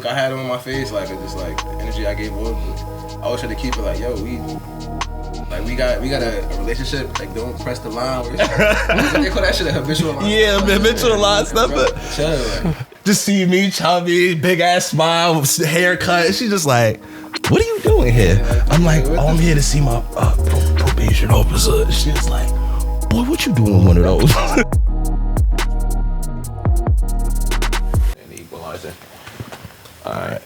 I had him on my face, like just like the energy I gave off. I always try to keep it like, yo, we got a relationship. Like, don't press the line. They call that shit a habitual line. Yeah, habitual line stuff. Just see me, chubby, big ass smile, haircut. She's just like, what are you doing here? I'm like, oh, I'm here to see my probation officer. She's like, boy, what you doing one of those? Alright.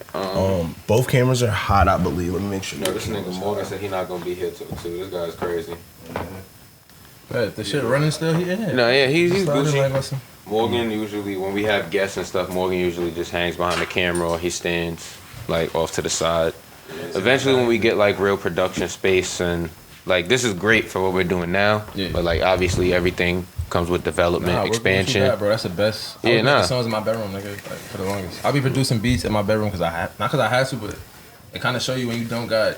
Both cameras are hot, I believe. Let me make sure. No, this nigga Morgan said he not gonna be here till 2. This guy's crazy. But the shit running still? Yeah. No, yeah, he's Gucci. Like, Morgan usually, when we have guests and stuff, Morgan usually just hangs behind the camera or he stands like off to the side. Eventually, when we get like real production space and like this is great for what we're doing now, but like obviously everything comes with development, expansion. Bro, that's the best. Yeah, the songs in my bedroom, nigga, like, for the longest. I'll be producing beats in my bedroom because not because I had to, but it kind of show you when you don't got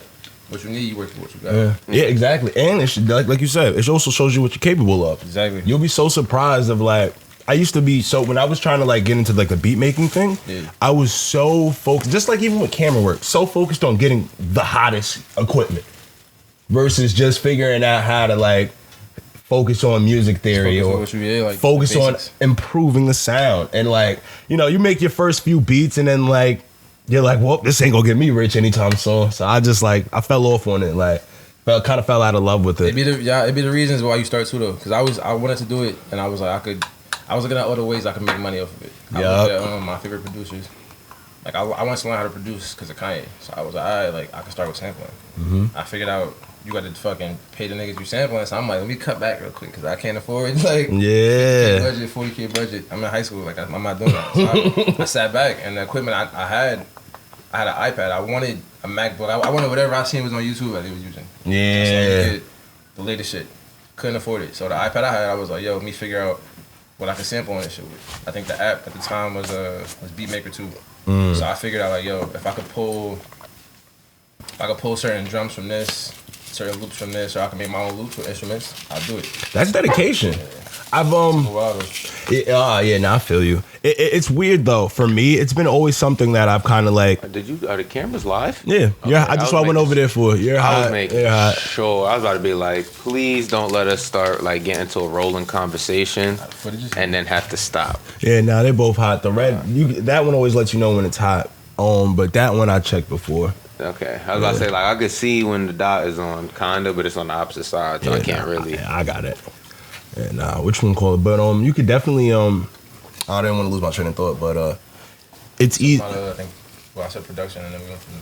what you need, you work for what you got. Yeah, exactly. And it should, like you said, it also shows you what you're capable of. Exactly. You'll be so surprised of like, I used to be so, when I was trying to like get into like the beat making thing, I was so focused, just like even with camera work, so focused on getting the hottest equipment versus just figuring out how to like focus on music theory or focus on improving the sound. And like, you know, you make your first few beats and then like, you're like, well, this ain't gonna get me rich anytime soon. So I just like, I fell off on it. Like, kind of fell out of love with it. It'd be the reasons why you start too though. Cause I wanted to do it and I was like, I was looking at other ways I could make money off of it. I looked at my favorite producers. Like I wanted to learn how to produce because of Kanye. So I was like, all right, like I can start with sampling. I figured out you got to fucking pay the niggas you sampling. So I'm like, let me cut back real quick because I can't afford like budget, 40K budget. I'm in high school, like I'm not doing that. So I sat back and the equipment I had an iPad. I wanted a MacBook. I wanted whatever I seen was on YouTube that they was using. Yeah. So I get the latest shit. Couldn't afford it. So the iPad I had, I was like, yo, let me figure out what I could sample on this shit with. I think the app at the time was Beatmaker 2. So I figured out like, yo, if I could pull certain drums from this, certain loops from this, or I can make my own loops with instruments, I'll do it. That's dedication. I've I feel you. It's weird though. For me, it's been always something that I've kind of like. Are the cameras live? Yeah, yeah. I went over there for. I was making sure. I was about to be like, please don't let us start like getting into a rolling conversation and then have to stop. Yeah, nah, they're both hot. The red, that one always lets you know when it's hot. But that one I checked before. Okay, I was about to say like I could see when the dot is on, kinda, but it's on the opposite side, so I can't really. I got it. And which one call it? But you could definitely I didn't want to lose my train of thought, but it's easy. I said production, and then we went from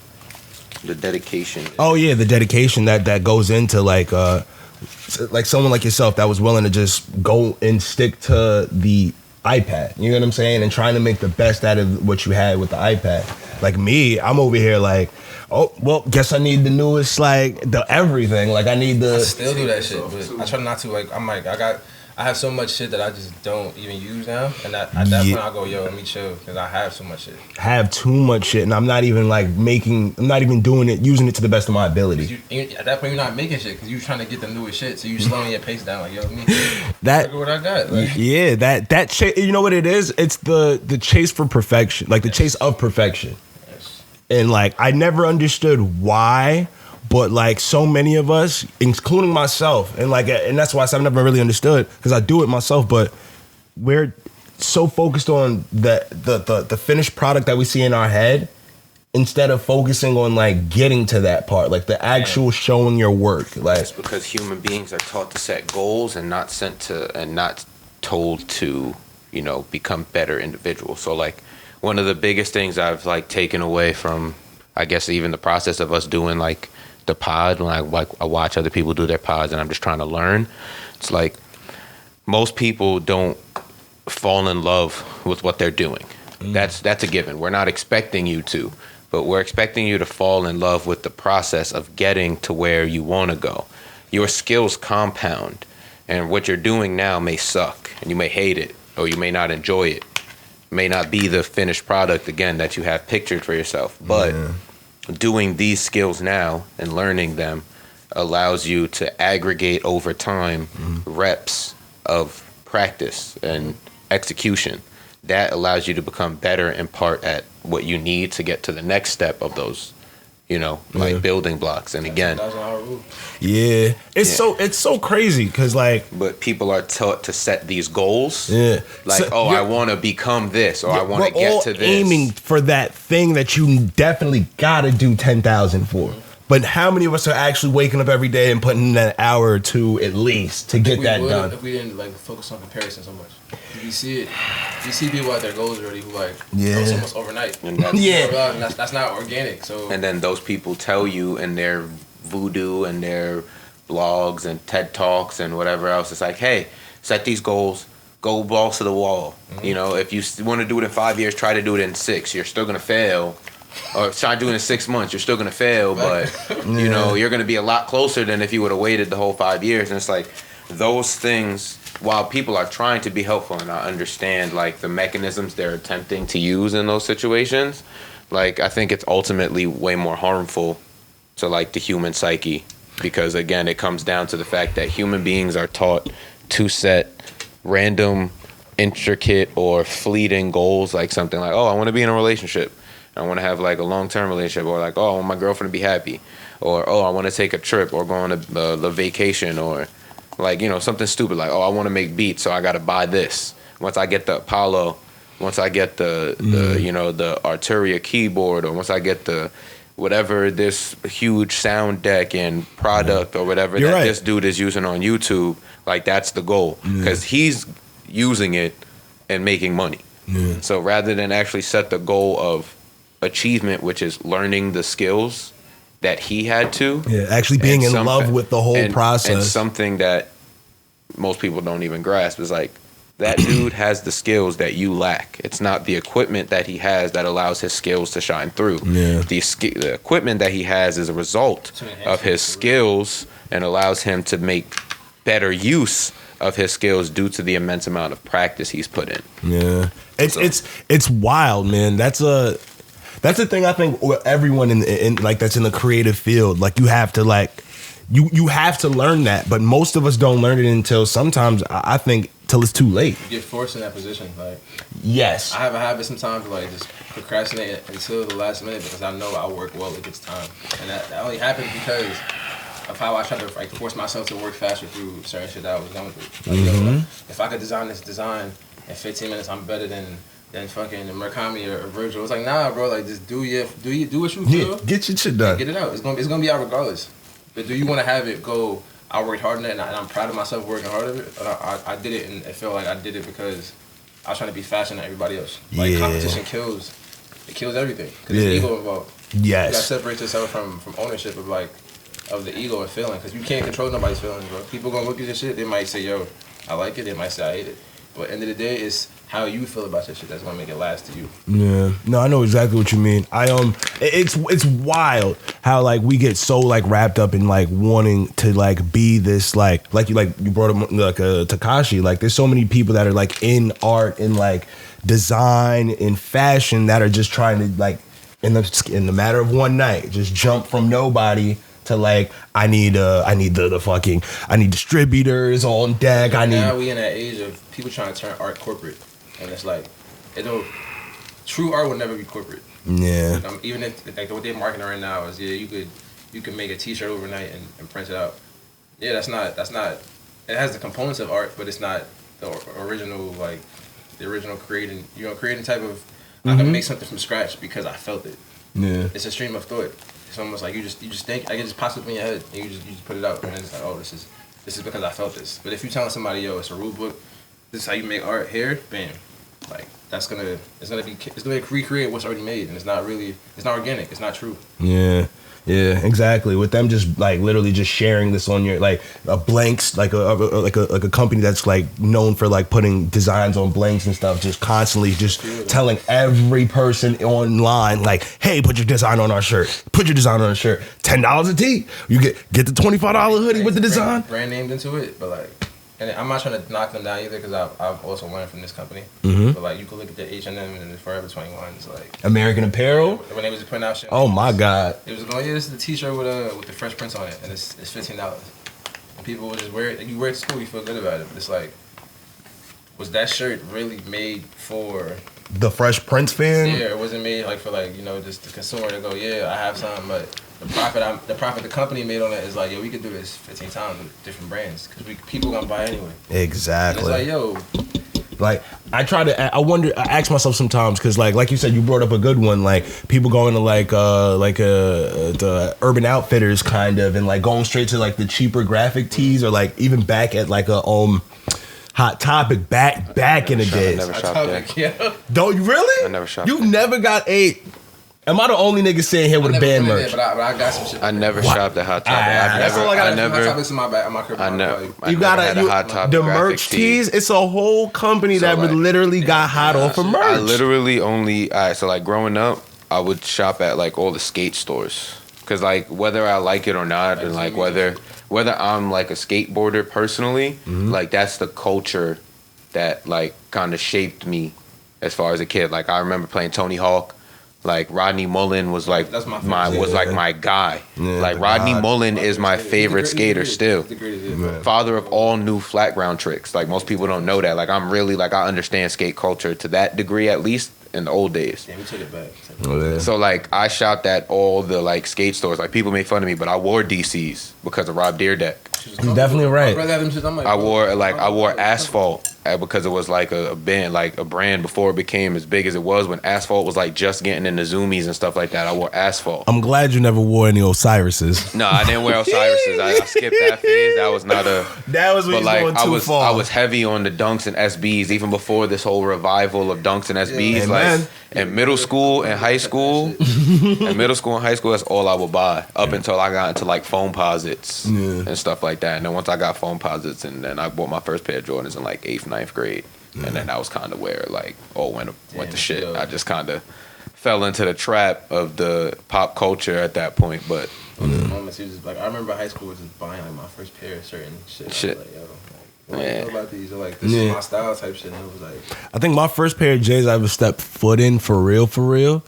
the dedication. Oh yeah, the dedication that goes into like someone like yourself that was willing to just go and stick to the iPad. You know what I'm saying? And trying to make the best out of what you had with the iPad. Like me, I'm over here like, oh, well, guess I need the newest, like, the everything. Like, I need the... I still do that shit, but I try not to. Like, I'm like, I have so much shit that I just don't even use now. And at that point, I go, yo, let me chill, because I have so much shit. Have too much shit, and I'm not even, like, I'm not even using it to the best of my ability. At that point, you're not making shit, because you're trying to get the newest shit, so you're slowing your pace down, like, yo, let me look at what I got. Like, yeah, that chase, you know what it is? It's the chase for perfection, like, the chase of perfection. And like, I never understood why, but like so many of us, including myself, and that's why I've never really understood, because I do it myself, but we're so focused on the finished product that we see in our head instead of focusing on like getting to that part, like the actual showing your work. Like, it's because human beings are taught to set goals and not told to, you know, become better individuals. So like, one of the biggest things I've like taken away from, I guess, even the process of us doing like the pod, when I watch other people do their pods and I'm just trying to learn, it's like most people don't fall in love with what they're doing. That's a given. We're not expecting you to, but we're expecting you to fall in love with the process of getting to where you want to go. Your skills compound, and what you're doing now may suck and you may hate it or you may not enjoy it. May not be the finished product again that you have pictured for yourself, but doing these skills now and learning them allows you to aggregate over time reps of practice and execution that allows you to become better in part at what you need to get to the next step of those, like building blocks. And again, yeah, it's so crazy because like, but people are taught to set these goals. Yeah, like, so, I want to become this, or I want to get to this. Aiming for that thing that you definitely gotta do 10,000 for. But how many of us are actually waking up every day and putting in an hour or two at least to get that done? If we didn't like focus on comparison so much, you see people at their goals already who like it's almost overnight. And that's not organic. So and then those people tell you in their voodoo and their blogs and TED Talks and whatever else, it's like, hey, set these goals, go balls to the wall. If you want to do it in 5 years, try to do it in 6. You're still gonna fail. Or try doing it in 6 months, you're still gonna fail, but you're gonna be a lot closer than if you would have waited the whole 5 years. And it's like those things, while people are trying to be helpful and I understand like the mechanisms they're attempting to use in those situations, like I think it's ultimately way more harmful to like the human psyche, because again it comes down to the fact that human beings are taught to set random, intricate or fleeting goals, like something like, I want to be in a relationship, I want to have like a long-term relationship, or like, I want my girlfriend to be happy, or I want to take a trip or go on a vacation, or like, something stupid like, I want to make beats, so I got to buy this. Once I get the Apollo, once I get the Arturia keyboard, or once I get the whatever this huge sound deck and product or whatever this dude is using on YouTube, like that's the goal, because he's using it and making money. So rather than actually set the goal of achievement, which is learning the skills that he had to, actually being in love with the whole process, and something that most people don't even grasp is like, that dude has the skills that you lack. It's not the equipment that he has that allows his skills to shine through. The equipment that he has is a result of his skills and allows him to make better use of his skills due to the immense amount of practice he's put in. It's wild, man. That's a thing I think everyone in like that's in the creative field, like you have to like you have to learn that, but most of us don't learn it until sometimes I think till it's too late. You get forced in that position. Like, yes, I have a habit sometimes to like just procrastinate until the last minute because I know I'll work well if it's time, and that only happens because of how I try to like force myself to work faster through certain shit that I was going through. Like, if I could design this design in 15 minutes, I'm better than fucking Murakami or Virgil. It's like, nah, bro. Like, just do what you feel. Get your shit done. Get it out. It's gonna be out regardless. But do you want to have it go? I worked hard on it, and I'm proud of myself working hard on it. I did it, and it felt like I did it because I was trying to be faster than everybody else. Like, competition kills everything because there's ego involved. Yes. You gotta separate yourself from ownership of the ego and feeling, because you can't control nobody's feelings, bro. People gonna look at your shit. They might say, "Yo, I like it." They might say, "I hate it." But at the end of the day, it's how you feel about your shit that's gonna make it last to you. Yeah, no, I know exactly what you mean. It's wild how like we get so like wrapped up in like wanting to like be this like you brought up like a Takashi. Like there's so many people that are like in art and like design and fashion that are just trying to like in the matter of one night just jump from nobody to like I need distributors on deck. Now we in that age of people trying to turn art corporate, and it's like true art will never be corporate. Yeah. Even if like what they're marketing right now is you could make a T-shirt overnight and print it out. Yeah, that's not. It has the components of art, but it's not the original creating. Creating type of. I can make something from scratch because I felt it. Yeah. It's a stream of thought. It's almost like you just think, I can just pops up in your head and you just put it out, and it's like, oh, this is because I felt this. But if you're telling somebody, yo, it's a rule book, this is how you make art here, bam, like it's gonna recreate what's already made, and it's not organic, it's not true. Yeah, exactly. With them just like literally just sharing this on your like a blanks, like a company that's like known for like putting designs on blanks and stuff, just constantly just telling every person online like, hey, put your design on our shirt. Put your design on our shirt. $10 a tee. You get the $25 hoodie with the design. Brand named into it, but like. And I'm not trying to knock them down either because I've also learned from this company. But like you can look at the H&M and the Forever 21. It's like American Apparel. When they was putting out shit. Oh my God. It was going, this is the T-shirt with the Fresh Prince on it, and it's $15. And people will just wear it. And you wear it to school, you feel good about it. But it's like, was that shirt really made for the Fresh Prince fan? Yeah, it wasn't made like for like, you know, just the consumer to go, yeah, I have some, but the profit the company made on it is like, yo, we could do this 15 times with different brands because people gonna buy anyway. Exactly. And it's like, yo. Like, I ask myself sometimes, because like you said, you brought up a good one, like people going to the Urban Outfitters kind of, and like going straight to like the cheaper graphic tees, or like even back at like a Hot Topic back in the days. I never shopped there. Yeah. Don't you really? I never shopped You there. never got a. Am I the only nigga sitting here with a band merch? But I got some shit. I never shopped at Hot Topic. That's all I got. Hot Topics in my crib. I never had a Hot Topic the graphic merch tee. tees. It's a whole company So, that like, literally got hot off of merch. I literally only, so like growing up, I would shop at like all the skate stores. Cause like whether I like it or not, and like whether I'm like a skateboarder personally, like that's the culture that like kind of shaped me as far as a kid. Like I remember playing Tony Hawk. Like Rodney Mullen was like That's my my guy. Yeah, like the Rodney God. Mullen is my favorite skater still. The greatest, yeah. Father of all new flat ground tricks. Like most people don't know that. Like I'm really like I understand skate culture to that degree, at least in the old days. Yeah, we took it back. So like I shopped at all the like skate stores. Like people made fun of me, but I wore DCs because of Rob Deerdeck. You're definitely right. I wore Asphalt because it was like a band, like a brand before it became as big as it was. When Asphalt was like just getting into Zoomies and stuff like that, I wore Asphalt. I'm glad you never wore any Osiris's. No, I didn't wear Osiris's. I skipped that phase. That was not a. That was when But you like going too far. I was heavy on the Dunks and SBs even before this whole revival of Dunks and SBs. Yeah, like in middle school and high school, that's all I would buy up until I got into like foam posits and stuff like that. And then once I got foam posits, and then I bought my first pair of Jordans in like 8th, 9th grade, and then that was kind of where like went to shit. I just kind of fell into the trap of the pop culture at that point, but. Moments, he was just like, I remember high school was just buying like my first pair of certain shit. I was like, yo, what do you know about these? Or like, this is my style type shit. And it was like, I think my first pair of J's I ever stepped foot in for real,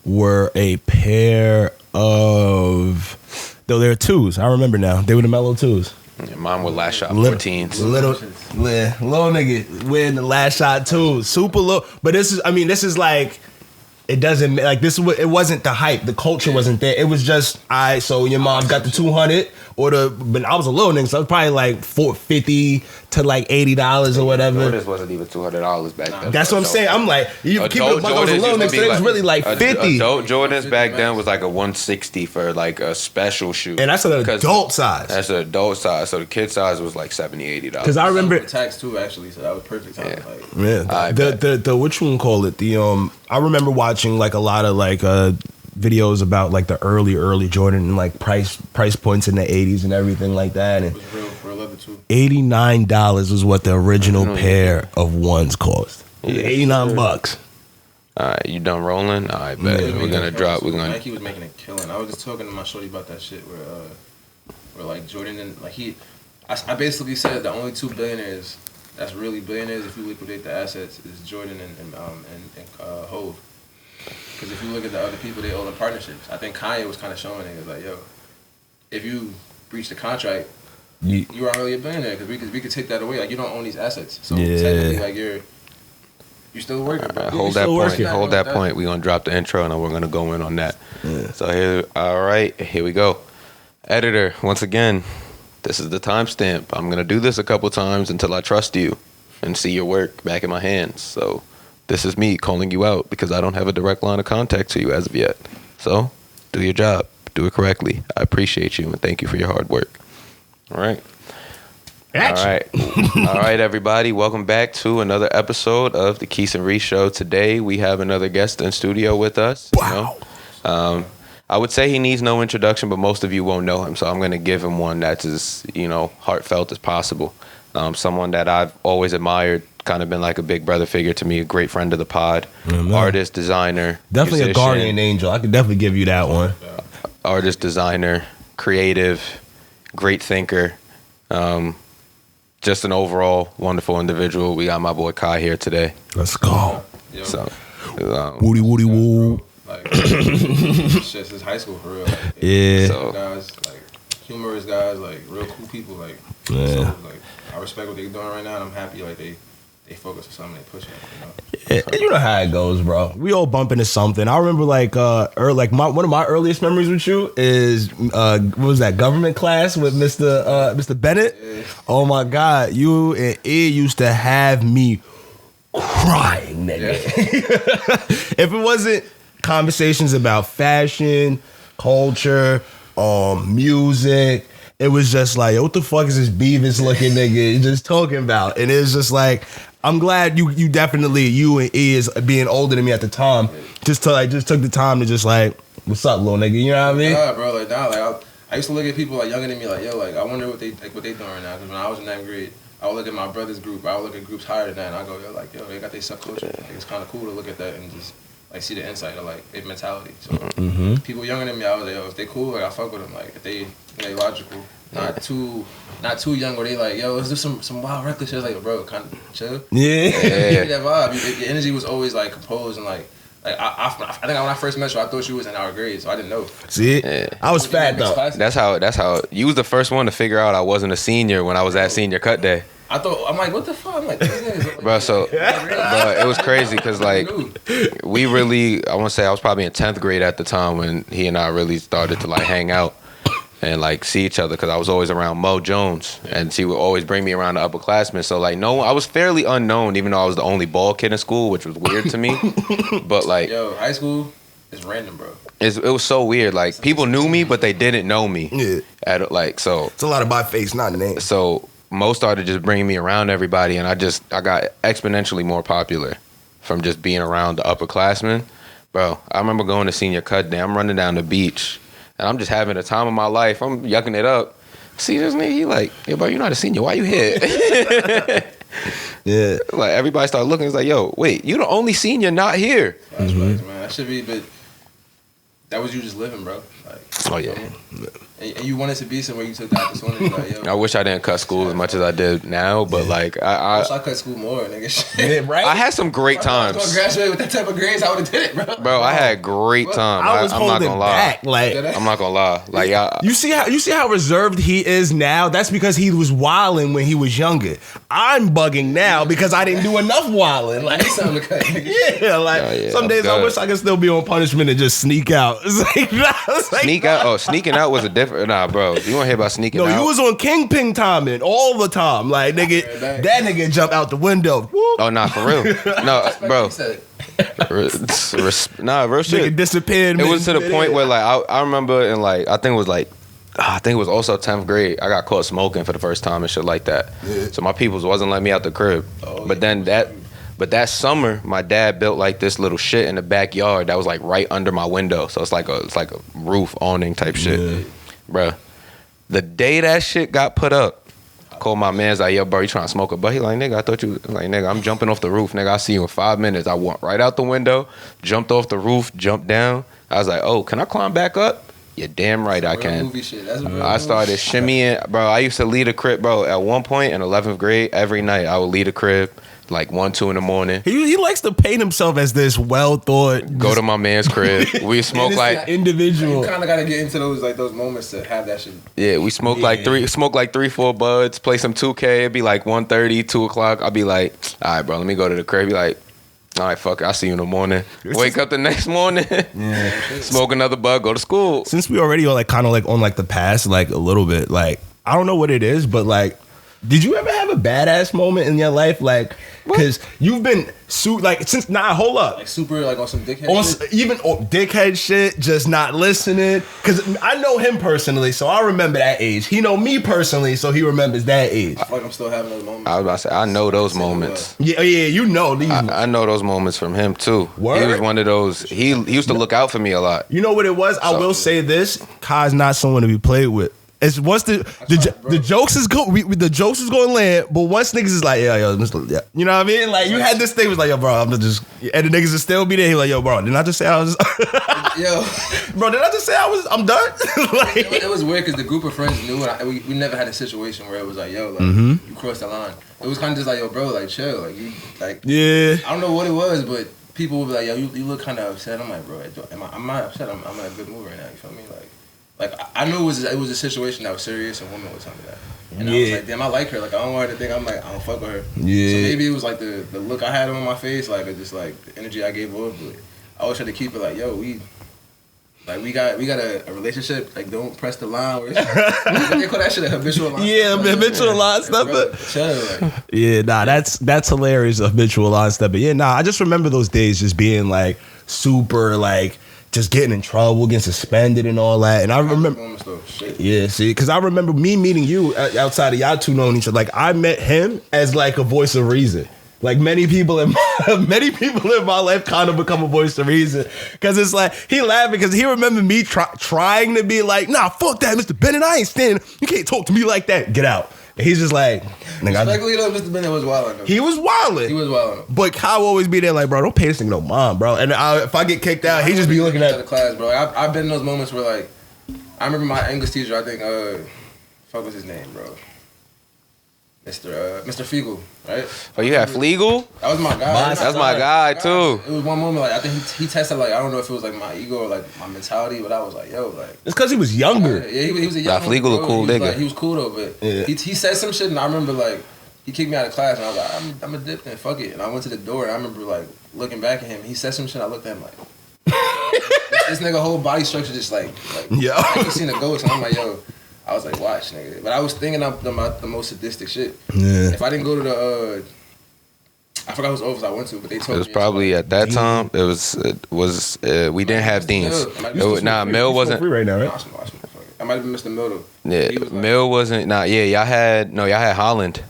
were a pair of, though they're twos. I remember now. They were the Mellow twos. Yeah, mine were Last Shot 14s. Little nigga wearing the Last Shot twos. Super low. But this is like, it doesn't, like, it wasn't the hype. The culture wasn't there. It was just, so your mom got the 200, but I was a little nigga, so it was probably like $450 to like $80 or whatever. Jordans wasn't even $200 back then. That's what I'm saying. I'm like, you keep it buck, I was a little nigga, so it was really like 50. Adult Jordans back then was like a 160 for like a special shoe. And that's an adult size. That's an adult size. So the kid size was like $70, $80. Because I remember tax too, actually, so that was perfect time. Yeah. Like, the what you call it? I remember watching like a lot of like videos about like the early Jordan and like price points in the 80s and everything like that. And it was real leather too. $89 was what the original pair of ones cost. $89. All right, you done rolling? All right, bet. Yeah, We're gonna. Nike was making a killing. I was just talking to my shorty about that shit where like Jordan and like I basically said the only two billionaires that's really billionaires if you liquidate the assets is Jordan and Hov. Because if you look at the other people, they all in partnerships. I think Kanye was kind of showing it. Like, yo, if you breach the contract, you aren't really a billionaire because we could take that away. Like, you don't own these assets, so technically, like you're still working. Bro. Hold that point. We're gonna drop the intro and then we're gonna go in on that. Yeah. So here we go. Editor, once again, this is the timestamp. I'm gonna do this a couple times until I trust you and see your work back in my hands. So this is me calling you out because I don't have a direct line of contact to you as of yet. So do your job. Do it correctly. I appreciate you and thank you for your hard work. All right. Action. All right, everybody. Welcome back to another episode of the Quis and Reese Show. Today we have another guest in studio with us. Wow. I would say he needs no introduction, but most of you won't know him. So I'm going to give him one that's as, heartfelt as possible. Someone that I've always admired, kind of been like a big brother figure to me, a great friend of the pod, artist, designer, definitely musician, a guardian angel. I could definitely give you that one. Artist, designer, creative, great thinker, just an overall wonderful individual. We got my boy Kai here today. Let's go. Yo. So, Woody woo. Like, shit, since high school for real. Like, Yeah. So, guys, like humorous guys, like real cool people. Like, Yeah. so, like I respect what they're doing right now, and I'm happy like they they focus on something, they push it. Yeah, you know how it goes, bro. We all bump into something. I remember one of my earliest memories with you is what was that, government class with Mr. Bennett? Yeah. Oh my God, you and E used to have me crying, nigga. Yeah. If it wasn't conversations about fashion, culture, music, it was just like, what the fuck is this Beavis looking nigga just talking about? And it's just like, I'm glad you definitely, you and E is being older than me at the time, just took the time to just like, what's up, little nigga? You know what I mean? Yeah, bro. Like now, like I used to look at people like younger than me, like yo, like I wonder what they doing right now. Because when I was in 9th grade, I would look at my brother's group. I would look at groups higher than that, and I go, yo, they got their subculture. Like, it's kind of cool to look at that and just like see the insight of like their mentality. So people younger than me, I was like, yo, if they cool, like I fuck with them. Like if they logical. Not too young where they like, yo, let's do some wild reckless shit. Like, bro, kind of chill. Yeah. Give me that vibe. Your energy was always like composed and like I think when I first met you, I thought she was in our grade, so I didn't know. See, I was fat though. That's how you was the first one to figure out I wasn't a senior when I was at senior cut day. I'm like, what the fuck? I'm like, these niggas, like, bro, it was crazy because like we really, I want to say I was probably in 10th grade at the time when he and I really started to like hang out and like see each other, because I was always around Mo Jones and she would always bring me around the upperclassmen. So like I was fairly unknown, even though I was the only bald kid in school, which was weird to me. But like, yo, high school is random, bro. It was so weird. Like people knew me, but they didn't know me. Yeah. So it's a lot of my face, not name. So Mo started just bringing me around everybody, and I got exponentially more popular from just being around the upperclassmen. Bro, I remember going to senior cut day. I'm running down the beach. And I'm just having the time of my life. I'm yucking it up. See this nigga? He like, yo, bro, you're not a senior. Why you here? Yeah. Like, everybody started looking. It's like, yo, wait, you the only senior not here. That's right, man. That should be, but that was you just living, bro. Like, oh, yeah. And you wanted to be somewhere, you took the opportunity. Like, yo, I wish I didn't cut school as much as I did now, but like I wish I cut school more, nigga. Yeah, right? I had some great times. If I was gonna graduate with that type of grades, I would have did it, bro. Bro, I had great time. I'm not gonna lie. Like, I'm not gonna lie. Like, you see how reserved he is now? That's because he was wilding when he was younger. I'm bugging now because I didn't do enough wilding. Like, something to cut. Yeah, like some days I wish I could still be on punishment and just sneak out. It's like, sneak out? Oh, sneaking out was a different. Nah, bro. You want to hear about sneaking out? No, you was on kingpin timing all the time. Like, nigga, that nigga jumped out the window. Whoop. Oh, nah, for real. No, bro. Nah, real shit. Nigga disappeared. It was to the point where, like, I remember in, like, I think it was also 10th grade. I got caught smoking for the first time and shit like that. Yeah. So my peoples wasn't letting me out the crib. But then that summer, my dad built like this little shit in the backyard that was like right under my window. So it's like a roof awning type shit, bro. The day that shit got put up, I called my man's like, yo, bro, you trying to smoke a butt? He like, nigga, I thought you like, nigga, I'm jumping off the roof, nigga. I'll see you in 5 minutes. I went right out the window, jumped off the roof, jumped down. I was like, oh, can I climb back up? You're damn right I can. Movie shit. That's I started shimmying, bro. I used to lead a crib, bro. At one point in 11th grade, every night I would lead a crib. Like 1, 2 in the morning. He likes to paint himself as this well thought. Go to my man's crib. We smoke like individual. You kind of got to get into those moments to have that shit. Yeah, we smoke like 3-4 buds. Play some 2K. It'd be like 1:30, 2 o'clock. I'll be like, all right, bro, let me go to the crib. Be like, all right, fuck it. I'll see you in the morning. Wake up the next morning. Smoke another bud. Go to school. Since we already are like kind of like on like the past like a little bit, like I don't know what it is, but like, did you ever have a badass moment in your life? Like, because you've been since hold up. Like super like on some dickhead shit? Even dickhead shit, just not listening. Because I know him personally, so I remember that age. He know me personally, so he remembers that age. I feel like I'm still having those moments. I was about to say, I know those moments. Yeah, you know these. I know those moments from him too. Word? He was one of those. He used to look out for me a lot. You know what it was? I will say this: Kai's not someone to be played with. It's once the jokes is the jokes is going to land, but once niggas is like, yeah, you know what I mean? Like you had this thing was like, yo, bro, I'm just, and the niggas will still be there. He like, yo, bro, didn't I just say I was? Bro, did I just say I'm done? Like, it was weird because the group of friends knew, and we never had a situation where it was like, yo, like you crossed the line. It was kind of just like, yo, bro, like chill, like you, like I don't know what it was, but people would be like, yo, you look kind of upset. I'm like, bro, I'm not upset. I'm in a good mood right now. You feel me? Like. like I knew it was a situation that was serious, and woman was telling me that. And I was like, damn, I like her. Like, I don't want her to think I'm like, I don't fuck with her. Yeah. So maybe it was like the look I had on my face, like, or just like the energy I gave off. But I always try to keep it like, yo, we got a relationship. Like, don't press the line. Where they call that shit a habitual line. Yeah, habitual line stepper. Yeah, nah, that's hilarious. Habitual line stepper. Yeah, nah, I just remember those days just being like super like. Just getting in trouble, getting suspended and all that. And I remember, yeah, see, because I remember me meeting you outside of y'all two knowing each other. Like, I met him as like a voice of reason. Like many people in my life kind of become a voice of reason. Because it's like, he laughing because he remembered me trying to be like, nah, fuck that, Mr. Bennett, I ain't standing. You can't talk to me like that. Get out. And he's just like, respectfully though, Mr. Bennett was wilding. He was wilding. But Kyle always be there like, bro, don't pay this nigga no mind, bro. And if I get kicked out, he just be looking at the class, bro. I've been in those moments where like, I remember my English teacher. I think, fuck was his name, bro. Mr. Fiegel, right? Oh, you had Flegel? That was my guy. That's my guy too. It was one moment like I think he tested like I don't know if it was like my ego or like my mentality, but I was like, yo, like it's because he was younger. Yeah, he was a young. Flegel a cool nigga. Like, he was cool though, but he said some shit and I remember like he kicked me out of class and I was like, I'm a dip and fuck it. And I went to the door and I remember like looking back at him. He said some shit. I looked at him like, this nigga whole body structure just like yo. I can see the ghost and I'm like, yo. I was like, watch, nigga. But I was thinking of the most sadistic shit. Yeah. If I didn't go to the, I forgot whose office I went to, but they told me. It was probably at that time, it was we didn't have deans. Mill wasn't. Free right now, right? I might have been Mr. Mill, though. Yeah, Mill wasn't, y'all had Holland.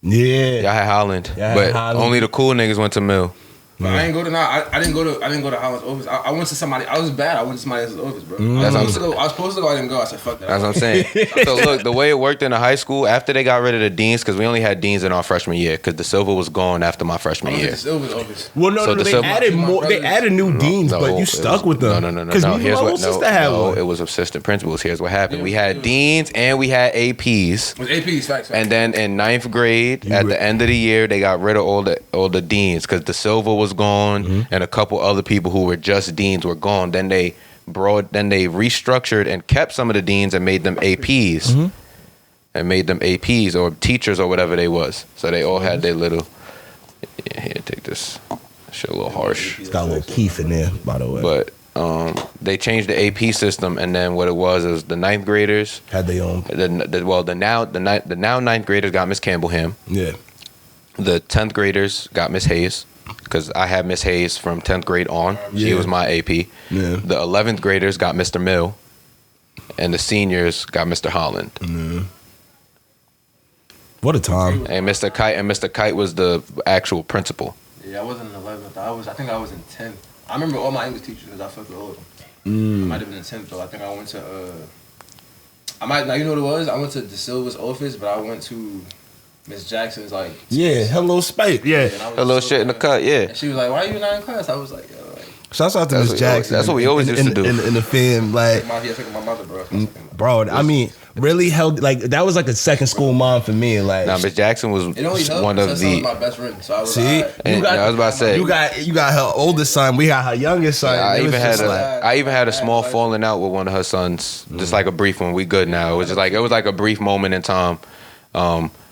Yeah. Y'all had Holland. But only the cool niggas went to Mill. But I didn't go to Holland's office. I went to somebody. I was bad. I went to somebody else's office, bro. I was supposed to go. I didn't go. I said, fuck that. That's what I'm saying. So look, the way it worked in the high school after they got rid of the deans, because we only had deans in our freshman year, because the silver was gone after my freshman year. The silver's office. Well, no, they added more. They added new deans, but you stuck with them. No. Here's what. It was assistant principals. Here's what happened. We had deans and we had APs. It was APs, facts. And then in 9th grade, at the end of the year, they got rid of all the deans because the silver was gone. And a couple other people who were just deans were gone. Then they restructured and kept some of the deans and made them APs. And made them APs or teachers or whatever they was. So they all had their little, here, take this. Shit a little harsh. It's got a little Quis in there, by the way. But they changed the AP system, and then what it was the 9th graders had their own. The now 9th graders got Miss Campbellham. Yeah. The 10th graders got Miss Hayes. Because I had Miss Hayes from 10th grade on. She was my AP. Yeah. The 11th graders got Mr. Mill. And the seniors got Mr. Holland. Mm. What a time. And Mr. Kite was the actual principal. Yeah, I wasn't in 11th. I think I was in 10th. I remember all my English teachers because I fucked with all of them. I might have been in 10th though. I think I went to, now you know what it was? I went to De Silva's office, but I went to Miss Jackson's like hello Spike, a little shit in the cut, And she was like, "Why are you not in class?" I was like, "Yo, like." Shouts out to Miss Jackson. That's what we always used to do in the film, like. My mother, bro. I mean, really held like that was like a second school mom for me. Like, Miss Jackson was one of the. My best friend, so I was see. I was about to say you got her oldest son. We got her youngest son. I even had a small falling out with one of her sons. Just like a brief one. We good now. It was like a brief moment in time.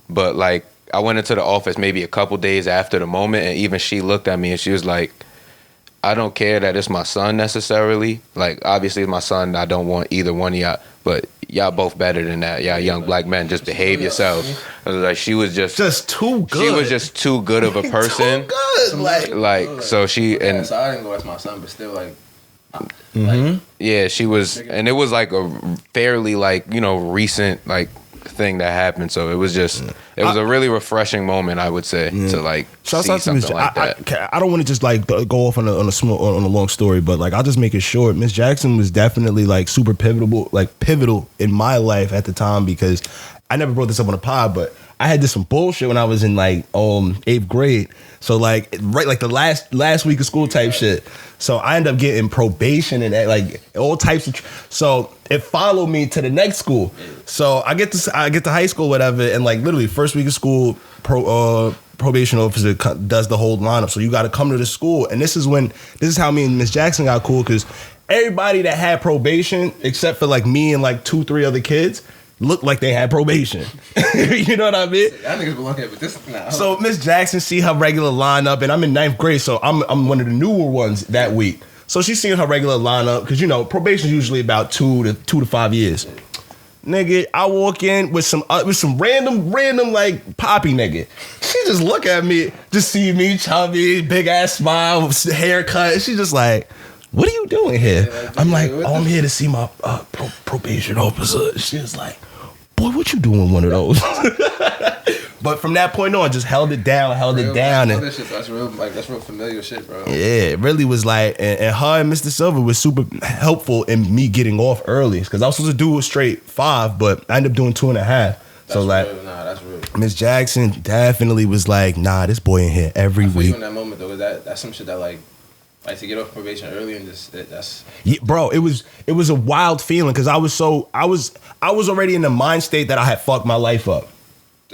But like I went into the office maybe a couple days after the moment, and even she looked at me and she was like, I don't care that it's my son necessarily. Like obviously it's my son. I don't want either one of y'all, but y'all both better than that. Y'all young black men, just behave yourselves. I was like, she was just too good. She was just too good of a person. Too good. Like so she and so I didn't go as my son, but still like. Yeah, she was, and it was like a fairly recent thing that happened, so it was a really refreshing moment, I would say, to like see something like that. I don't want to just like go off on a long story, but like I'll just make it short. Miss Jackson was definitely like super pivotal in my life at the time, because I never brought this up on a pod, but I had some bullshit when I was in like 8th grade. So like the last week of school type shit. So I ended up getting probation and like all types of. So it followed me to the next school. So I get to high school, whatever, and like literally first week of school, probation officer does the whole lineup. So you got to come to the school, and this is how me and Miss Jackson got cool, because everybody that had probation, except for like me and like 2-3 other kids, looked like they had probation. You know what I mean? That niggas belong here, but this nah. So Miss Jackson see her regular lineup, and I'm in 9th grade, so I'm one of the newer ones that week. So she's seeing her regular lineup because you know probation's usually about 2 to 5 years. Nigga, I walk in with some random like poppy nigga. She just look at me, just see me chubby, big ass smile, haircut. She just like, what are you doing here? I'm like, oh, I'm here to see my probation officer. She was like, boy, what you doing one of those? But from that point on, just held it down. And that's real familiar shit, bro. Yeah, it really was like, and her and Mr. Silver was super helpful in me getting off early because I was supposed to do a straight 5, but I ended up doing 2.5. So like, that's real. Miss Jackson definitely was like, nah, this boy in here every week. In that moment though, that's some shit that like to get off probation early and just that's yeah, bro. It was a wild feeling because I was already in the mind state that I had fucked my life up.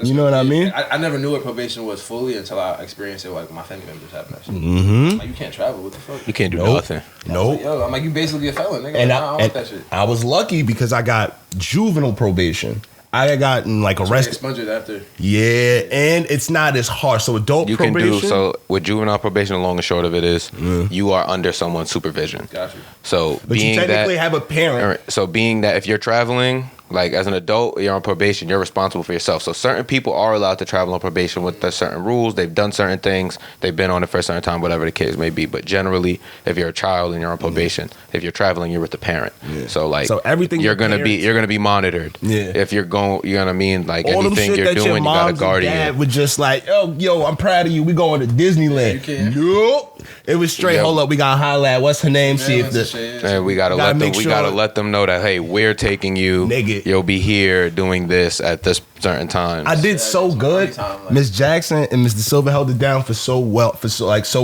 You know what I mean? I never knew what probation was fully until I experienced it. Like my family members having that shit. Mm-hmm. Like you can't travel. What the fuck? You can't do nothing. Nope. Yo, I'm like you basically a felon, nigga. And I don't want that shit. I was lucky because I got juvenile probation. I had gotten like arrested. Expunged it after. Yeah, and it's not as harsh. So adult you probation. can do so with juvenile probation. The long and short of it is you are under someone's supervision. Gotcha. So but you technically have a parent. So being that if you're traveling, like as an adult, you're on probation, you're responsible for yourself. So certain people are allowed to travel on probation with the certain rules. They've done certain things. They've been on it for a certain time, whatever the case may be. But generally, if you're a child and you're on probation, if you're traveling, you're with the parent. Yeah. So like, so everything you're gonna be monitored. Yeah. If you're going, you know what I mean. Like all anything you're doing, you got a guardian. Dad would just like, oh, yo, I'm proud of you. We going to Disneyland. Yeah, nope. It was straight. Yep. Hold up, we gotta holler at what's her name. See if we gotta let them know that hey, we're taking you. Nigga. You'll be here doing this at this certain time. I did so good. Miss Jackson and Mr. Silver held it down for so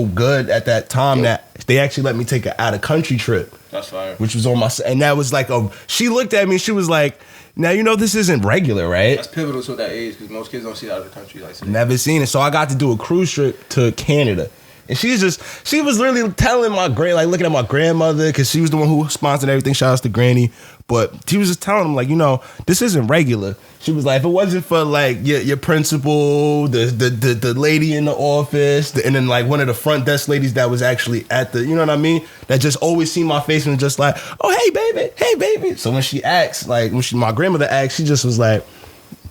good at that time that they actually let me take an out of country trip. That's fire. Which was on my, and that was like she looked at me. She was like, now you know this isn't regular, right? That's pivotal to that age because most kids don't see it out of the country like that. Never seen it. So I got to do a cruise trip to Canada. And she was literally telling looking at my grandmother, because she was the one who sponsored everything. Shout outs to Granny. But she was just telling them, like, you know, this isn't regular. She was like, if it wasn't for, like, your principal, the lady in the office, and then, like, one of the front desk ladies that was actually at the, you know what I mean? That just always see my face and just like, oh, hey, baby. So when she asked, like, my grandmother asked, she just was like,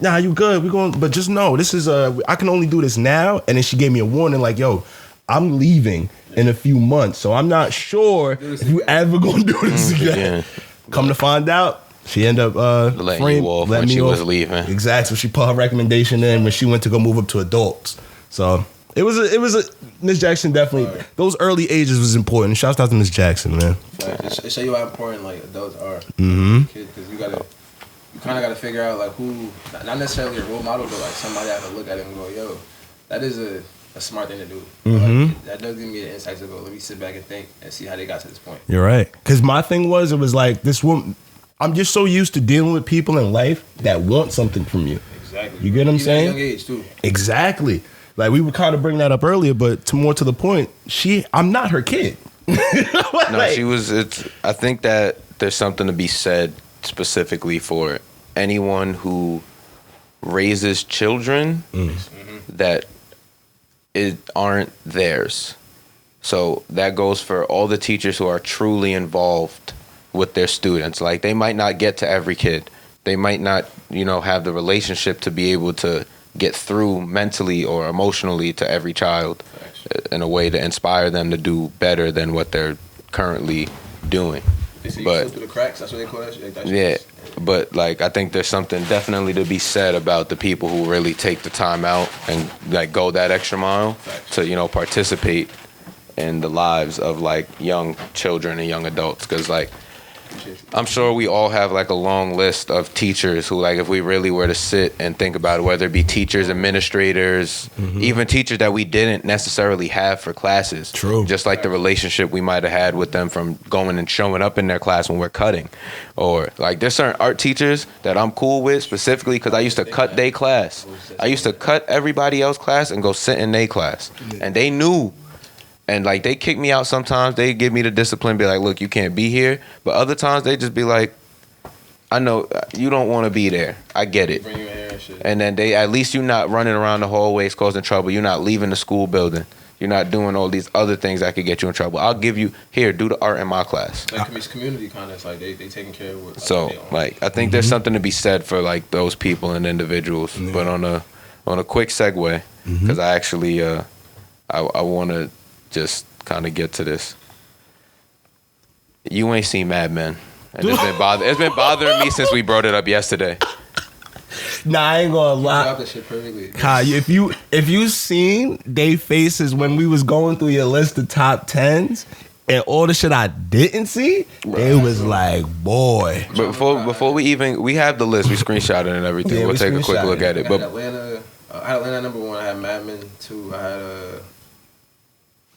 nah, you good. We're going, but just know, this is, I can only do this now. And then she gave me a warning, like, yo, I'm leaving in a few months, so I'm not sure if you ever gonna do this again. Come to find out, she ended up letting you off when she was leaving. Exactly. So she put her recommendation in when she went to go move up to adults. So it was a Miss Jackson definitely. Those early ages was important. Shouts out to Miss Jackson, man. It show you how important like adults are. Mm-hmm. Because you kind of gotta figure out like who, not necessarily a role model, but like somebody I can look at it and go, yo, that is a smart thing to do. Mm-hmm. Like, that does give me the insights to go, let me sit back and think and see how they got to this point. You're right. Because my thing was, it was like this woman, I'm just so used to dealing with people in life that want something from you. Exactly. You get what I'm saying? At a young age too. Exactly. Like we were kind of bringing that up earlier, but more to the point, I'm not her kid. No, she was. I think that there's something to be said specifically for anyone who raises children that aren't theirs. So that goes for all the teachers who are truly involved with their students. Like they might not get to every kid. They might not, have the relationship to be able to get through mentally or emotionally to every child in a way to inspire them to do better than what they're currently doing. They say you slip through the cracks. That's what they call that shit. Yeah. But like I think there's something definitely to be said about the people who really take the time out and like go that extra mile to participate in the lives of like young children and young adults, because like I'm sure we all have like a long list of teachers who, like, if we really were to sit and think about it, whether it be teachers, administrators, even teachers that we didn't necessarily have for classes. True. Just like the relationship we might have had with them from going and showing up in their class when we're cutting. Or like there's certain art teachers that I'm cool with specifically because I used to cut their class. I used to cut everybody else's class and go sit in their class. And they knew And like they kick me out sometimes. They give me the discipline, be like, look, you can't be here. But other times they just be like, I know you don't want to be there. I get it. Bring you in here and shit. And then at least you're not running around the hallways causing trouble. You're not leaving the school building. You're not doing all these other things that could get you in trouble. I'll give you, here, do the art in my class. Like it's community kind of, it's like they taking care of what. So like I think there's something to be said for like those people and individuals. Yeah. But on a quick segue, because I actually I want to just kind of get to this. You ain't seen Mad Men. And it's been bothering me since we brought it up yesterday. Nah, I ain't gonna lie. That shit perfectly. Kai, if you seen they faces when we was going through your list of top 10s and all the shit I didn't see, it was like, boy. But before we have the list, we screenshot it and everything. Yeah, we'll we take a quick screenshot look it. at it. I But had Atlanta number 1. I had Mad Men 2. I had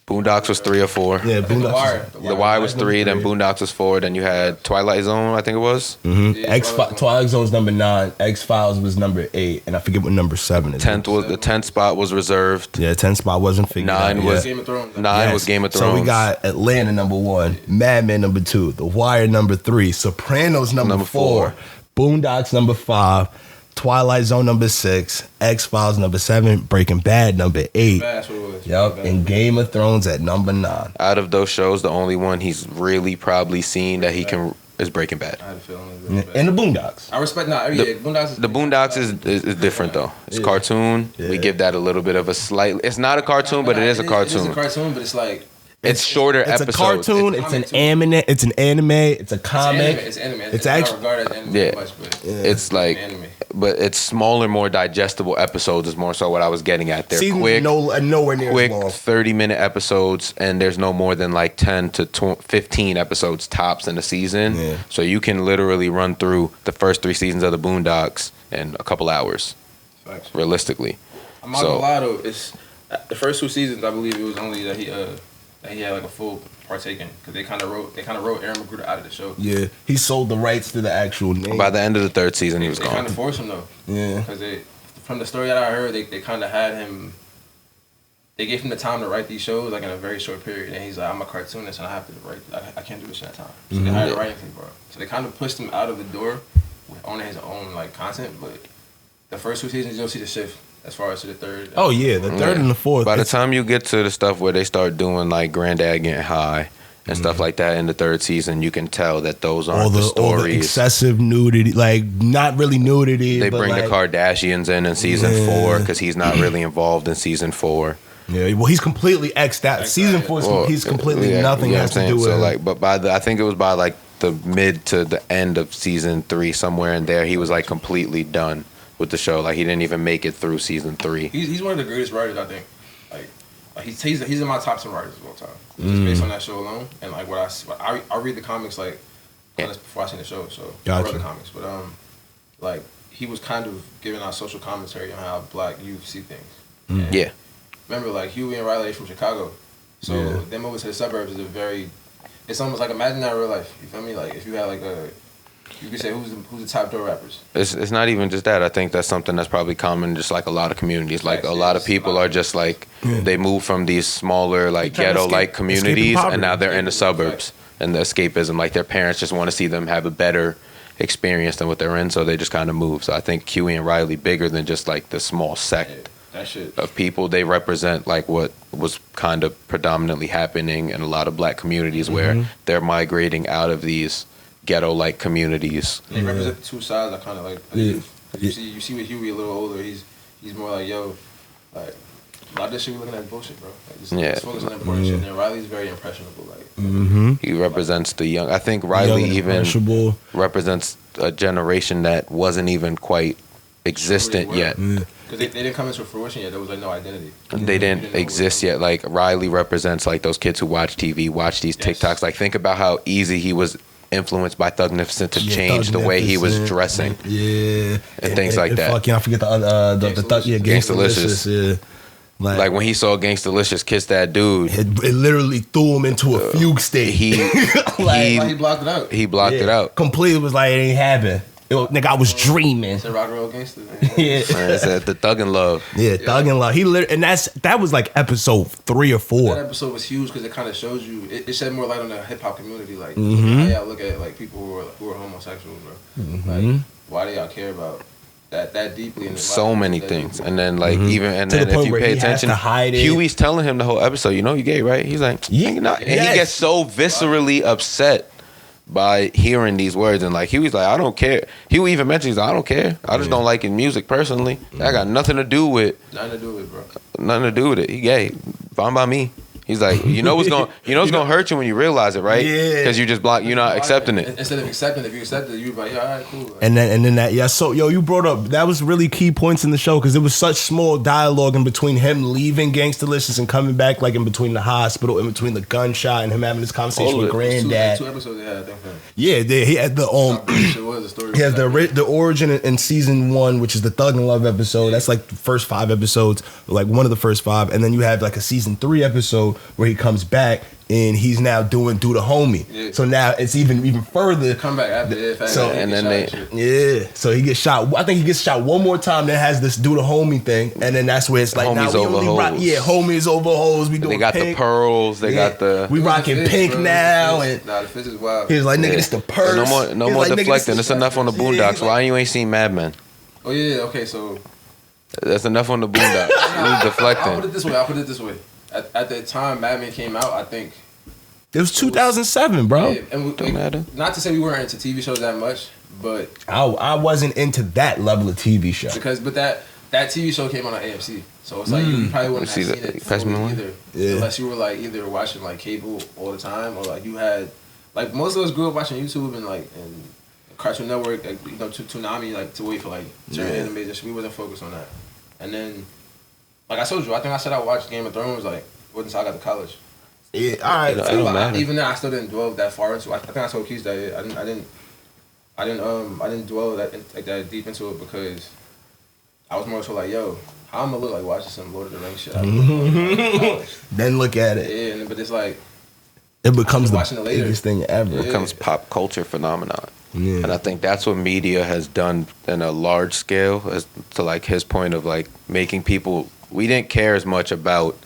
Boondocks was 3 or 4. Yeah, The Boondocks. Wire. The Wire was 3, then Boondocks. Boondocks was 4, then you had Twilight Zone, I think it was. Yeah, Twilight Zone's number 9. X-Files was number 8, and I forget what number 7 is. 10th spot was reserved. Yeah, 10 spot wasn't figured 9 out was yet. Game of Thrones. 9 was Game of Thrones. So we got Atlanta number 1, Mad Men number 2, The Wire number 3, Sopranos number 4, Boondocks number 5, Twilight Zone number 6, X-Files number 7, Breaking Bad number 8. That's what it was. Yep, and Game of Thrones at number 9. Out of those shows, the only one he's really probably seen that he can is Breaking Bad. I had a feeling it was And the Boondocks. I respect Boondocks. The Boondocks is different though. It's cartoon. Yeah. We give that a little bit of a slight. It's not a cartoon, but it is a cartoon. It is a cartoon, but it's like It's shorter It's episodes. a cartoon. It's an anime. It's an anime. It's a comic. It's anime. It's It's actually- not regarded as anime Yeah. much, but It's like, anime. but it's smaller, more digestible episodes. Is more so what I was getting at. They're Seasons quick, nowhere near quick as long. 30-minute episodes, and there's no more than like 10 to 15 episodes tops in a season. Yeah. So you can literally run through the first 3 seasons of the Boondocks in a couple hours, Facts. realistically. I'm not gonna lie though. It's the first 2 seasons. I believe it was only that he had like a full partake in, because they kind of wrote Aaron McGruder out of the show. Yeah, he sold the rights to the actual name. By the end of the 3rd season, he was They kind gone. of forced him though. Yeah. Because from the story that I heard, they kind of had him. They gave him the time to write these shows like in a very short period, and he's like, I'm a cartoonist and I have to write. I can't do this in that time. So they hired a writing team, bro. So they kind of pushed him out of the door with owning his own like content. But the first 2 seasons, you'll see the shift as far as to the 3rd. Oh yeah, the 3rd and the 4th. By the time you get to the stuff where they start doing like Granddad Getting High and stuff like that in the 3rd season, you can tell that those aren't all the the stories. excessive nudity, like not really nudity. They but bring like, the Kardashians in season Yeah. 4 because he's not really involved in season 4. Yeah, well, he's completely X'd out. Season 4, Well, he's completely yeah, nothing you know has what I'm to do saying? with. So like, but I think it was by like the mid to the end of season 3, somewhere in there, he was like completely done with the show. Like he didn't even make it through season 3. He's one of the greatest writers, I think. Like he's in my top 10 writers of all time. Just based on that show alone, and like I read the comics like honest before I seen the show, so I Gotcha. read the comics. But like he was kind of giving out social commentary on how black youth see things. And Yeah. remember, like Huey and Riley is from Chicago, so Yeah. them moving to the suburbs is it's almost like imagine that in real life. You feel me? Like if you had like you could say who's the top door rappers. It's not even just that. I think that's something that's probably common, just like a lot of communities. Like a lot of people are just like they move from these smaller like They're trying to ghetto-like escape communities, poverty. and now they're in the suburbs. And the escapism, like their parents just want to see them have a better experience than what they're in, so they just kind of move. So I think Huey and Riley, bigger than just like the small sect That shit. of people, they represent like what was kind of predominantly happening in a lot of black communities where they're migrating out of these ghetto-like communities. They represent the 2 sides. I kind of like. Yeah. You see with Huey a little older. He's more like like a lot of this shit we looking at is bullshit, bro. Like, just focus on important shit. And then Riley's very impressionable. Like He represents the young. I think Riley Young and even impressionable. represents a generation that wasn't even quite existent yet. because they didn't come into fruition yet. There was like no identity. They didn't exist yet. Like Riley represents like those kids who watch TV, watch these Yes. TikToks. Like think about how easy he was influenced by Thugnificent to Yeah, change the way he was Thugnificent. dressing. Yeah, And things like that. Fucking, I forget the thug. Yeah, Gangstalicious. Gangstalicious. Yeah, Like when he saw Gangstalicious kiss that dude, it literally threw him into a fugue state. he Like, he blocked it out. he blocked it out. Completely was like it ain't happen. Yo, nigga, I was dreaming. It's a rock and roll gangster. Yeah. It's the Thug and Love. Yeah, Thug and Love. And that was like episode 3 or 4. That episode was huge because it kind of shows you. It shed more light on the hip hop community. Like, how y'all look at like people who are homosexual, bro. Like, why do y'all care about that deeply? In So many things, deeply. And then like even and to then the point if you where pay he attention, has to hide it. Huey's telling him the whole episode. You know you gay, right? He's like, Yeah, and he gets so viscerally upset by hearing these words, and like Huey's like, I don't care. Huey even mentions, I don't care. I just don't like his music personally. That got nothing to do with bro. Nothing to do with it. He gay. Fine by me. He's like, you know what's gonna hurt you when you realize it, right? Yeah. Because you just block. You're not accepting it. Instead of accepting it, if you accept it, you're like, yeah, all right, cool. Like, And then that, yeah. So you brought up, that was really key points in the show because it was such small dialogue in between him leaving Gangstalicious and coming back, like in between the hospital, in between the gunshot, and him having this conversation with Granddad. Two episodes they had, I think. Yeah, he had the he has the origin in season 1, which is the Thug and Love episode. That's like the first 5 episodes, like one of the first 5, and then you have like a season 3 episode where he comes back and he's now doing Do the Homie. Yeah. So now it's even further. Come back after it. So and then so he gets shot. I think he gets shot one more time. Then has this Do the Homie thing, and then that's where it's like homies now we over only rock. Yeah, homies over hoes. We doing. They got pink. the pearls. They got the. We rocking fits, pink bro. now, and the fits is wild. he's like, nigga, it's the purse. No more like, deflecting. It's enough on the Boondocks. Why you ain't seen Mad Men? Oh yeah, okay, so that's enough on the Boondocks. You deflecting. I'll put it this way. At the time Mad Men came out, I think it was 2007, bro. Yeah, and Don't matter. Not to say we weren't into TV shows that much, but I wasn't into that level of TV show but that TV show came on AMC, so it's like you probably wouldn't have seen it either, unless you were like either watching like cable all the time or like you had like most of us grew up watching YouTube and like and Cartoon Network, like, you know, Toonami, like to wait for like certain anime. Just we wasn't focused on that, and then like I told you, I think I said I watched Game of Thrones like wasn't until I got to college. Yeah, all right. It don't matter. Even then, I still didn't dwell that far into it. I think I told Quis that I didn't dwell that deep into it because I was more so like, yo, how I'm gonna look like watching some Lord of the Rings shit. Then look at it. Yeah, but it's like it becomes the biggest thing ever. It becomes pop culture phenomenon. Yeah. And I think that's what media has done in a large scale, as to like his point of like making people. We didn't care as much about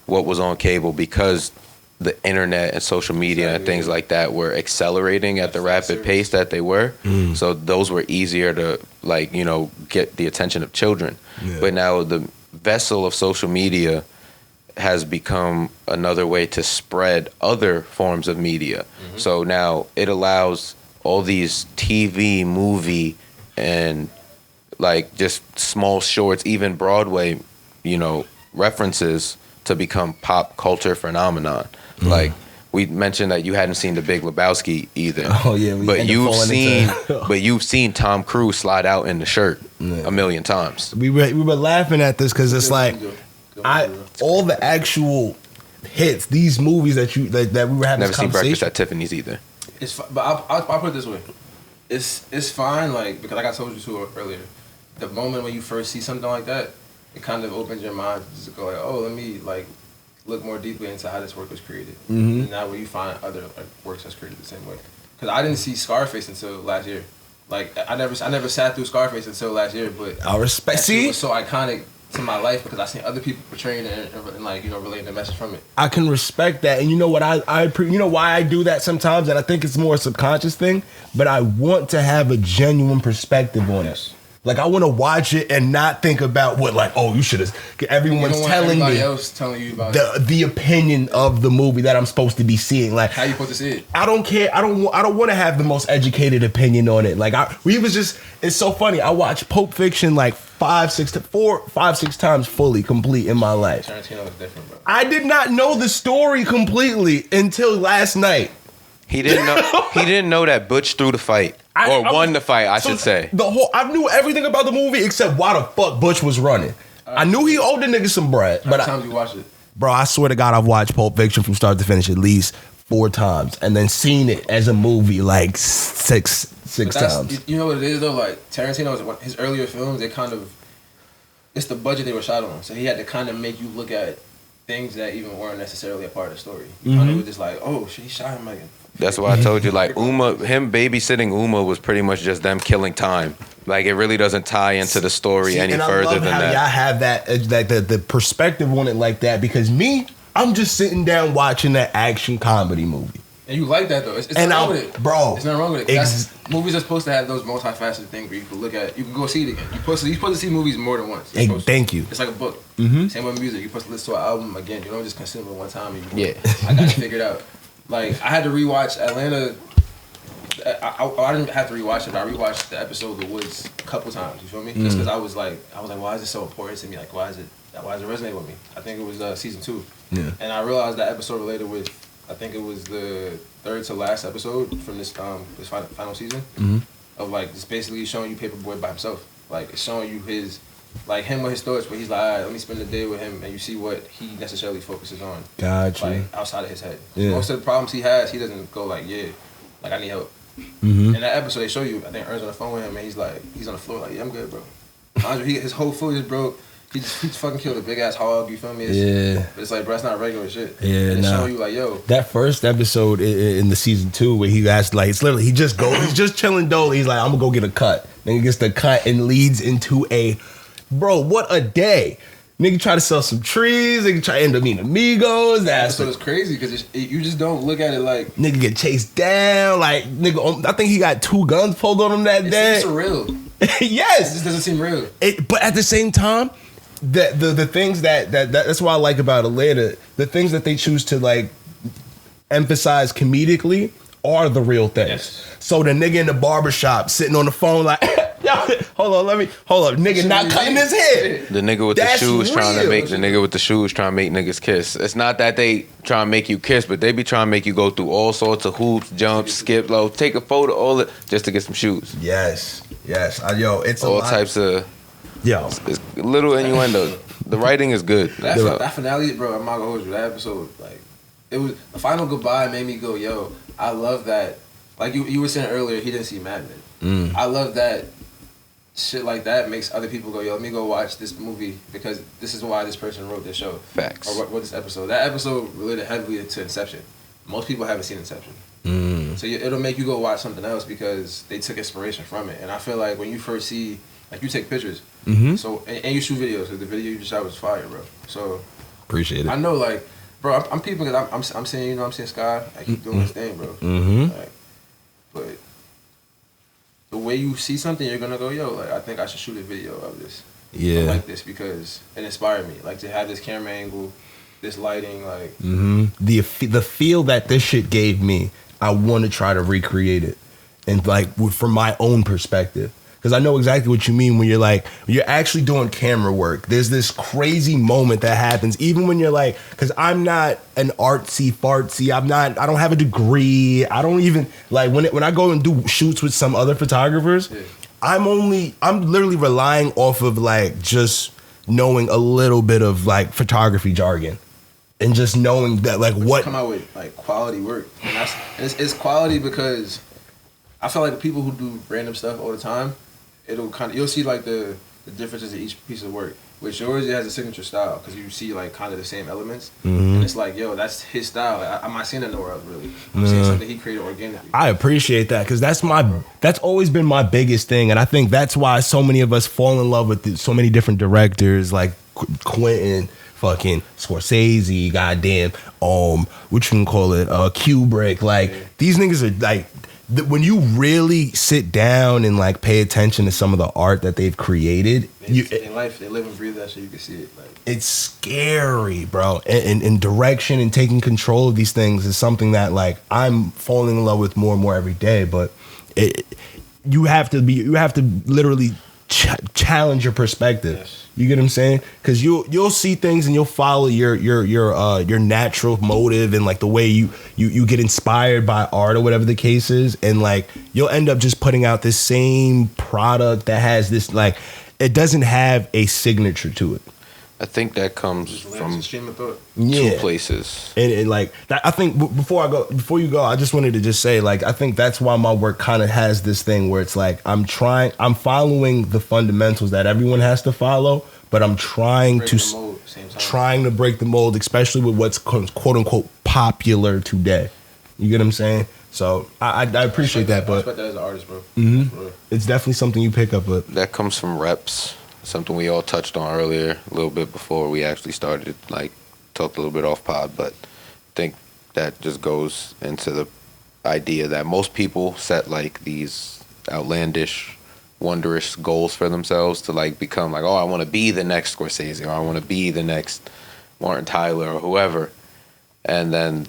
what was on cable because the internet and social media and things like that were accelerating at the rapid pace that they were. So those were easier to like, you know, get the attention of children. Yeah. But now the vessel of social media has become another way to spread other forms of media. So now it allows all these TV, movie, and like just small shorts, even Broadway, you know, references to become pop culture phenomenon. Like we mentioned that you hadn't seen The Big Lebowski either. Oh yeah, but you've seen Tom Cruise slide out in the shirt a million times. We were laughing at this because it's like all the actual hits, these movies that we were having. Never seen Breakfast at Tiffany's either. But I'll put it this way, it's fine, like because like I told you too earlier, the moment when you first see something like that, it kind of opens your mind to just go like, oh, let me like look more deeply into how this work was created. And now when you find other like works that's created the same way, because I didn't see Scarface until last year. Like I never sat through Scarface until last year, but I respect. See, it was so iconic to my life because I seen other people portraying it and like, you know, relaying the message from it. I can respect that, and you know what you know why I do that sometimes, and I think it's more a subconscious thing, but I want to have a genuine perspective on it. Like I want to watch it and not think about what like, oh, you should have. Everyone's telling me else telling you about the opinion of the movie that I'm supposed to be seeing. Like how you supposed to see it. I don't care. I don't want to have the most educated opinion on it. Like it's so funny. I watched Pulp Fiction like 5-6 times fully complete in my life. Tarantino is different, bro. I did not know the story completely until last night. He didn't know that Butch threw the fight. Won the fight, I should say. I knew everything about the movie except why the fuck Butch was running. I knew he owed the nigga some bread. How many times you watched it? Bro, I swear to God, I've watched Pulp Fiction from start to finish at least 4 times, and then seen it as a movie like six times. You know what it is though? Like Tarantino, his earlier films, it's the budget they were shot on, so he had to kind of make you look at things that even weren't necessarily a part of the story. Kind of was just like, oh shit, he shot him like That's why I told you, like, him babysitting Uma was pretty much just them killing time. Like, it really doesn't tie into the story any further than that. Y'all have that, the perspective on it like that, because I'm just sitting down watching that action comedy movie. And you like that though. It's not wrong with it, bro. It's not wrong with it. Movies are supposed to have those multifaceted things where you can look at. You can go see it again. You're supposed to see movies more than once. Thank you. It's like a book. Mm-hmm. Same with music. You're supposed to listen to an album again. You don't just consume it one time. And I got it figured out. Like I had to rewatch Atlanta. I didn't have to rewatch it. But I rewatched the episode of The Woods a couple times. You feel me? Just because I was like, why is it so important to me? Like, why is it resonate with me? I think it was season 2. Yeah. And I realized that episode related with. I think it was the third to last episode from this final season of like just basically showing you Paperboy by himself. Like it's showing you his him with his thoughts, where he's like, all right, let me spend the day with him, and you see what he necessarily focuses on. Gotcha. Like outside of his head. Yeah. Most of the problems he has, he doesn't go like, yeah, like I need help. Mm-hmm. In that episode, they show you. I think Ern's on the phone with him, and he's on the floor like, yeah, I'm good, bro. His whole foot is broke. He just fucking killed a big ass hog. You feel me? But it's like, bro, it's not regular shit. Yeah, and it's showing you like, yo. That first episode in the season 2 where he asked, like, it's literally he's just chilling dole. He's like, I'm gonna go get a cut. Then he gets the cut and leads into bro, what a day. Nigga try to sell some trees. Nigga try to end up meeting amigos. So it's crazy because you just don't look at it like nigga get chased down. Like nigga, I think he got 2 guns pulled on him that day. It's surreal. Yes, it just doesn't seem real. But at the same time. The things that's what I like about Atlanta, the things that they choose to like emphasize comedically are the real things. Yes. So the nigga in the barbershop sitting on the phone like, yo, hold on, nigga not cutting his hair. The nigga with the shoes trying to make niggas kiss. It's not that they try to make you kiss, but they be trying to make you go through all sorts of hoops, jumps, skip low, take a photo, all it just to get some shoes. Yes. Yo, it's all types of. Yo, it's little innuendo. The writing is good. That finale, bro, I'm not gonna hold you. That episode, like, it was the final goodbye made me go, yo, I love that. Like you were saying earlier, he didn't see Mad Men. I love that shit like that makes other people go, yo, let me go watch this movie because this is why this person wrote this show. Facts. Or what this episode. That episode related heavily to Inception. Most people haven't seen Inception. So it'll make you go watch something else because they took inspiration from it. And I feel like when you first see, like, you take pictures. So and you shoot videos. Because the video you just shot was fire, bro. So appreciate it. I know, like, bro, I'm peeping because I'm seeing, you know, I'm seeing Sky. I keep doing this thing, bro. Like, but the way you see something, you're gonna go, yo, like, I think I should shoot a video of this. Yeah. I like this because it inspired me. Like, to have this camera angle, this lighting, like. The feel that this shit gave me, I want to try to recreate it, and like from my own perspective. Because I know exactly what you mean when you're actually doing camera work. There's this crazy moment that happens, even when you're like, because I'm not an artsy fartsy. I don't have a degree. I don't even, like, when I go and do shoots with some other photographers, I'm literally relying off of, like, just knowing a little bit of, like, photography jargon. And just knowing that, like, what. Come out with, like, quality work. And it's quality because I feel like the people who do random stuff all the time, you'll see like the differences in each piece of work. With yours, it has a signature style because you see like kind of the same elements, and it's like, yo, that's his style. Like, I'm not seeing it nowhere else really. I'm seeing something he created organically. I appreciate that because that's always been my biggest thing, and I think that's why so many of us fall in love with so many different directors like Quentin, fucking Scorsese, goddamn, what you can call it, Kubrick. Like these niggas are like. When you really sit down and like pay attention to some of the art that they've created, in life they live and breathe that, so you can see it. Like, it's scary, bro. And direction and taking control of these things is something that like I'm falling in love with more and more every day. But you have to literally challenge your perspective. Yes. You get what I'm saying? Because you'll see things and you'll follow your natural motive and like the way you get inspired by art or whatever the case is, and like you'll end up just putting out this same product that has this, like, it doesn't have a signature to it. I think that comes from two places. And like that, I think before you go, I just wanted to just say, like, I think that's why my work kind of has this thing where it's like I'm following the fundamentals that everyone has to follow, but I'm trying to break the mold, especially with what's quote unquote popular today. You get what I'm saying? So I appreciate that, but I respect that as an artist, bro. It's definitely something you pick up. But that comes from reps. Something we all touched on earlier, a little bit before we actually started, like talked a little bit off pod, but I think that just goes into the idea that most people set like these outlandish, wondrous goals for themselves to like become like, oh, I want to be the next Scorsese, or I want to be the next Martin Tyler or whoever. And then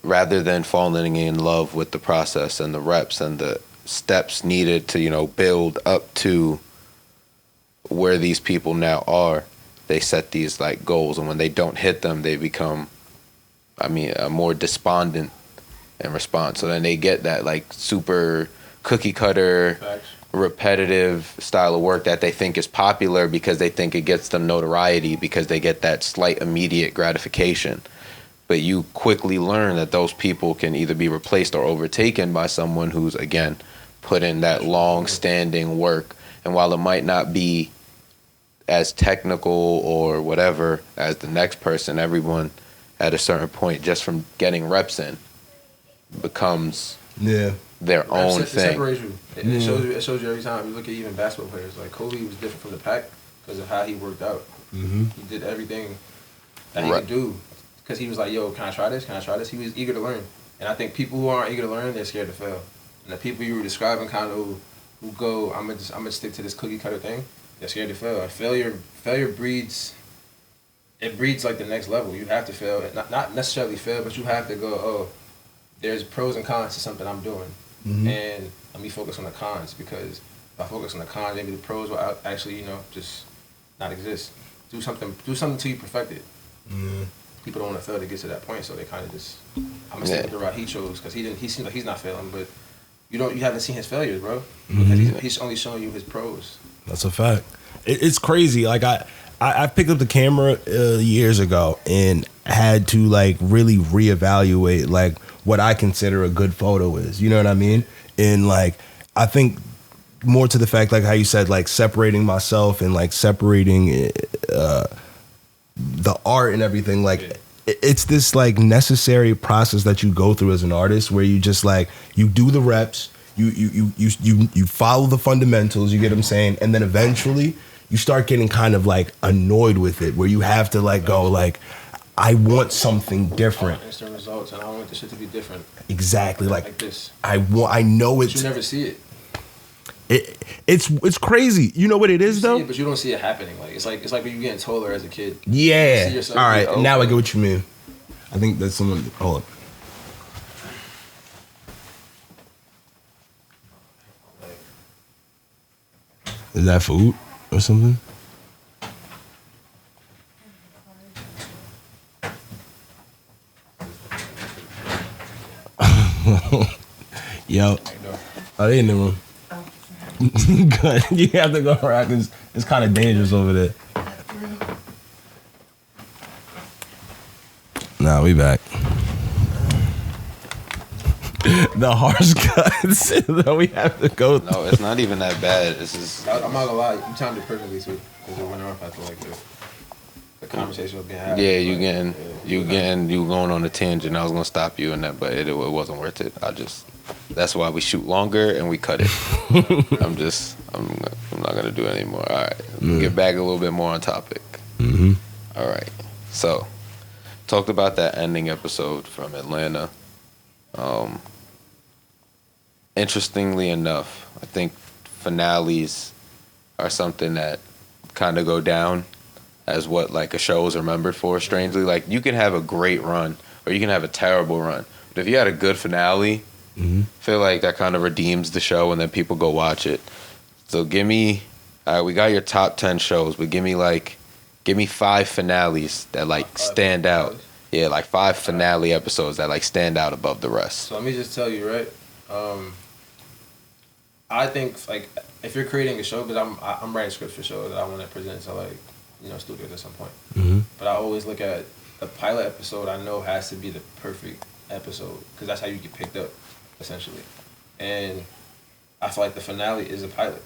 rather than falling in love with the process and the reps and the steps needed to, you know, build up to where these people now are, they set these like goals, and when they don't hit them, they become, more despondent in response. So then they get that like super cookie cutter, repetitive style of work that they think is popular because they think it gets them notoriety, because they get that slight immediate gratification. But you quickly learn that those people can either be replaced or overtaken by someone who's, again, put in that long-standing work. And while it might not be as technical or whatever as the next person, everyone at a certain point, just from getting reps in, becomes their own thing. It separates you. It shows you every time. You look at even basketball players. Like Kobe was different from the pack because of how he worked out. He did everything that he could do because he was like, yo, can I try this? Can I try this? He was eager to learn. And I think people who aren't eager to learn, they're scared to fail. And the people you were describing kind of who go, I'm gonna stick to this cookie cutter thing, they're scared to fail. And failure breeds like the next level. You have to fail. Not necessarily fail, but you have to go, oh, there's pros and cons to something I'm doing. And let me focus on the cons, because if I focus on the cons, maybe the pros will actually, just not exist. Do something till you perfect it. People don't want to fail to get to that point, so they kind of just, I'm gonna stick with the route he chose, because he seems like he's not failing, but you haven't seen his failures, bro. Because he's only showing you his pros. That's a fact. It's crazy. Like I picked up the camera years ago and had to like really reevaluate like what I consider a good photo is. You know what I mean? And like I think more to the fact, like how you said, like separating myself and like separating the art and everything. Like it's this like necessary process that you go through as an artist, where you just like you do the reps, you follow the fundamentals. You get what I'm saying? And then eventually you start getting kind of like annoyed with it, where you have to like go like, I want something different. I want instant results, and I want the shit to be different. Exactly, like this. I know it's. But you never see it. It's crazy. You know what it is though? But you don't see it happening. Like it's like when you getting taller as a kid. Yeah. All right. Now I get what you mean. I think that's someone. Hold on. Is that food or something? Yo. Oh, they in the room. Good. You have to go around because it's kind of dangerous over there. Nah, we back. The harsh cuts that we have to go through. No, it's not even that bad. This is. I'm not gonna lie. You timed it perfectly too, because it went off after like the conversation was being had. Yeah, you going on a tangent. I was gonna stop you in that, but it wasn't worth it. That's why we shoot longer and we cut it. I'm not gonna do it anymore. All right, get back a little bit more on topic. All right, so talked about that ending episode from Atlanta. Interestingly enough, I think finales are something that kind of go down as what like a show is remembered for. Strangely, like you can have a great run or you can have a terrible run, but if you had a good finale, I feel like that kind of redeems the show, and then people go watch it. So give me, we got your top 10 shows, but give me 5 finales that like stand out. Yeah, like 5 finale episodes that like stand out above the rest. So let me just tell you, right? I think like if you're creating a show, because I'm writing scripts for shows that I want to present to like studios at some point. But I always look at the pilot episode. I know has to be the perfect episode, because that's how you get picked up, essentially. And I feel like the finale is a pilot.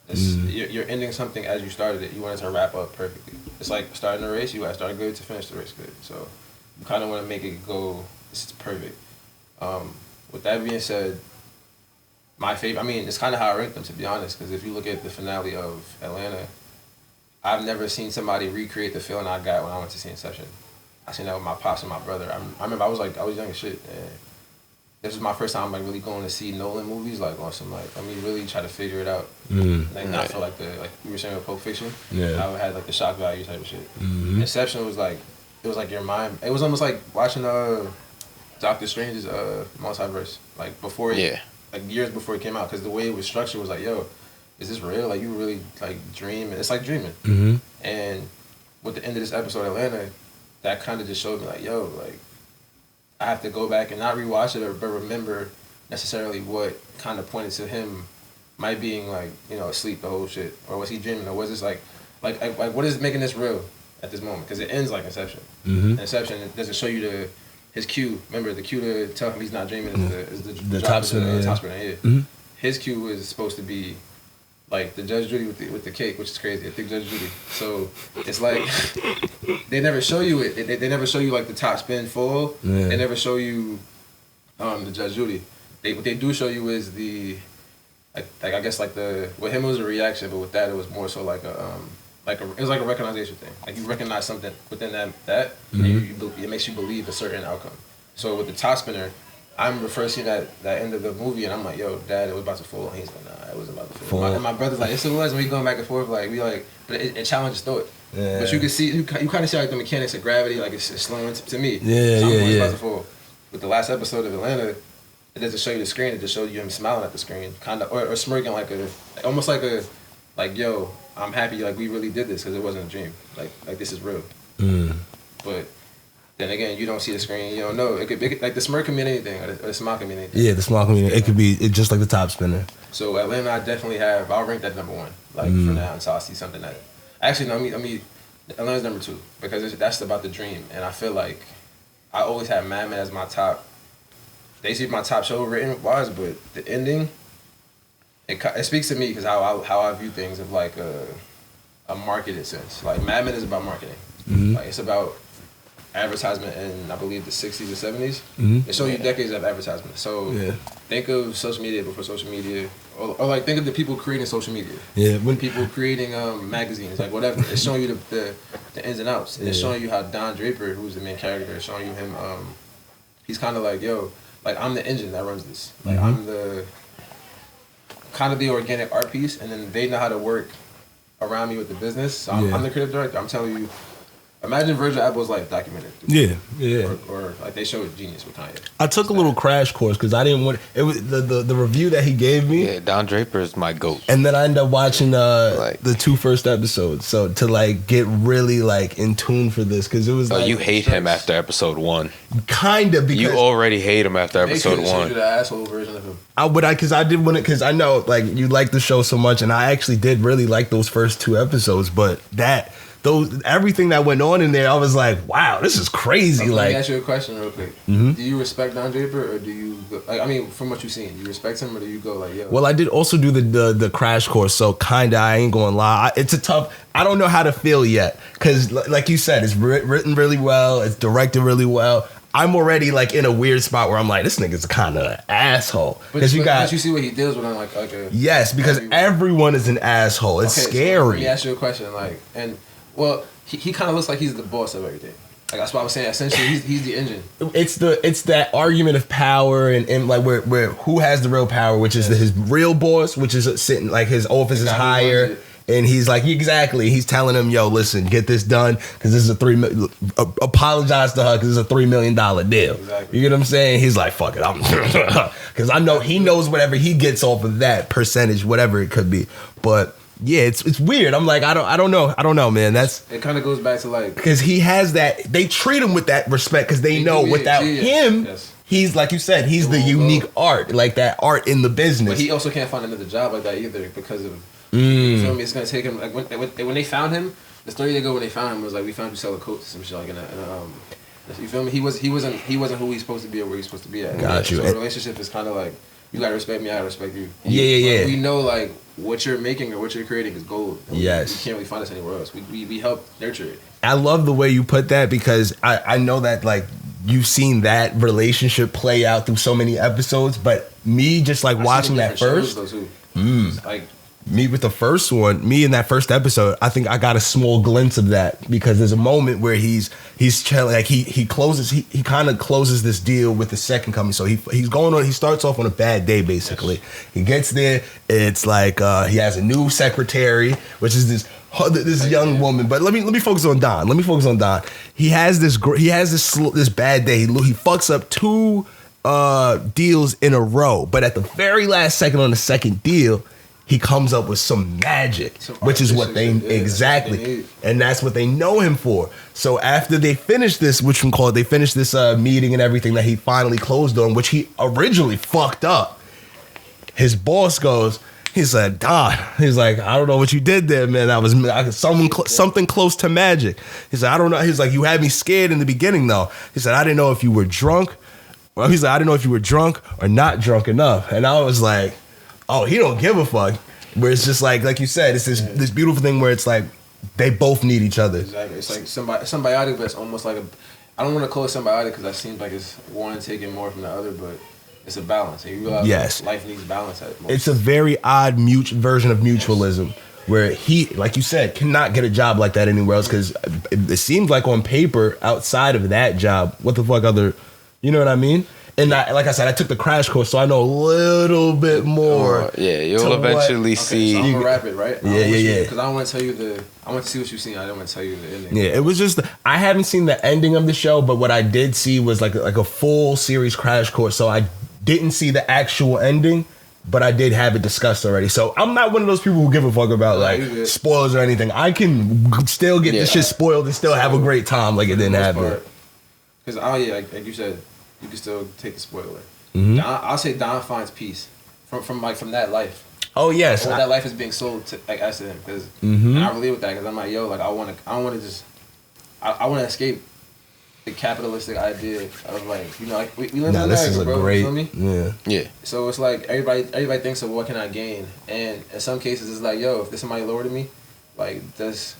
You're ending something as you started it. You want it to wrap up perfectly. It's like starting a race. You got to start good to finish the race good. So you kind of want to make it go, this is perfect. with that being said, my favorite. I mean, it's kind of how I rank them, to be honest. Because if you look at the finale of Atlanta, I've never seen somebody recreate the feeling I got when I went to see Inception. I seen that with my pops and my brother. I remember I was young as shit. And this was my first time like really going to see Nolan movies, like on some like, I mean, really try to figure it out. Like not for like you were saying with Pulp Fiction. Yeah. I had like the shock value type of shit. Inception was like, it was like your mind. It was almost like watching Doctor Strange's multiverse, like before it, like years before it came out, because the way it was structured was like, yo, is this real? Like you really like dream? It's like dreaming. And with the end of this episode, Atlanta, that kind of just showed me like, yo, like I have to go back and not rewatch it, but remember necessarily what kind of pointed to him might being like, you know, asleep the whole shit, or was he dreaming, or was this like what is making this real at this moment? Because it ends like Inception. Inception, it doesn't show you his cue. Remember the cue to tell him he's not dreaming is the top spinner. His cue was supposed to be like the Judge Judy with the cake, which is crazy. I think Judge Judy. So it's like they never show you it. They never show you like the top spin full. They never show you the Judge Judy. What they do show you is the like I guess like with him it was a reaction, but with that it was more so like it was like a recognition thing. Like you recognize something within that and it makes you believe a certain outcome. So with the top spinner, I remember first seeing that end of the movie, and I'm like, yo, Dad, it was about to fall. And he's like, nah, it wasn't about to fall. And my brother's like, yes, it was. And we going back and forth, like, but it challenges through it. Yeah. But you can see, you kind of see like the mechanics of gravity, like it's slowing to me. It's about to fall. With the last episode of Atlanta, it doesn't show you the screen, it just shows you him smiling at the screen, kind of, or smirking almost like, yo, I'm happy, like, we really did this, because it wasn't a dream. Like this is real. But then again, you don't see the screen, you don't know. It could like the smirk can mean anything, or the smile can mean anything. Yeah, the smile can mean anything. It could be just like the top spinner. So Atlanta, I definitely I'll rank that number one, like for now, until I see something that. Actually, no, I mean, Atlanta's number two, because that's about the dream, and I feel like I always had Mad Men as my top. They see my top show written wise, but the ending, it speaks to me because how I view things of like a marketed sense. Like Mad Men is about marketing, like it's about advertisement in, I believe, the 60s or 70s. They show you decades of advertisement. So think of social media before social media, or like think of the people creating social media. Yeah, when people creating magazines, like whatever. It's showing you the ins and outs. And it's showing you how Don Draper, who's the main character, is showing you him. He's kind of like, yo, like I'm the engine that runs this. Like I'm the kind of the organic art piece, and then they know how to work around me with the business. So I'm the creative director. I'm telling you. Imagine Virgil Abloh's life documented. Or like they showed Genius with Kanye. I took a little crash course because I didn't want it. Was the review that he gave me. Yeah, Don Draper is my goat. And then I ended up watching the two first episodes, so to like get really like in tune for this, because it was. Oh, like, you hate him after episode 1. Kinda, because you already hate him after episode 1. The asshole version of him. Because I did want it, because I know like you like the show so much, and I actually did really like those first 2 episodes, but everything that went on in there, I was like, wow, this is crazy. Let me ask you a question real quick. Do you respect Don Draper, or do you go, like, I mean, from what you've seen, do you respect him, or do you go like, yo? Well, I did also do the crash course, so kinda, I ain't gonna lie. It's a tough, I don't know how to feel yet, because like you said, it's written really well, it's directed really well. I'm already like in a weird spot where I'm like, this nigga's kind of an asshole. But you see what he deals with on like a yes, because everyone is an asshole. It's scary. So let me ask you a question, well, he kind of looks like he's the boss of everything. Like that's what I was saying. Essentially, he's the engine. It's that argument of power and like where who has the real power, which is his real boss, which is sitting like his office is higher, and he's like exactly. He's telling him, "Yo, listen, get this done because this is apologize to her because it's a $3 million deal." Exactly. You get what I'm saying? He's like, "Fuck it, I'm," because I know he knows whatever he gets off of that percentage, whatever it could be, but. Yeah, it's weird. I'm like, I don't know, man. It kind of goes back to like because he has that. They treat him with that respect because they know without him, he's like you said, he's the unique art, like that art in the business. But he also can't find another job like that either because of. You feel me? It's gonna take him like when they found him. The story they go when they found him was like we found you selling coats or some shit like in you feel me? He wasn't who he's supposed to be or where he's supposed to be at. Got you. So the relationship is kind of like. You gotta respect me, I gotta respect you. Yeah. We know like what you're making or what you're creating is gold. Yes. You can't really find us anywhere else. We help nurture it. I love the way you put that because I know that like you've seen that relationship play out through so many episodes, but me just like watching that first. Like me with the first one, me in that first episode, I think I got a small glimpse of that because there's a moment where he's chilling, like he kind of closes this deal with the second company. So he starts off on a bad day basically. Yes. He gets there, it's like he has a new secretary, which is this young woman. But let me focus on Don. He has this bad day. He fucks up 2 deals in a row, but at the very last second on the second deal, he comes up with some magic, which is what they exactly, and that's what they know him for. So after they finish this, meeting and everything that he finally closed on, which he originally fucked up, his boss goes, he said, Don, he's like, I don't know what you did there, man. Something close to magic. He said, I don't know. He's like, you had me scared in the beginning, though. He said, I didn't know if you were drunk. Well, he's like, I didn't know if you were drunk or not drunk enough. And I was like, oh, he don't give a fuck. Where it's just like you said, it's this beautiful thing where it's like they both need each other. Exactly. It's like symbiotic, but it's almost like I don't want to call it symbiotic because that seems like it's one taking more from the other, but it's a balance. And you realize life needs balance at most. It's a very odd version of mutualism where he, like you said, cannot get a job like that anywhere else because it seems like on paper, outside of that job, what the fuck other, you know what I mean? And like I said, I took the crash course, so I know a little bit more. You'll eventually see. So I'm gonna wrap it, right? Yeah. Because I want to tell you I want to see what you've seen. I don't want to tell you the ending. Yeah, it was just I haven't seen the ending of the show, but what I did see was like a full series crash course. So I didn't see the actual ending, but I did have it discussed already. So I'm not one of those people who give a fuck about like spoilers or anything. I can still get this shit spoiled and still have a great time like it didn't happen. Because like you said, you can still take the spoiler. Mm-hmm. I'll say Don finds peace from that life. Oh yes, that life is being sold to us to him because I relate with that because I'm like I want to escape the capitalistic idea of like like we live in America, this is a bro, great, you feel me? Yeah. So it's like everybody thinks of what can I gain, and in some cases it's like if there's somebody lower than me, like does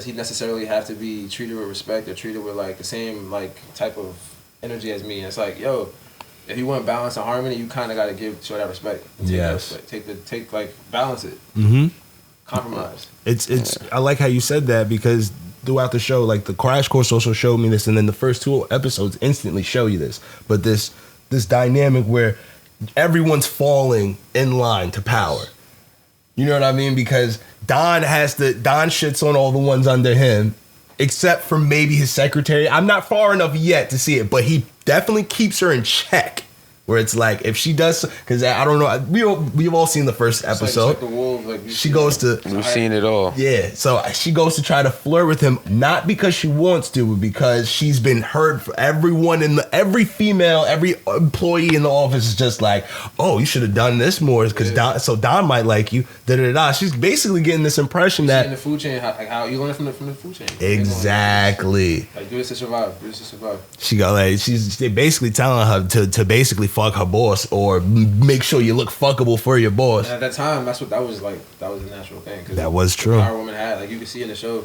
he necessarily have to be treated with respect or treated with like the same like type of energy as me? And it's like if you want balance and harmony, you kind of got to show that respect. Take balance it. Mm-hmm. Compromise. It's I like how you said that because throughout the show, like the crash course also showed me this, and then the first 2 episodes instantly show you this. But this dynamic where everyone's falling in line to power. You know what I mean? Because Don shits on all the ones under him, except for maybe his secretary. I'm not far enough yet to see it, but he definitely keeps her in check. Where it's like if she does, because I don't know, we've all seen the first episode. It's like the wolves, she goes to. We've seen it all. Yeah, so she goes to try to flirt with him, not because she wants to, but because she's been heard. For everyone every female, every employee in the office is just like, oh, you should have done this more, because Don might like you. She's basically getting this impression that in the food chain, how you learn from the food chain. Exactly. Like do this to survive. She got they basically telling her to basically fuck her boss or make sure you look fuckable for your boss. And at that time, that was a natural thing. That was true. The power woman had, like you can see in the show,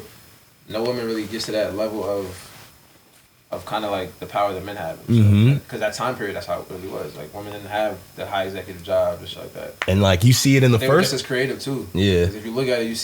no woman really gets to that level of kind of like the power that men have. Because that time period, that's how it really was. Like women didn't have the high executive job, just like that. And like you see it in the they first. Were just as creative too. Yeah. Because if you look at it, you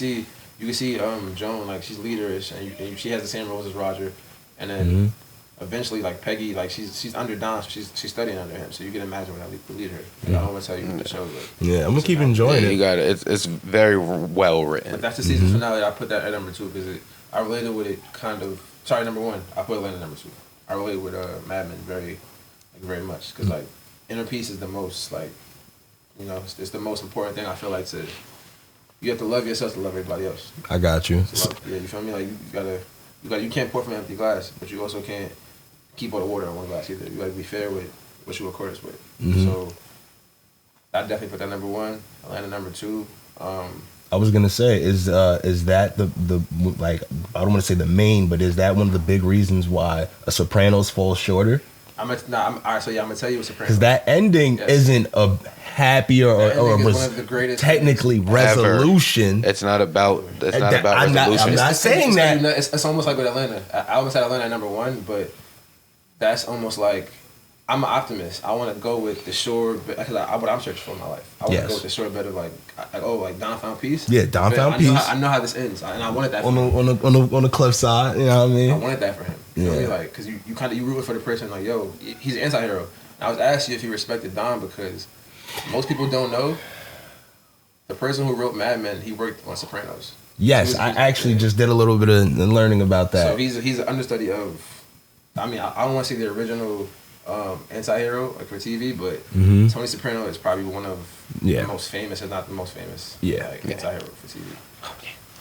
can see Joan, like she's leaderish, and she has the same roles as Roger, and then. Eventually, like Peggy, like she's under Don, so she's studying under him. So you can imagine when I lead her. I don't want to tell you the show, but I'm gonna keep enjoying it. You got it. It's very well written. But that's the season finale. I put that at number 2 because I related with it kind of. Sorry, number 1. I put Atlanta number 2. I related with Mad Men very much because like inner peace is the most like, it's the most important thing I feel like to. You have to love yourself to love everybody else. I got you. So, you feel me? Like you can't pour from an empty glass, but you also can't keep all the water in one glass either. You gotta be fair with what you accord us with. So I definitely put that number 1. Atlanta number 2. I was gonna say, is that the like I don't want to say the main, but is that one of the big reasons why a Sopranos falls shorter? All right, so I'm gonna tell you what Sopranos. Because that ending isn't a happy or technically resolution. It's not about resolution. I'm not saying that. It's almost like with Atlanta. I almost had Atlanta at number 1, but that's almost like I'm an optimist. I want to go with the sure, because what I'm searching for in my life. I want to go with the sure bet of like Don found peace. Yeah, Don found peace. I know how this ends, and I wanted that for on the cliff side. You know what I mean? I wanted that for him. You know what I mean? Like, because you rooting for the person. Like, yo, he's an anti-hero. And I was asking you if you respected Don because most people don't know the person who wrote Mad Men. He worked on Sopranos. Yes, I actually just did a little bit of learning about that. So he's an understudy of. I mean, I don't want to say the original anti-hero like for TV, but Tony Soprano is probably one of the most famous, if not the most famous, anti-hero for TV.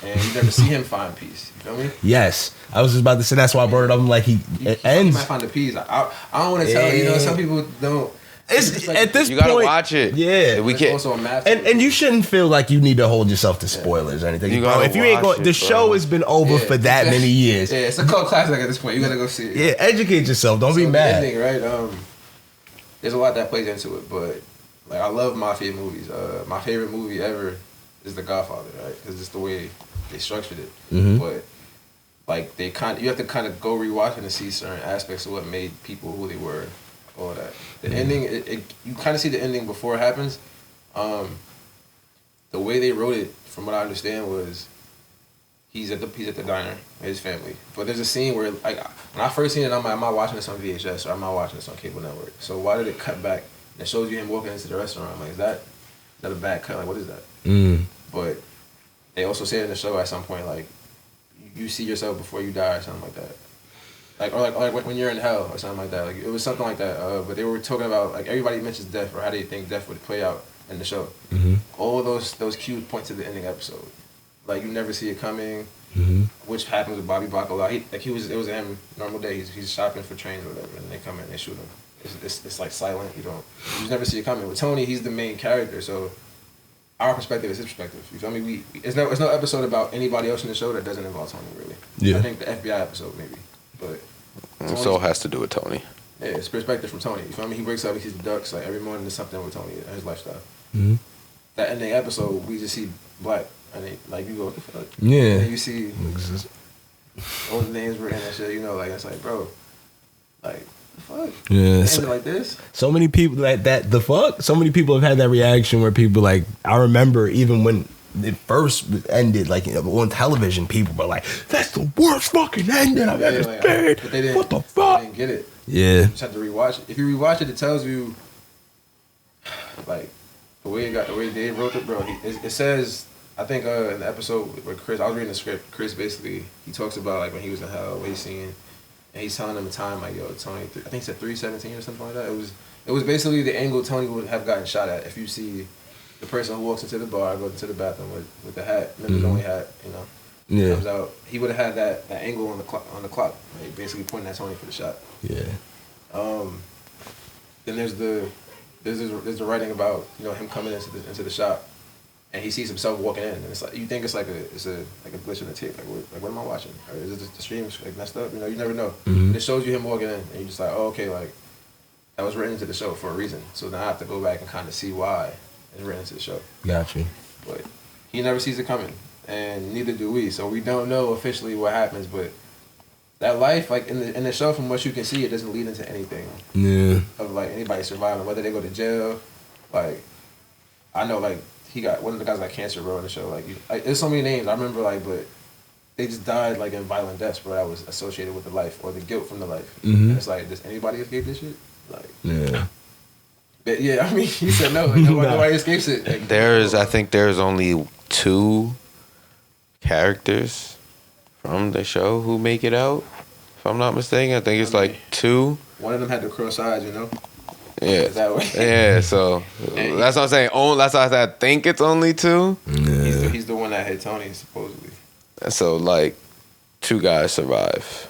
And you never see him find peace. You feel me? Yes, I was just about to say that's why I brought it up. I'm like, it ends. He might find the peace. I don't want to tell you. Some people don't. It's like, at this you point, gotta watch it. Yeah, we can't. Also a math and you shouldn't feel like you need to hold yourself to spoilers or anything. Bro, if you ain't going, the show has been over for that many years. Yeah, it's a cult classic at this point. You gotta go see it. Yeah, educate yourself. Don't be mad. Ending, right? There's a lot that plays into it, but like I love mafia movies. My favorite movie ever is The Godfather, right? Because it's the way they structured it. But like you have to kind of go rewatch and see certain aspects of what made people who they were. All that. The ending, you kind of see the ending before it happens. The way they wrote it, from what I understand, was he's at the diner with his family. But there's a scene where, like, when I first seen it, I'm like, am I watching this on VHS or am I watching this on cable network? So why did it cut back and it shows you him walking into the restaurant? I'm like, is that a bad cut? Like, what is that? But they also say in the show at some point, like, you see yourself before you die or something like that. Like when you're in hell or something like that. Like it was something like that. But they were talking about like everybody mentions death or how they think death would play out in the show. All of those cues point to the ending episode. Like you never see it coming. Which happens with Bobby Bacala. It was him normal day. He's shopping for trains or whatever, and they come in and they shoot him. It's like silent. You never see it coming. With Tony, he's the main character, so our perspective is his perspective. You feel me? It's no episode about anybody else in the show that doesn't involve Tony really. Yeah. I think the FBI episode maybe. But so it has to do with Tony. Yeah, it's perspective from Tony. You feel me? He wakes up, he sees the ducks. Like every morning, there's something with Tony and his lifestyle. That ending episode, we just see black, and like you go, what the fuck? Yeah. And you see all the names written and shit. You know, like it's like, bro, like the fuck. Yeah. So, like this. So many people that the fuck. So many people have had that reaction where people like. I remember even when it first ended, like on television, people were like, "That's the worst fucking ending I've ever seen." What the fuck? They didn't get it. Yeah. You just have to rewatch it. If you rewatch it, it tells you, like, the way they wrote it, bro. It says, I think in the episode with Chris, I was reading the script. Chris basically he talks about like when he was in hell, what he's seeing, and he's telling him the time, like, yo, Tony, I think he said 3:17 or something like that. It was basically the angle Tony would have gotten shot at if you see. The person who walks into the bar, goes into the bathroom with the hat, members only hat, comes out. He would have had that angle on the clock, like basically pointing at Tony for the shot. Yeah. Then there's the writing about him coming into the shop, and he sees himself walking in, and it's like you think it's like a glitch in the tape, like what am I watching? Or is it the stream like messed up? You never know. It shows you him walking in, and you're just like, oh, okay, like that was written into the show for a reason. So now I have to go back and kind of see why. And ran into the show. Got you. But he never sees it coming, and neither do we. So we don't know officially what happens. But that life, like in the show, from what you can see, it doesn't lead into anything. Yeah. Of like anybody surviving, whether they go to jail. Like I know, like he got one of the guys got cancer, bro, in the show. Like there's so many names I remember, like, but they just died like in violent deaths, bro. That was associated with the life or the guilt from the life. And it's like, does anybody escape this shit? Like, yeah. But yeah, I mean, he said no. Like, nobody escapes it. Like, I think there's only 2 characters from the show who make it out. If I'm not mistaken, I think it's like 2. One of them had to cross sides, Yeah. That way. Yeah. So that's what I'm saying. That's why I think it's only 2. Yeah. He's the one that hit Tony supposedly. So like 2 guys survive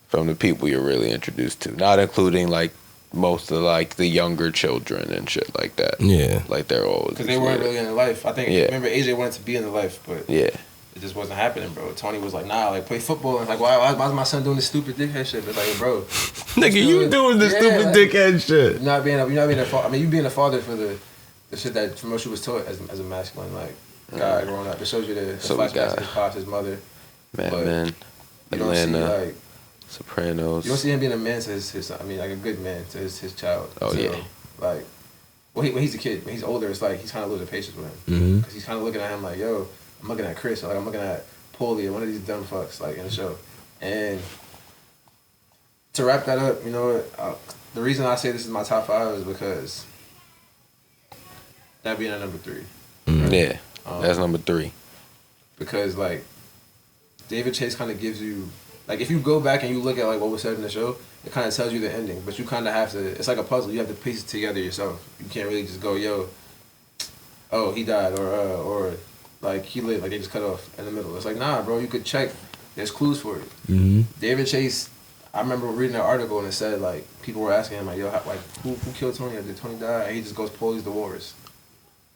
from the people you're really introduced to, not including like. Most of like the younger children and shit like that. Yeah, like they're all because they weren't really in the life. I think. Remember, AJ wanted to be in the life, but it just wasn't happening, bro. Tony was like, "Nah, like play football." And like, why's my son doing this stupid dickhead shit? But like, bro, nigga, you doing this stupid dickhead shit? You're not being a father. I mean, you being a father for the shit that from what you was taught as a masculine like guy growing up. It shows you the flashbacks of his pops, his mother. Man, you don't see like Sopranos. You don't see him being a man to his I mean, like a good man to his child. Oh, so, yeah. Like, when he's a kid, when he's older, it's like he's kind of losing patience with him. Because he's kind of looking at him like, yo, I'm looking at Chris, or like I'm looking at Paulie, or one of these dumb fucks, like in the show. And to wrap that up, you know, the reason I say this is my top 5 is because that being at number 3. Right? Yeah, that's number 3. Because like David Chase kind of gives you, like, if you go back and you look at like what was said in the show, it kind of tells you the ending, but you kind of have to. It's like a puzzle. You have to piece it together yourself. You can't really just go, yo, oh, he died, or like he lived, like they just cut off in the middle. It's like, nah, bro, you could check. There's clues for it. David Chase. I remember reading an article and it said like people were asking him like, yo, who killed Tony? Or did Tony die? And he just goes, Paulie's the walrus.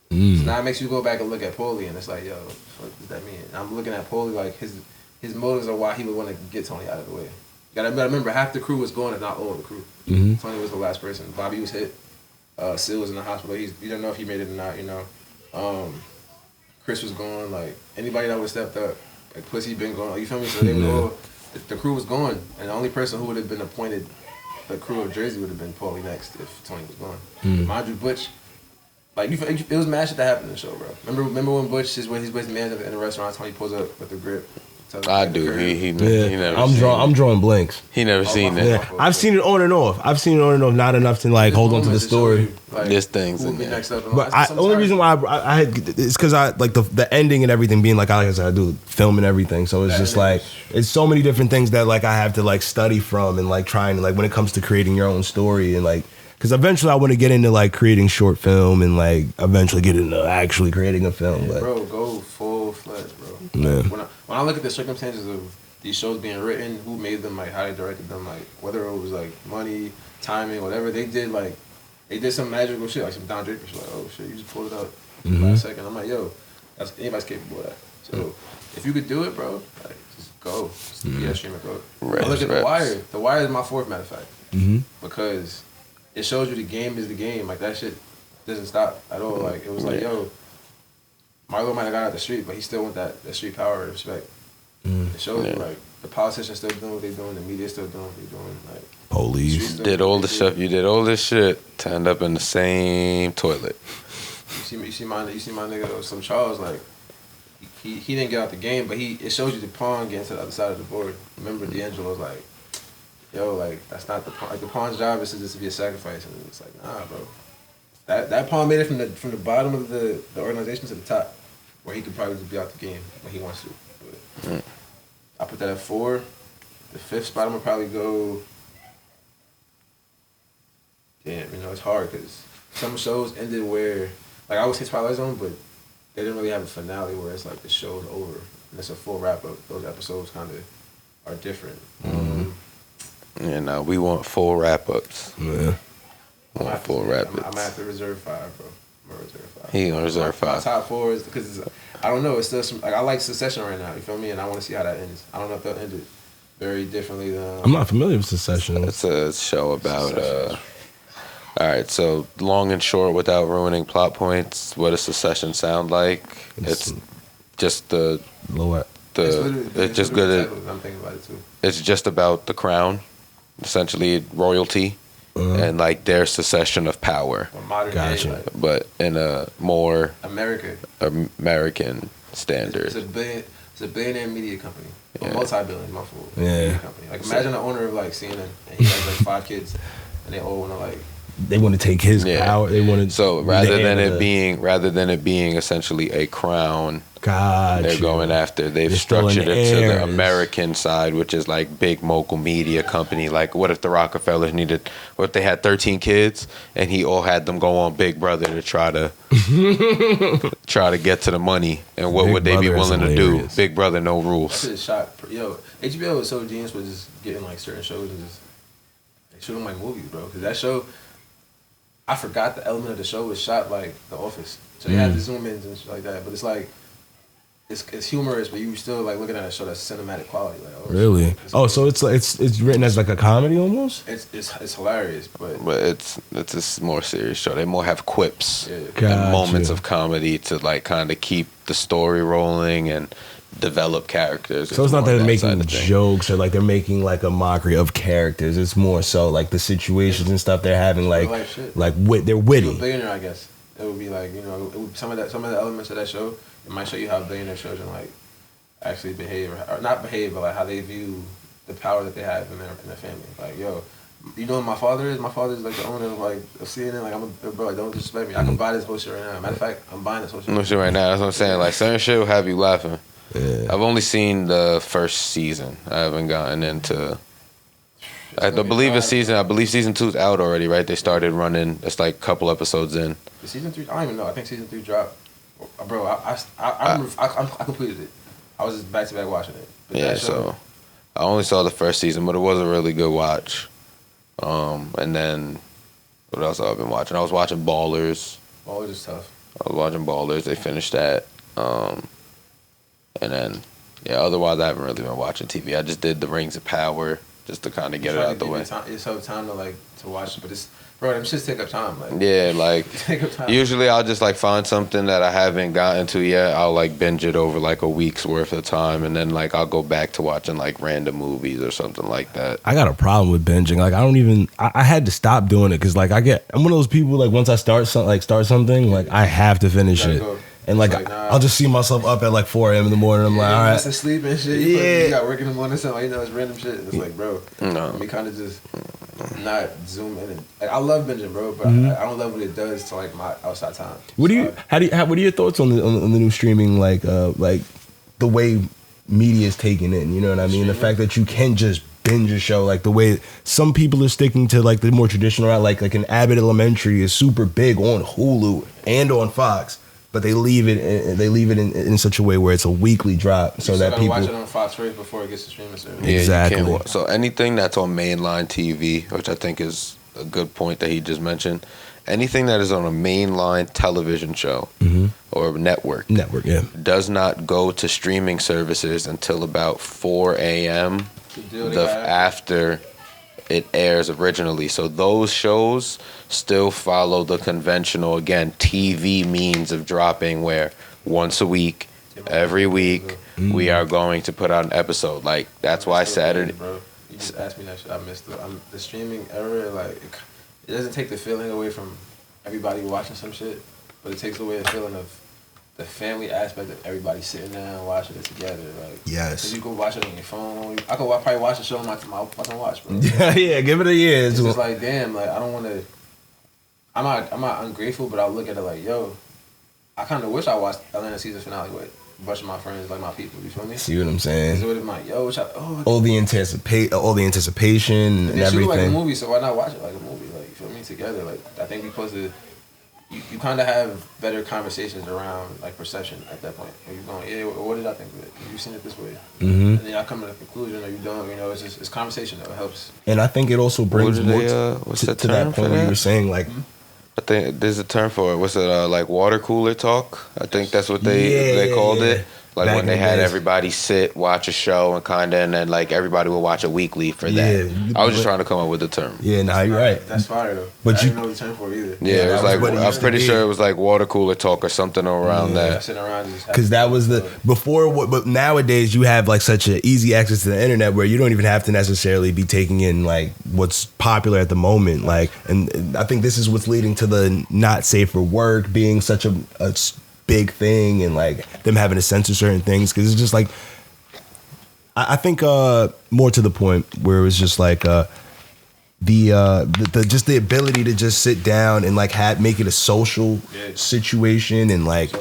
So now it makes you go back and look at Paulie, and it's like, yo, what does that mean? And I'm looking at Paulie like his motives are why he would want to get Tony out of the way. You gotta remember, half the crew was gone, if not all of the crew. Tony was the last person. Bobby was hit. Seal was in the hospital. You don't know if he made it or not. You know, Chris was gone. Like anybody that would have stepped up, like Pussy been gone. You feel me? So they was all. The crew was gone, and the only person who would have been appointed, the crew of Jersey would have been Paulie next if Tony was gone. Mind you, Butch. Like it was mad shit that happened in the show, bro. Remember when Butch is with his man in the restaurant? Tony pulls up with the grip. I do. He never. I'm drawing blanks. He never seen that. Yeah, I've seen it on and off. Not enough to like hold on to the story. Like, there's things in there. But the only reason why I had it's because I like the ending and everything being like I said, I do film and everything, so it's just like it's so many different things that like I have to like study from and like trying to like when it comes to creating your own story and like. Because eventually I want to get into like creating short film and like eventually get into actually creating a film. But bro, go full fledged, bro. Yeah. When I look at the circumstances of these shows being written, who made them, like how they directed them, like whether it was like money, timing, whatever they did, like they did some magical shit, like some Don Draper shit. Like, oh shit, you just pulled it up last second. I'm like, yo, anybody's capable of that. So if you could do it, bro, like just go, just be that streamer, go. I look at The Wire. The Wire is my 4th, matter of fact, because it shows you the game is the game. Like, that shit doesn't stop at all. Like, it was like, yo, Marlo might have got out the street, but he still want that street power and respect. It shows you, like, the politicians still doing what they're doing, the media still doing what they're doing. Like, police. Did all the stuff. You did all this shit to end up in the same toilet. You see my nigga, some Charles, like, he didn't get out the game, but it shows you the pawn getting to the other side of the board. Remember, D'Angelo was like, yo, like, that's not the pawn. Like, the pawn's job is to just be a sacrifice. And it's like, nah, bro. That pawn made it from the bottom of the organization to the top, where he could probably just be out the game when he wants to. But I put that at 4. The 5th spot, I'm going to probably go... Damn, you know, it's hard, because some shows ended where... Like, I would say Twilight Zone, but they didn't really have a finale where it's like the show's over. And it's a full wrap-up. Those episodes kind of are different. Yeah, no, we want full wrap-ups. Yeah. We want full wrap-ups. I'm going to have to reserve 5, bro. I'm going to reserve 5. He going to reserve 5. My top 4 is because, I don't know, it's still some... Like, I like Succession right now, you feel me? And I want to see how that ends. I don't know if they'll end it very differently than... I'm not familiar with Succession. It's a show about... all right, so long and short, without ruining plot points, what does Succession sound like? It's just the... Low it's just good at... I'm thinking about it, too. It's just about the crown, essentially royalty, and like their succession of power. Modern day, like, but in a more American standard. It's a billionaire media company. A multi-billion, my fault. Yeah. Company. Like, imagine the owner of like CNN, and he has like 5 kids, and they all want to like... They want to take his power. They want to... So rather than it being essentially a crown, they're going after. They've structured it to the American side, which is like big mogul media company. Like, what if the Rockefellers needed? What if they had 13 kids and he all had them go on Big Brother to try to get to the money? And what would they be willing to do? Big Brother, no rules. That shit is shot. Yo, HBO is so genius with just getting like certain shows and just shoot them like movies, bro. Because that show. I forgot the element of the show was shot like The Office. So you had the zoom ins and shit like that. But it's like, it's humorous, but you still like looking at a show that's cinematic quality. Like, oh, really? So it's like it's written as like a comedy almost? It's hilarious, but it's a more serious show. They more have quips and Gotcha. moments of comedy to like kind of keep the story rolling and develop characters. So it's not that they're making jokes or like they're making like a mockery of characters. It's more so like the situations and stuff they're having, like they're witty. Billionaire, I guess it would be like, you know, some of the elements of that show, it might show you how billionaire children like actually behave, or not behave, but like how they view the power that they have in their family. Like, yo, you know what my father is? My father's like the owner of like of CNN. Like, I'm a bro. Like, don't disrespect me. I can buy this whole shit right now. Matter of fact, I'm buying this whole shit. No shit right now. That's what I'm saying. Like, certain shit will have you laughing. Yeah. I've only seen the first season. I haven't gotten into. I believe season 2 is out already, right? They started running. It's like a couple episodes in. The season 3, I don't even know. I think season 3 dropped. Bro, I completed it. I was just back to back watching it. But yeah, so I only saw the first season, but it was a really good watch. And then what else have I been watching? I was watching Ballers. Ballers is tough. I was watching Ballers. They finished that. And then otherwise I haven't really been watching TV. I just did the Rings of Power just to kind of get it out the way. It's time to watch it, but it's, bro, them shits take up time. Like, yeah, like take up time. Usually I'll just like find something that I haven't gotten to yet. I'll like binge it over like a week's worth of time, and then like I'll go back to watching like random movies or something like that. I got a problem with binging. Like I had to stop doing it because like I'm one of those people, like once I start something, like I have to finish it. Go. And like I'll just see myself up at like 4 a.m. in the morning. I'm like, all right, sleep and shit. You got work in the morning, something, you know, it's random shit. It's like, bro, we kind of just not zoom in. Like, I love binging, bro, but I don't love what it does to like my outside time. What are your thoughts on the new streaming, like the way media is taken in? You know what I mean? The fact that you can just binge a show, like the way some people are sticking to like the more traditional route, like an Abbott Elementary is super big on Hulu and on Fox. But they leave it in such a way where it's a weekly drop, so that people watch it on Fox first before it gets to streaming service. Yeah, exactly. So anything that's on mainline TV, which I think is a good point that he just mentioned, anything that is on a mainline television show or network, does not go to streaming services until about 4 a.m. after it airs originally. So those shows still follow the conventional, again, TV means of dropping, where once a week, every week, we are going to put out an episode. Like, that's why Saturday. Bro, you just asked me that shit. I missed the streaming era. Like, it doesn't take the feeling away from everybody watching some shit, but it takes away the feeling of the family aspect of everybody sitting down watching it together. Like, yes, you can watch it on your phone. I could probably watch the show on my fucking watch, bro. Yeah, give it a year. It's just like, damn, like I don't want to. I'm not ungrateful, but I'll look at it like, yo, I kind of wish I watched Atlanta season finale with a bunch of my friends, like my people. You feel me? See what I'm saying? It like, yo, all the anticipation and everything. Like a movie, so why not watch it like a movie? Like, you feel me? Together, like I think we're supposed to. You kind of have better conversations around like perception at that point. Like, you're going, yeah, what did I think of it? You've seen it this way, and then I come to the conclusion, or you don't. You know, it's conversation that helps. And I think it also brings more to that point where you were saying like. I think there's a term for it. What's it, like water cooler talk? I think that's what they called it. Like back when they had everybody sit, watch a show, and then like everybody would watch it weekly for that. Yeah, I was just trying to come up with the term. Yeah, nah, you're right. That's fire though. But I didn't know the term for it either. Yeah, it was like I'm pretty sure it was like water cooler talk or something around that. Because that was but nowadays you have like such an easy access to the internet where you don't even have to necessarily be taking in like what's popular at the moment. Like, and I think this is what's leading to the not safe for work being such a big thing, and like them having to censor certain things, because it's just like I think more to the point where it was just like the just the ability to just sit down and like make it a social situation, and like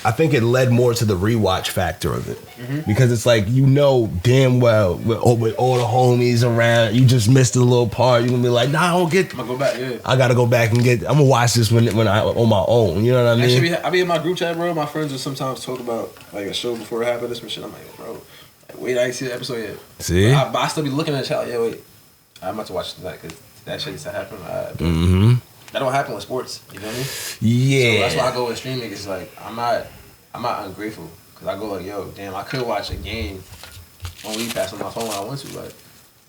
I think it led more to the rewatch factor of it, because it's like, you know damn well with all the homies around, you just missed a little part, you're gonna be like, nah, I'm gonna go back. Yeah, I gotta go back and I'm gonna watch this when I on my own. You know what I mean? Actually, I be in my group chat, bro. My friends will sometimes talk about like a show before it happened, this and shit. I'm like, bro, wait, I ain't see the episode yet. See, but I still be looking at the chat like, yeah, wait, I'm about to watch that because that shit used to happen. That don't happen with sports. You know what I mean? Yeah. So that's why I go with streaming. It's like I'm not ungrateful, because I go like, yo, damn, I could watch a game on League Pass on my phone when I want to. Like,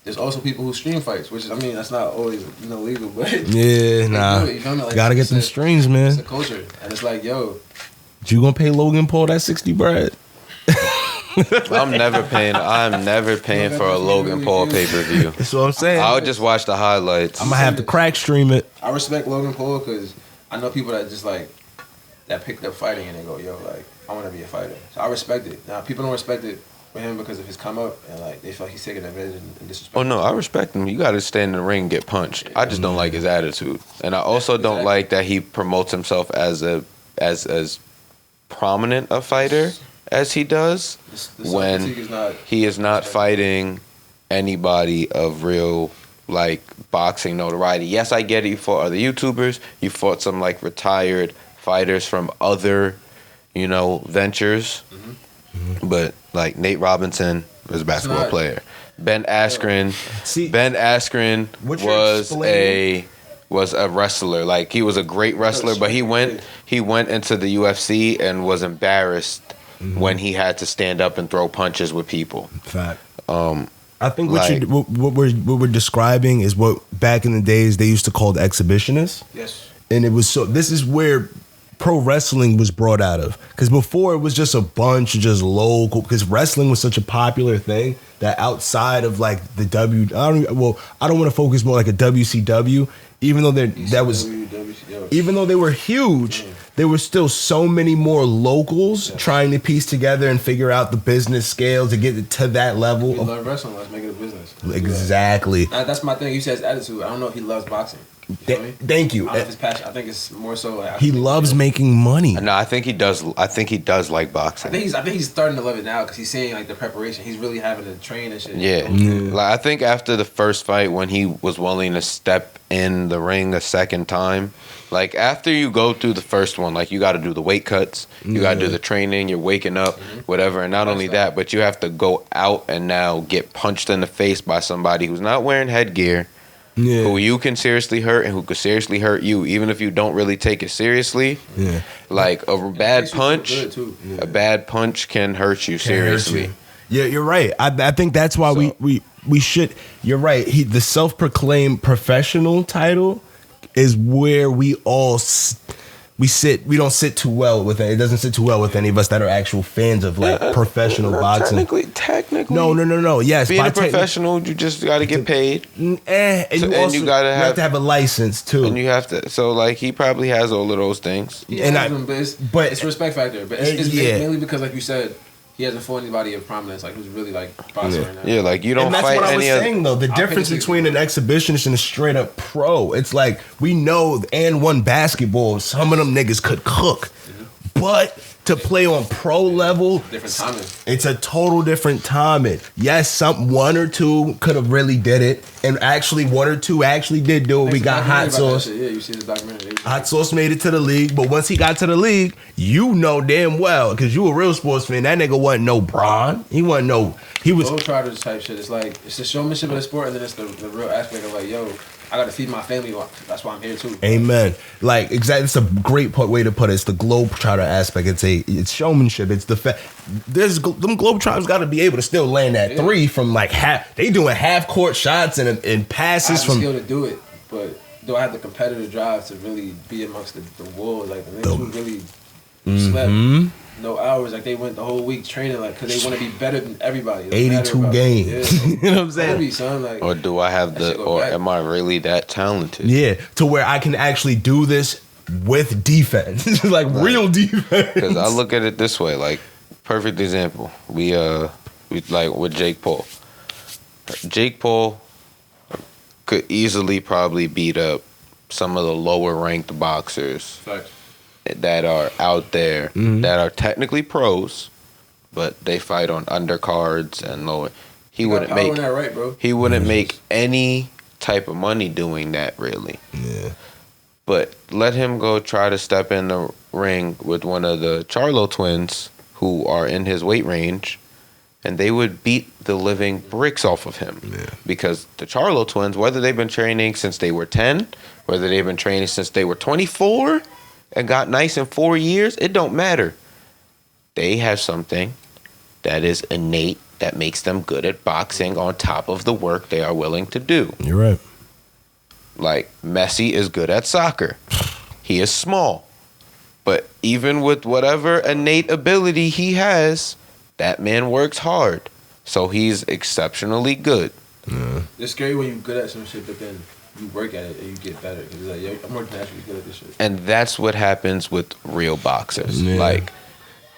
there's also people who stream fights, which is, I mean, that's not always legal, but yeah, nah, you feel me? Like, gotta get them streams, man. It's a culture, and it's like, yo, you gonna pay Logan Paul that 60 bread? I'm never paying for a Logan Paul pay-per-view. That's what I'm saying. I'll just watch the highlights. I'm gonna have to crack stream it. I respect Logan Paul because I know people that just like that picked up fighting and they go, yo, like I want to be a fighter. So I respect it. Now people don't respect it for him because of his come up and like they feel like he's taking advantage and disrespect. Oh no, I respect him. You got to stand in the ring and get punched. I just don't like his attitude, and I also don't like that he promotes himself as as prominent a fighter as he does when he is not fighting anybody of real like boxing notoriety. Yes, I get it. You fought other YouTubers. You fought some like retired fighters from other, ventures. Mm-hmm. But like Nate Robinson was a basketball player. Ben Askren was a wrestler. Like he was a great wrestler, but he went into the UFC and was embarrassed when he had to stand up and throw punches with people. Fact. I think what we're describing is what back in the days they used to call the exhibitionists. Yes. And it was this is where pro wrestling was brought out of, because before it was just a bunch of just local, because wrestling was such a popular thing that outside of like the I don't want to focus more like a WCW, even though even though they were huge, there were still so many more locals trying to piece together and figure out the business scale to get to that level. He loves wrestling, let's make it a business. Exactly. That's my thing. You said his attitude. I don't know if he loves boxing. Thank you. I don't know if it's passion. I think it's more so like he loves making money. No, I think he does. I think he does like boxing. I think he's starting to love it now because he's seeing like the preparation. He's really having to train and shit. Yeah. Like I think after the first fight, when he was willing to step in the ring a second time, like after you go through the first one, like you got to do the weight cuts, you got to do the training, you're waking up, whatever, and not only that, but you have to go out and now get punched in the face by somebody who's not wearing headgear. Yeah. Who you can seriously hurt and who could seriously hurt you, even if you don't really take it seriously. Yeah. Like a bad punch can hurt you seriously. Yeah, you're right. I think that's why we should. You're right. The self-proclaimed professional title is where we all we don't sit too well with it. It doesn't sit too well with any of us that are actual fans of like professional boxing. Technically. No. Yes, being a professional, you just got to get paid. And you have to have a license too. And you have to. So like he probably has all of those things. Yeah, but it's respect factor. But it's mainly because, like you said, he hasn't fought anybody of prominence, like who's really like boxing right now. Yeah, like you don't fight any. That's what I was saying though. The difference between an exhibitionist and a straight up pro, it's like we know and one basketball, some of them niggas could cook, but to play on pro level, different timing. It's a total different timing. Yes, one or two could have really did it, and actually one or two actually did do it. We got Hot Sauce. Yeah, you see this documentary. Hot Sauce made it to the league, but once he got to the league, you know damn well, because you a real sports fan, that nigga wasn't no Bron. He was Globetrotters type shit. It's like it's the showmanship of the sport, and then it's the real aspect of like, yo, I gotta feed my family. That's why I'm here too. Amen. Like exactly, it's a great way to put it. It's the globetrotter aspect. It's showmanship. It's the fact. Them globetrotters got to be able to still land that three from like half. They doing half court shots and passes from. I have the skill to do it, but do I have the competitive drive to really be amongst the wolves? Like the niggas who really slept. No hours, like they went the whole week training, like because they want to be better than everybody. 82 games, you know what I'm saying? Kobe, son, like, or do I have am I really that talented? Yeah, to where I can actually do this with defense, like real defense. Because I look at it this way, like perfect example. We like with Jake Paul. Jake Paul could easily probably beat up some of the lower ranked boxers. Facts. That are out there that are technically pros, but they fight on undercards and lower. He wouldn't make any type of money doing that, really. Yeah. But let him go try to step in the ring with one of the Charlo twins who are in his weight range, and they would beat the living bricks off of him. Yeah. Because the Charlo twins, whether they've been training since they were 10, whether they've been training since they were 24, and got nice in 4 years, it don't matter. They have something that is innate that makes them good at boxing on top of the work they are willing to do. You're right. Like Messi is good at soccer. He is small. But even with whatever innate ability he has, That man works hard, so he's exceptionally good. It's scary when you're good at some shit, but then you work at it and you get better. Cause it's like, yo, I'm more naturally good at this shit. And that's what happens with real boxers. Yeah. Like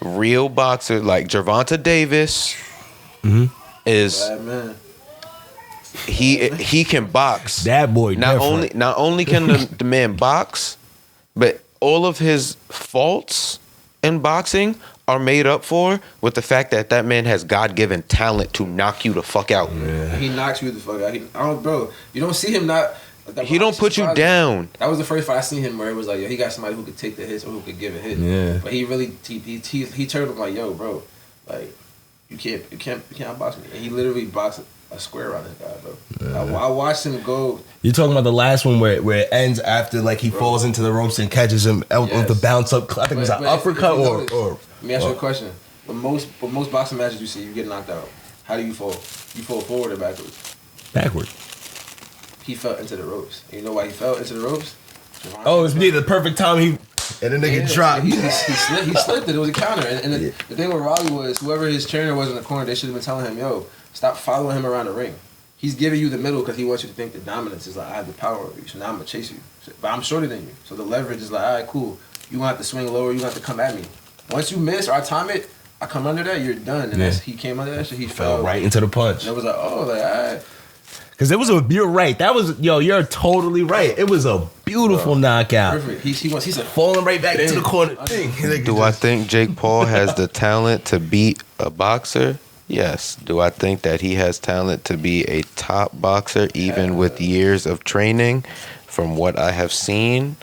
real boxers, like Gervonta Davis is Bad man. he can box. That boy not different. only can the man box, but all of his faults in boxing are made up for with the fact that that man has God-given talent to knock you the fuck out. Yeah. He knocks you the fuck out. I don't, bro. You don't see him not. He don't put you down. That was the first fight I seen him where it was like, yo, he got somebody who could take the hits or who could give a hit. Yeah. But he really he turned him like, yo, bro, like you can't outbox me. And he literally boxed a square around this guy, bro. Yeah. I watched him go. You're talking about the last one where it ends after like he falls into the ropes and catches him out with the bounce up. I think it was an uppercut or. Let me ask you a question. When most boxing matches you see, you get knocked out. How do you fall? You fall forward or backwards? Backward. He fell into the ropes. And you know why he fell into the ropes? Oh, it's the perfect time and the nigga dropped. He slipped it. It was a counter. And the thing with Raleigh was, whoever his trainer was in the corner, they should have been telling him, yo, stop following him around the ring. He's giving you the middle because he wants you to think the dominance is like, I have the power over you, so now I'm going to chase you. But I'm shorter than you. So the leverage is like, all right, cool. You going to have to swing lower. You going to have to come at me. Once you miss or I time it, I come under that, you're done. And he came under that shit, he fell right into the punch. And it was like, oh, like, all right. Because you're right. That was, you're totally right. It was a beautiful knockout. Perfect. He's falling right back into the corner. Do I think Jake Paul has the talent to beat a boxer? Yes. Do I think that he has talent to be a top boxer, even with years of training? From what I have seen,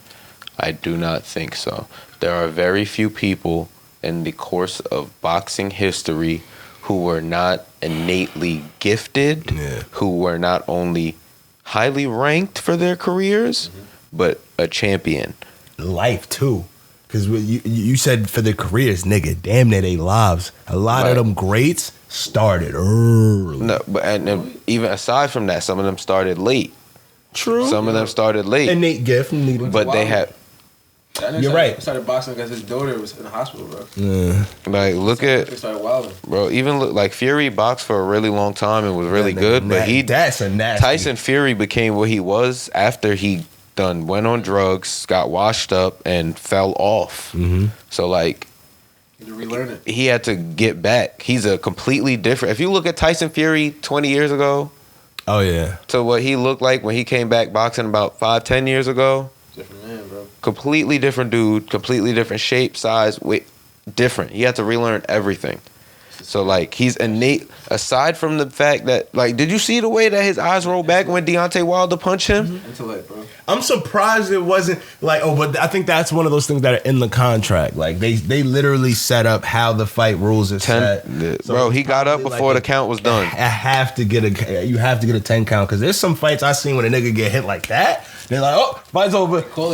I do not think so. There are very few people in the course of boxing history who were not innately gifted, who were not only highly ranked for their careers, but a champion. Life, too. Because you said for their careers, nigga, damn near they lives. A lot of them greats started early. No, but and even aside from that, some of them started late. True. Some of them started late. Innate gift. But they had... You're right. He started boxing because his daughter was in the hospital, bro. Yeah. Like, look at... He started wilding. Bro, even look, like Fury boxed for a really long time and was really good, but that's a nasty. Tyson Fury became what he was after he went on drugs, got washed up, and fell off. So, like... He had to relearn it. He had to get back. He's a completely different... If you look at Tyson Fury 20 years ago... Oh, yeah. To what he looked like when he came back boxing about 5-10 years ago... Different man, bro. Completely different dude, completely different shape, size, weight, different. He had to relearn everything. So, like, he's innate, aside from the fact that, like, did you see the way that his eyes rolled back when Deontay Wilder punched him? Intellect, bro. I'm surprised it wasn't, like, but I think that's one of those things that are in the contract. Like, they literally set up how the fight rules are set. So bro, he got up before the count was done. You have to get a 10 count, because there's some fights I seen when a nigga get hit like that. They're like, oh, fight's over. Call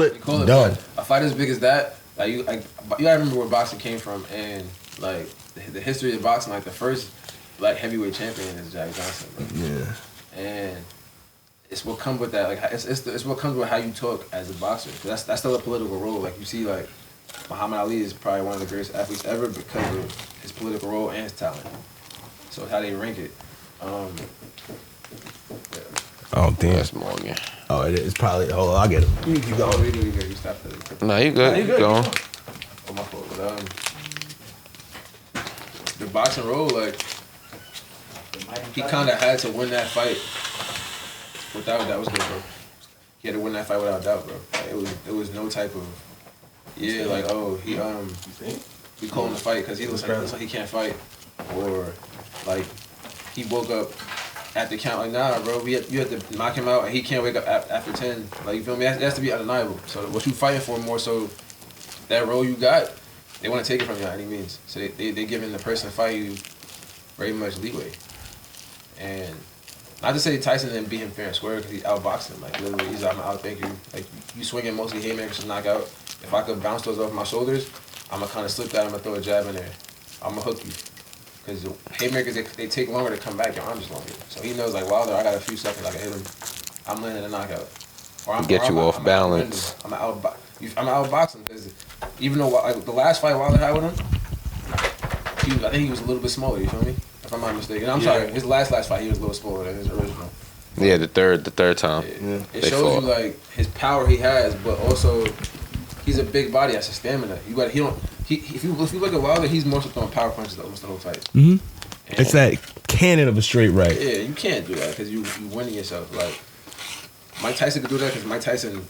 it. Done. A fight as big as that, like you gotta remember where boxing came from, and like the history of boxing. Like the first black heavyweight champion is Jack Johnson, bro. Yeah. And it's what comes with that. Like it's what comes with how you talk as a boxer. 'Cause that's still a political role. Like you see, like Muhammad Ali is probably one of the greatest athletes ever because of his political role and his talent. So it's how they rank it. Oh, damn. That's Morgan. Oh, it is probably. Hold on, I'll get him. You keep going. You stop that. No, you good. You go. Oh, my fault. But, the boxing role, like, he kind of had to win that fight without doubt. Was good, bro. He had to win that fight without doubt, bro. Like, it was no type of, like, oh, he calling the fight because he looks like he can't fight, or like he woke up at the count, like, nah, bro, you have to knock him out, and he can't wake up after 10. Like, you feel me? It has to be undeniable. So what you fighting for more so, that role you got, they want to take it from you at any means. So they giving the person fighting you very much leeway. And not to say Tyson didn't beat him fair and square because he outboxed him. Like, literally, he's like, I'm out thank you. Like, you swinging mostly haymakers to knock out. If I could bounce those off my shoulders, I'm going to kind of slip that, I'm going to throw a jab in there. I'm going to hook you. Because haymakers, they take longer to come back, your arm is longer. So he knows, like, Wilder, I got a few seconds, I can hit him. I'm landing a knockout. Or I'm Get you off balance. I'm outbox him. Because even though, like, the last fight Wilder had with him, I think he was a little bit smaller. You feel me? If I'm not mistaken. I'm sorry. His last fight, he was a little smaller than his original. Yeah, the third time. Yeah. It shows you like his power he has, but also he's a big body. Has a stamina. If you look at Wilder, he's more so throwing power punches almost the whole fight. Mm-hmm. It's that cannon of a straight right. Yeah, you can't do that because you winning yourself. Like Mike Tyson could do that because Mike Tyson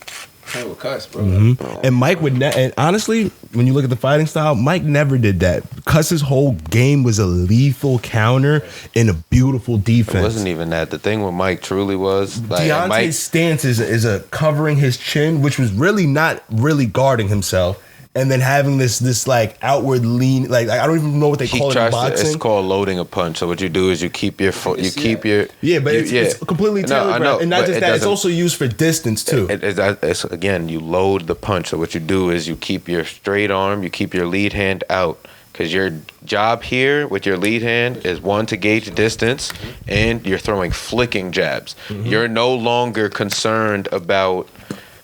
trained with Cuss, bro. Mm-hmm. And Mike would and honestly, when you look at the fighting style, Mike never did that. Cuss's whole game was a lethal counter and a beautiful defense. It wasn't even that. The thing with Mike truly was like Deontay's stance is a covering his chin, which was really not really guarding himself. And then having this like outward lean, like I don't even know what they call it in boxing. It's called loading a punch. So what you do is you keep your foot, it's completely telegraphed, and not just that. It's also used for distance too. It's again, you load the punch. So what you do is you keep your straight arm, you keep your lead hand out, because your job here with your lead hand is one, to gauge distance, and you're throwing flicking jabs. Mm-hmm. You're no longer concerned about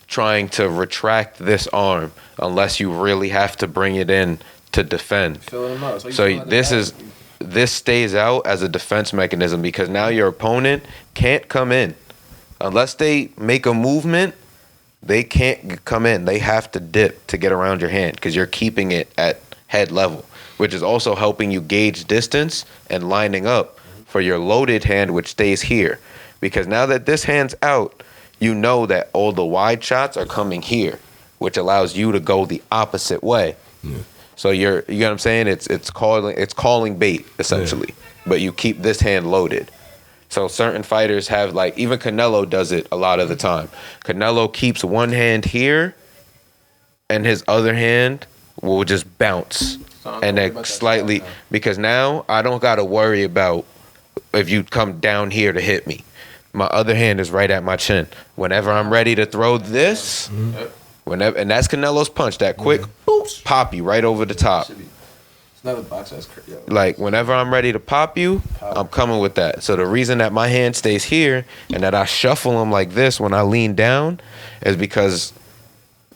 trying to retract this arm unless you really have to bring it in to defend. So this stays out as a defense mechanism, because now your opponent can't come in. Unless they make a movement, they can't come in. They have to dip to get around your hand because you're keeping it at head level, which is also helping you gauge distance and lining up for your loaded hand, which stays here. Because now that this hand's out, you know that all the wide shots are coming here, which allows you to go the opposite way. Yeah. So you know what I'm saying? It's calling bait essentially, but you keep this hand loaded. So certain fighters have, like, even Canelo does it a lot of the time. Canelo keeps one hand here, and his other hand will just bounce and then slightly, because now I don't got to worry about if you come down here to hit me. My other hand is right at my chin. Whenever I'm ready to throw this, and that's Canelo's punch, that quick pop you right over the top. It's not a box, that's crazy. Like, whenever I'm ready to pop you, I'm coming with that. So the reason that my hand stays here and that I shuffle him like this when I lean down is because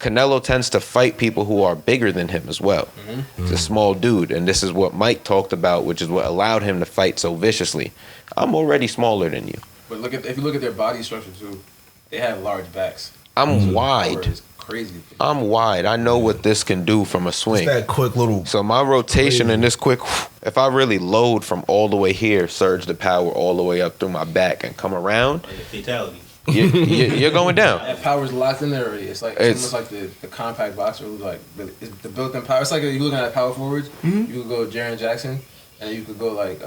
Canelo tends to fight people who are bigger than him as well. Mm-hmm. He's a small dude, and this is what Mike talked about, which is what allowed him to fight so viciously. I'm already smaller than you. But if you look at their body structure too, they have large backs. I'm wide. It's crazy. I'm wide. I know what this can do from a swing. It's that quick little. So my rotation in this quick, if I really load from all the way here, surge the power all the way up through my back and come around, like a fatality. You're going down. That power's locked in there already. It's almost like the compact boxer who's like really, it's the built-in power. It's like if you're looking at power forwards, you could go Jaren Jackson, and then you could go like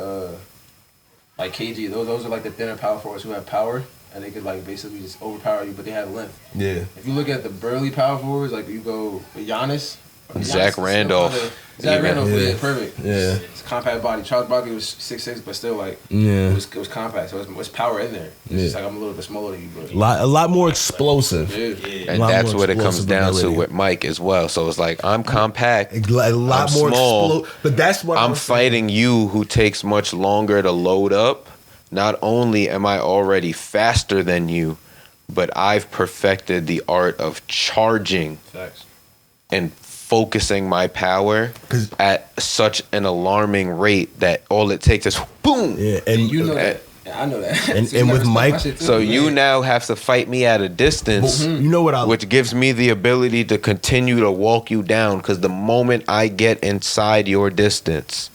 KG. Those are like the thinner power forwards who have power, and they could like basically just overpower you, but they have length. Yeah. If you look at the burly power forwards, like you go Giannis. Zach Randolph. Zach Randolph, yeah, perfect. Yeah. It's compact body. Charles Barkley was 6'6", but still it was compact. So it's power in there. It's just like I'm a little bit smaller than you, but a lot more explosive. Yeah. And that's what it comes down to with Mike as well. So it's like, I'm compact, a lot more small, but that's what I'm fighting you, who takes much longer to load up. Not only am I already faster than you, but I've perfected the art of charging and focusing my power at such an alarming rate that all it takes is boom. Yeah, and you know that. Yeah, I know that. And with Mike, so you now have to fight me at a distance. You know what? Which gives me the ability to continue to walk you down. Because the moment I get inside your distance,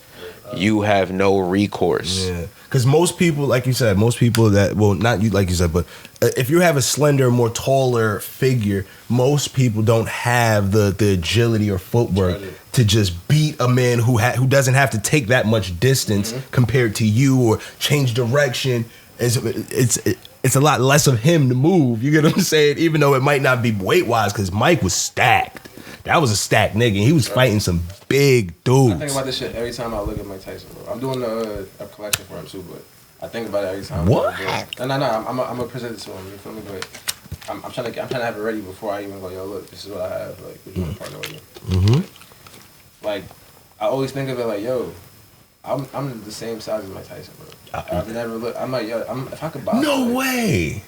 you have no recourse. Yeah. Because most people, like you said, not you like you said, but if you have a slender, more taller figure, most people don't have the agility or footwork to just beat a man who doesn't have to take that much distance compared to you or change direction. It's a lot less of him to move. You get what I'm saying? Even though it might not be weight wise, because Mike was stacked. That was a stacked nigga. He was fighting some big dudes. I think about this shit every time I look at Mike Tyson, bro. I'm doing a collection for him too, but I think about it every time. What? No. I'm gonna present it to him. You feel me? But I'm trying to have it ready before I even go. Yo, look, this is what I have. Like, would you want to partner with me? Mm-hmm. Like, I always think of it like, yo, I'm the same size as Mike Tyson, bro. I've never looked. I'm like, yo, if I could box. No way.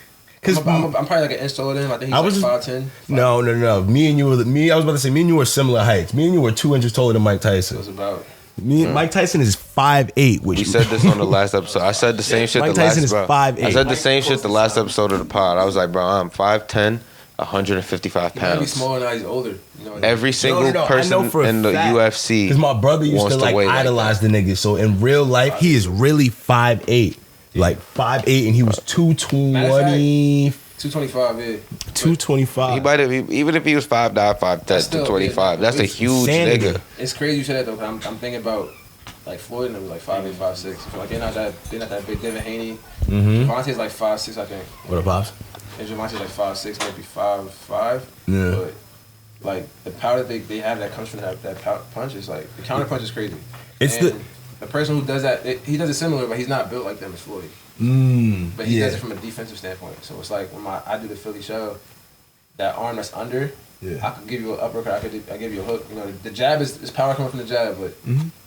I'm probably like an inch taller than him. I think he's like 5'10". No. Me and you I was about to say, me and you were similar heights. Me and you were 2 inches taller than Mike Tyson. It was about. Mike Tyson is 5'8", which we said this on the last episode. I said the same shit. Mike Tyson is 5'8". I said the same shit the last episode of the pod. I was like, bro, I'm 5'10", 155 He might be pounds. smaller now. He's older. You know, Every single I person know for a in the fact, UFC, because my brother used wants to like weigh idolize the nigga. So in real life, he is really 5'8", like 5'8", and he was 220. 225, yeah. 225. He might have, even if he was 5'9", 5'10", That's still- 225. That's a it's huge insanity. nigga. It's crazy you said that though. 'Cause I'm thinking about like Floyd and them was like 5'8", 5'6". I feel like they're not that big. Devin Haney, Javonte's like 5'6", I think. What up, Pops? And Javonte's like 5'6", maybe 5'5". Yeah. But like the power that they have that comes from that punch is like the counter punch is crazy. It's and the person who does that, he does it similar, but he's not built like them as Floyd. But he does it from a defensive standpoint. So it's like when I do the Philly shove, that arm that's under, I could give you an uppercut, I give you a hook. You know, the jab is power coming from the jab, but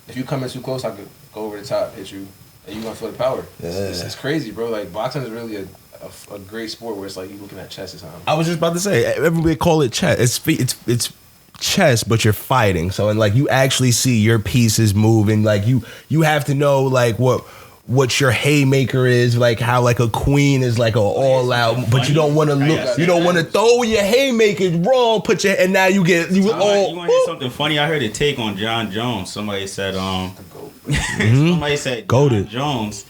if you come in too close, I could go over the top, hit you, and you're gonna feel the power. It's crazy, bro. Like boxing is really a great sport where it's like you looking at chess or something. I was just about to say, everybody call it chess. It's chess, but you're fighting. So and like you actually see your pieces moving. Like you have to know like what your haymaker is, like how like a queen is like a all out, but you don't want to look, you don't want to throw your haymaker wrong. And now you get you want to hear something funny? I heard a take on John Jones. Somebody said somebody said Goated. John Jones,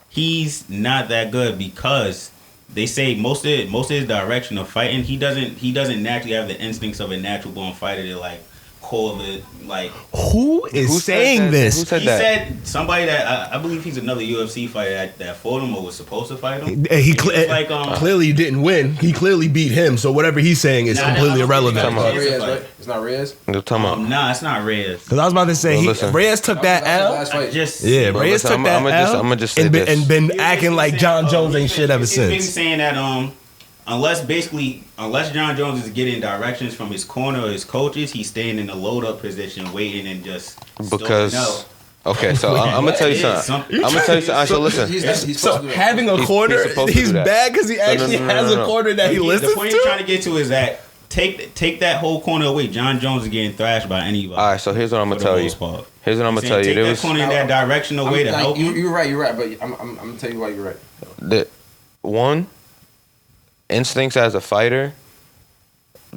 he's not that good because they say most of his direction of fighting, he doesn't naturally have the instincts of a natural born fighter to like call it like. Who is saying this? Who said He that? said somebody that I believe he's another UFC fighter that fought him or was supposed to fight him. He like, clearly didn't win. He clearly beat him. So whatever he's saying is completely irrelevant. It's not Reyes, right? It's not Reyes. You're talking about. Nah, it's not Reyes. Because I was about to say, Reyes took that L. Last fight. Reyes took that L. I'ma just say and this. and been acting like John Jones ain't shit ever He's been since. saying that unless John Jones is getting directions from his corner or his coaches, he's staying in the load up position, waiting and just Because no. okay, so I'm gonna tell you something. I'm gonna tell you something. So listen. He's So having a corner, supposed to he's do that. bad because he actually has a corner that he listens The point he's trying to. to get to is that take that whole corner away. John Jones is getting thrashed by anybody. All right, so here's what I'm gonna tell you. Here's what I'm gonna tell you. Take There that was corner in that direction away to help him. You're right, but I'm gonna tell you why you're right. the one instincts as a fighter.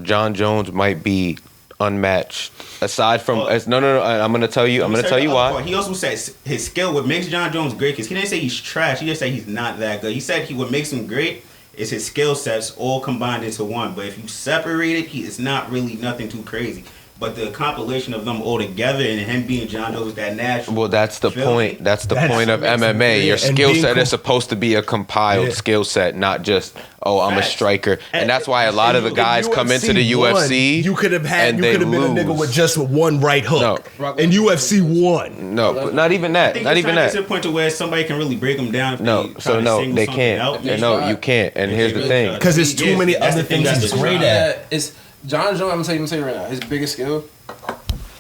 John Jones might be unmatched. Aside from no. I'm gonna tell you. I'm gonna tell you why. He also said his skill, what makes John Jones great, because he didn't say he's trash. He just said he's not that good. He said what makes him great is his skill sets all combined into one. But if you separate it, it's not really nothing too crazy. But the compilation of them all together and him being John Jones, that natural. Well, that's the point. That's the point of what makes him MMA. great. Your And skill being set is supposed to be a compiled skill set, not just I'm a Facts. striker. And that's why a lot of the guys come into the UFC. You could have and been they a nigga lose. with just one right hook. No. And UFC won. No, but not even that. I think Not he's even trying to get to that. the point to where somebody can really break him down. If No, they so try to no, single they something can't. out. No, you can't. And here's the thing. Because there's too many That's other the thing things that's he's great at. It's John Jones. I'm gonna tell you right now. His biggest skill,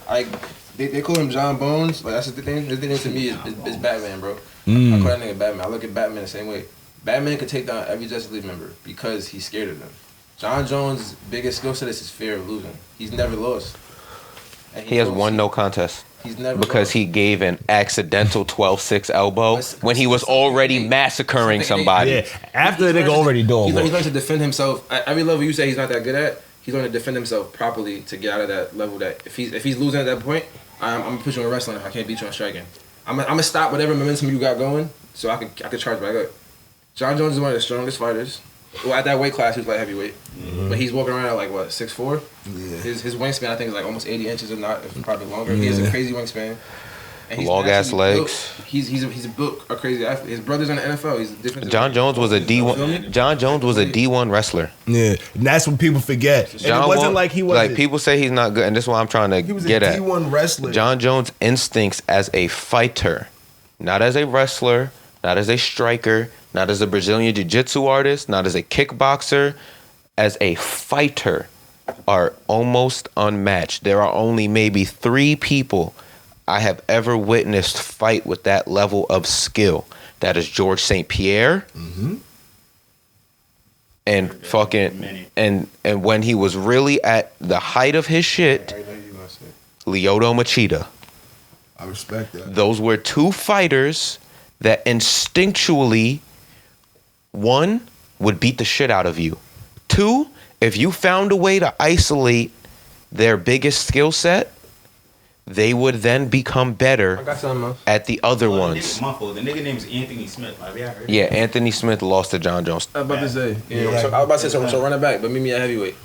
like they call him John Bones. Like that's the thing. The thing to me is Batman, bro. I call that nigga Batman. I look at Batman the same way. Batman could take down every Justice League member because he's scared of them. John Jones' biggest skill set is his fear of losing. He's never lost. And He has won no contest. He's never Because lost. he gave an accidental 12-6 elbow when he was already massacring somebody. Yeah, after the nigga already doing He's work. learned to defend himself. At every level you say he's not that good at, he's learned to defend himself properly to get out of that level. That if he's losing at that point, I'm gonna put you in wrestling if I can't beat you on striking. I'm gonna stop whatever momentum you got going so I could charge back up. John Jones is one of the strongest fighters. Well, at that weight class, he was light heavyweight, but he's walking around at like what 6'4". Yeah. His wingspan I think is like almost 80 inches, if not, if probably longer. He has a crazy wingspan. And Long ass naturally legs. built. He's built a crazy athlete. His brother's in the NFL. He's a different. John Jones was a D1. John Jones was a D1 wrestler. Yeah, and that's what people forget. And John it wasn't Won- like he was. like people say he's not good, and this is what I'm trying to he was get a at. D1 wrestler. John Jones' instincts as a fighter, not as a wrestler, not as a striker, not as a Brazilian jiu-jitsu artist, not as a kickboxer, as a fighter, are almost unmatched. There are only maybe 3 people I have ever witnessed fight with that level of skill. That is George St. Pierre. And fucking and when he was really at the height of his shit, Lyoto Machida. I respect that. Those were two fighters that instinctually, one, would beat the shit out of you. Two, if you found a way to isolate their biggest skill set, they would then become better at the other ones. The nigga name is Anthony Smith. Yeah, Anthony Smith lost to John Jones. I was about to say. Yeah. So I was about to say, so run it back, but meet me at heavyweight.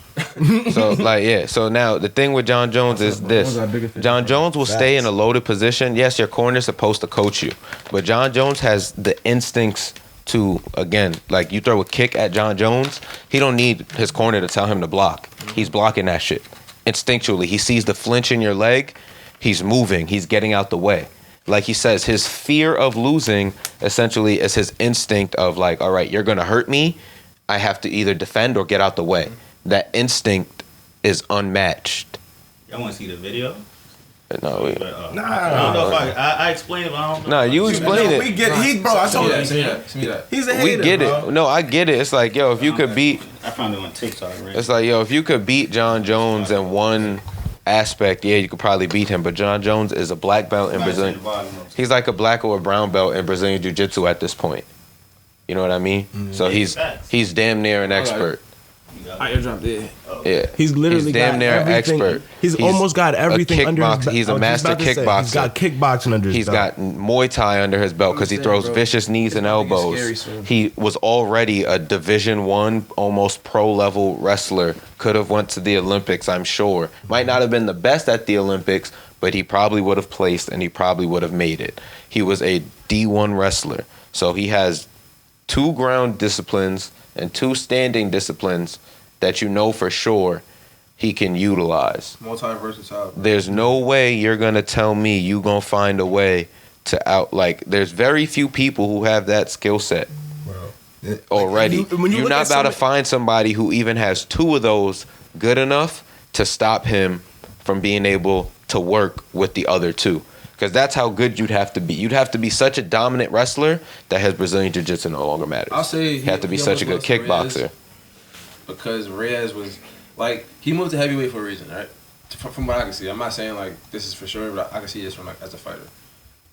So now the thing with John Jones is this. John Jones will stay in a loaded position. Yes, your corner's supposed to coach you. But John Jones has the instincts to, again, like you throw a kick at John Jones, he don't need his corner to tell him to block. He's blocking that shit. Instinctually, he sees the flinch in your leg. He's moving. He's getting out the way. Like he says, his fear of losing essentially is his instinct of like, all right, you're going to hurt me. I have to either defend or get out the way. That instinct is unmatched. Y'all want to see the video? No, I don't know if I explain it, but I don't know. No, you explain it. We get it. Bro, I told you. He's a hater, We get bro. it. No, I get it. It's like, yo, if you could beat... I found it on TikTok, right? It's like, yo, if you could beat John Jones in one aspect, yeah, you could probably beat him. But John Jones is a black belt in Brazilian. He's like a black or a brown belt in Brazilian Jiu-Jitsu at this point. You know what I mean? Mm-hmm. So he's damn near an expert. I airdropped it. Yeah, he's literally damn near everything. expert. He's almost got everything under his belt. He's a master kickboxer. He's got kickboxing under his belt. He's got Muay Thai under his belt because he throws vicious knees and elbows. He was already a Division I, almost pro level wrestler. Could have went to the Olympics, I'm sure. Might not have been the best at the Olympics, but he probably would have placed and he probably would have made it. He was a D1 wrestler, so he has 2 ground disciplines and 2 standing disciplines that you know for sure he can utilize. Multi-versatile. There's no way you're going to tell me you going to find a way to there's very few people who have that skill set already. You're not about to find somebody who even has 2 of those good enough to stop him from being able to work with the other 2. Because that's how good you'd have to be. You'd have to be such a dominant wrestler that his Brazilian Jiu-Jitsu no longer matters. I'll say you have to be such a good kickboxer. Because Reyes was, like, he moved to heavyweight for a reason, right? From what I can see. I'm not saying, like, this is for sure, but I can see this from, like, as a fighter.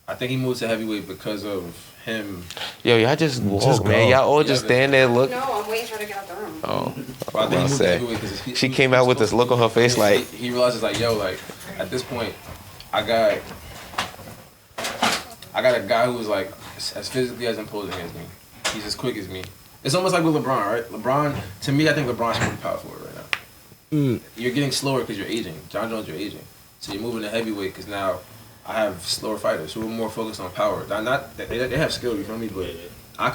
I think he moved to heavyweight because of him. Yo, y'all just walk, man. Y'all all just stand there look. No, I'm waiting for her to get out the room. Oh, I think he moved to heavyweight because she came out with this look on her face like... He realizes, like, yo, like, at this point, I got a guy who's, like, as physically as imposing as me. He's as quick as me. It's almost like with LeBron, right? LeBron, to me, I think LeBron's pretty powerful right now. You're getting slower because you're aging. John Jones, you're aging. So you're moving to heavyweight because now I have slower fighters who are more focused on power. They have skill, you feel me? But I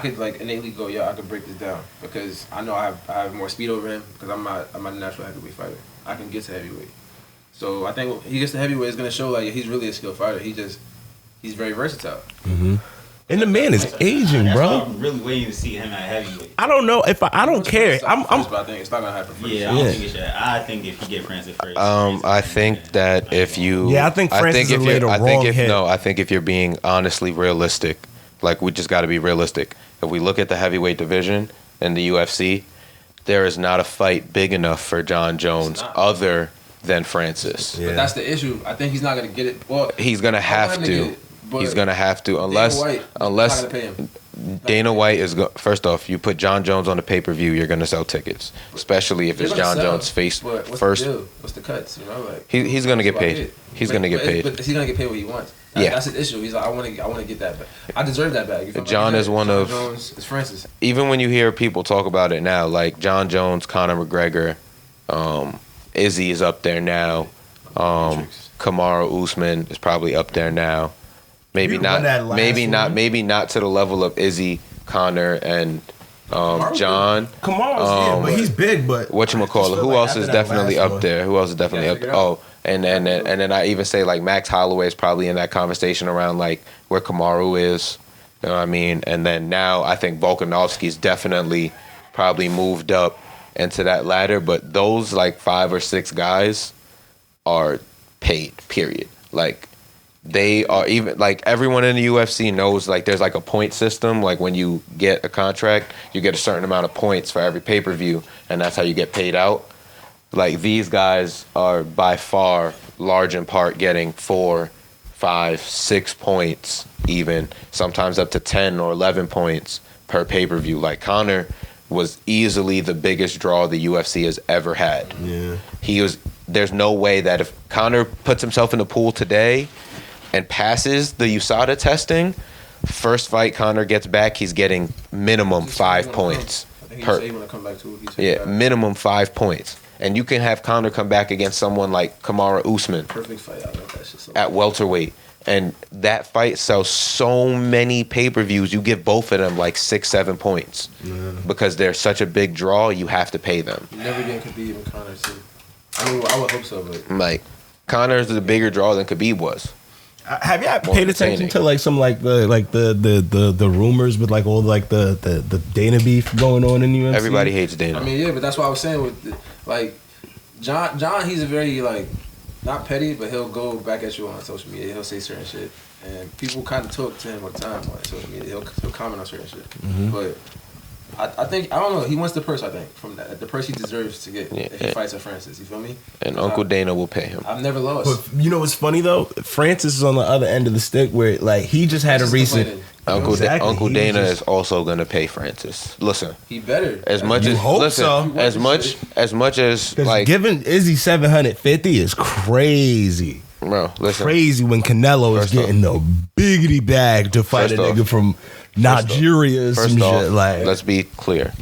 could like innately go, yo, I could break this down because I know I have more speed over him because I'm not a natural heavyweight fighter. I can get to heavyweight. So I think when he gets to heavyweight, it's gonna show like he's really a skilled fighter. He's very versatile. Mm-hmm. And the man is aging, bro. I'm really waiting to see him at heavyweight. I don't know if I don't care. But I think it's not gonna happen first. Yeah, I don't think it should. I think if you get Francis first. I think that if you. Yeah, I think Francis is laid a wrong hit. No, I think if you're being honestly realistic, like we just got to be realistic. If we look at the heavyweight division in the UFC, there is not a fight big enough for John Jones other than Francis. Yeah. But that's the issue. I think he's not gonna get it. Well, he's gonna have to. He's gonna have to unless Dana White is first off. You put John Jones on the pay-per-view, you're gonna sell tickets, especially if it's John Jones face first. What's the cuts? You know, like he's gonna get paid. He's gonna get paid. But he's gonna get paid what he wants. That's his issue. He's like, I want to get that back. I deserve that back. John is one of. John Jones is Francis. Even when you hear people talk about it now, like John Jones, Conor McGregor, Izzy is up there now. Kamaru Usman is probably up there now. Maybe not to the level of Izzy, Conor, and John. Kamaru's but he's big. But whatchamacallit, who else is definitely up there? Who else is definitely up there? Oh, and then I even say like Max Holloway is probably in that conversation around like where Kamaru is. You know what I mean? And then now I think Volkanovski's definitely probably moved up into that ladder. But those like 5 or 6 guys are paid, period. Like they are, even like everyone in the UFC knows like there's like a point system. Like when you get a contract, you get a certain amount of points for every pay-per-view, and that's how you get paid out. Like these guys are by far large in part getting 4, 5, 6 points, even sometimes up to 10 or 11 points per pay-per-view. Like Conor was easily the biggest draw the UFC has ever had. Yeah. There's no way that if Conor puts himself in the pool today and passes the USADA testing, first fight Conor gets back, he's getting minimum 5 points. Minimum 5 points. And you can have Conor come back against someone like Kamaru Usman. Perfect fight. I love that shit so at welterweight. And that fight sells so many pay-per-views, you give both of them like 6-7 points. Yeah. Because they're such a big draw, you have to pay them. You never getting Khabib and Conor too. I mean, I would hope so, but Like, Conor's a bigger draw than Khabib was. Have you More paid attention entertaining. to like some the rumors with like all like the Dana beef going on in the UFC? Everybody hates Dana. I mean, yeah, but that's what I was saying with like John. He's a very like not petty, but he'll go back at you on social media. He'll say certain shit, and people kind of talk to him all the time on social media. He'll comment on certain shit, but. I think I don't know. He wants the purse. I think from that, the purse he deserves to get if he fights at Francis. You feel me? And Uncle Dana will pay him. I've never lost. But you know what's funny though? Francis is on the other end of the stick where like he just had a recent. Uncle Exactly. Dana He is also gonna pay Francis. Listen, He better. as much You as hope listen, so. as much as like, giving Izzy 750 is crazy. bro, listen. Crazy when Canelo is First getting the biggity bag to fight a First off. nigga from Nigeria or some First off, shit. Like, let's be clear.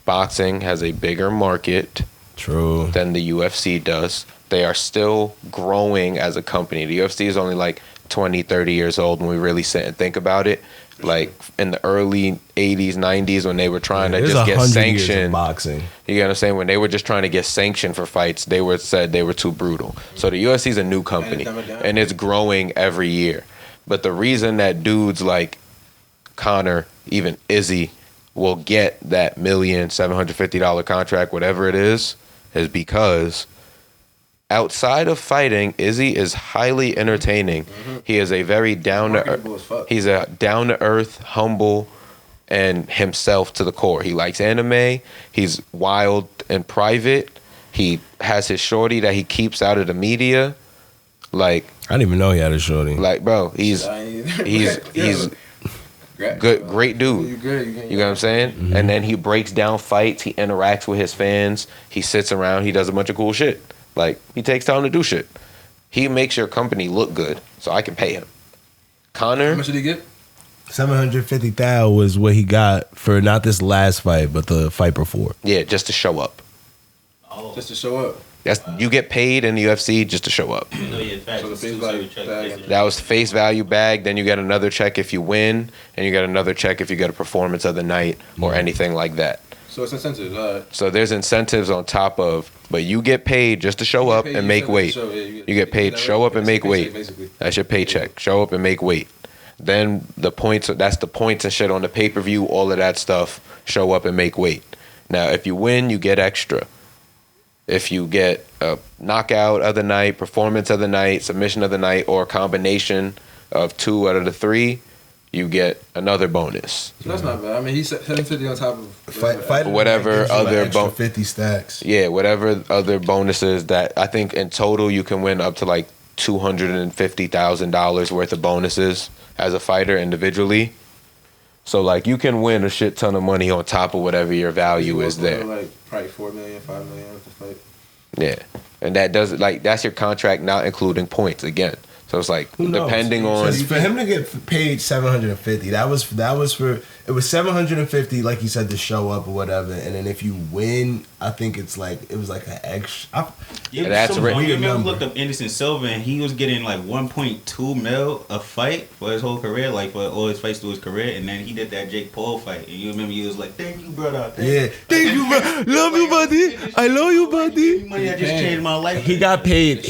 Boxing has a bigger market true. than the UFC does. They are still growing as a company. The UFC is only like 20, 30 years old when we really sit and think about it. Like in the early 80s, 90s when they were trying to There's just get 100 years of sanctioned. boxing. You get what I'm saying? When they were just trying to get sanctioned for fights, they were said they were too brutal. So the UFC is a new company and it's growing every year. But the reason that dudes like Conor, even Izzy, will get that $1,750,000 contract, whatever it is because outside of fighting, Izzy is highly entertaining. He is a very he's a down to earth, humble, and himself to the core. He likes anime. He's wild and private. He has his shorty that he keeps out of the media. Like, I didn't even know he had a shorty. like, bro, he's good, great dude. You good? You know what I'm saying? And then he breaks down fights. He interacts with his fans. He sits around. He does a bunch of cool shit. Like, he takes time to do shit. He makes your company look good, so I can pay him. How Conor, much did he get? 750,000 was what he got for not this last fight, but the fight before. yeah, just to show up. Just to show up. That's you get paid in the UFC just to show up. So the face value bag. That was face value bag. Then you get another check if you win, and you get another check if you get a performance of the night or anything like that. So it's incentives. All right. So there's incentives on top of, but you get paid just to show up and make weight. You get paid, show up and make weight. That's your paycheck. Show up and make weight. Then the points, that's the points and shit on the pay-per-view, all of that stuff, show up and make weight. Now, if you win, you get extra. If you get a knockout of the night, performance of the night, submission of the night, or a combination of 2 out of the 3, you get another bonus. So that's not bad. I mean, he's 750 on top of Whatever other 50 stacks. Yeah, whatever other bonuses that I think in total you can win up to like $250,000 worth of bonuses as a fighter individually. So like you can win a shit ton of money on top of whatever your value is there. Like probably 4 million, 5 million to fight. Yeah, and that does like that's your contract not including points again. So it's like depending on for him to get paid 750, that was for it was 750 like you said to show up or whatever, and then if you win, I think it's like it was like an extra. Yeah, that's right. You remember looked up Anderson Silva and he was getting like 1.2 mil a fight for his whole career, like for all his fights through his career, and then he did that Jake Paul fight, and you remember he was like, "Thank you, brother." Thank you, bro. Love you, buddy. I love you, buddy. Money that just changed my life. He got paid.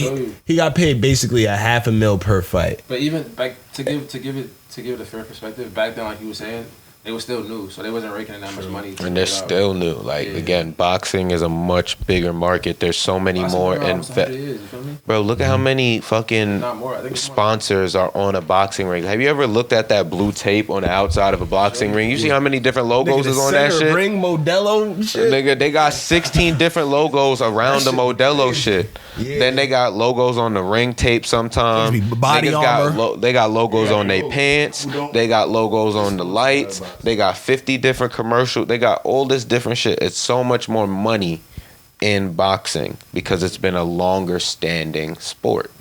He got paid basically $500,000 per fight. But even back to give it a fair perspective, back then, like you were saying, It was still new, so they wasn't raking in that much money. And they're still new. Like again, boxing is a much bigger market. There's so many more. Bro, look at how many fucking sponsors are on a boxing ring. Have you ever looked at that blue tape on the outside of a boxing ring? You see how many different logos is on that shit? Ring Modelo shit. Nigga, they got 16 different logos around the Modelo shit. Yeah. Then they got logos on the ring tape sometimes. Body armor. They got logos on their pants. They got logos on the lights. They got 50 different commercials. They got all this different shit. It's so much more money in boxing because it's been a longer standing sport,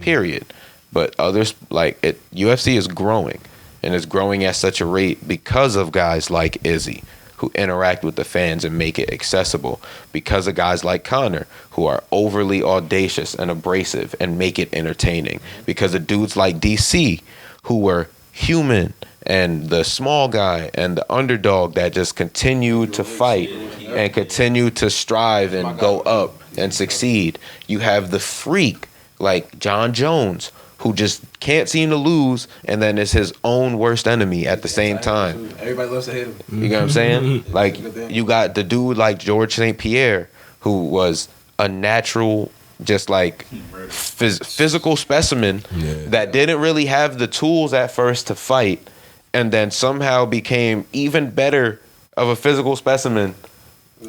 period. But others, like it, UFC is growing, and it's growing at such a rate because of guys like Izzy, who interact with the fans and make it accessible, because of guys like Conor, who are overly audacious and abrasive and make it entertaining, because of dudes like DC, who were human and the small guy and the underdog that just continue to fight and continue to strive and go up and succeed. You have the freak like John Jones, who just can't seem to lose, and then is his own worst enemy at the same time. Everybody loves to hate him. You know what I'm saying? Like, you got the dude like George St. Pierre, who was a natural, just like physical specimen that didn't really have the tools at first to fight, and then somehow became even better of a physical specimen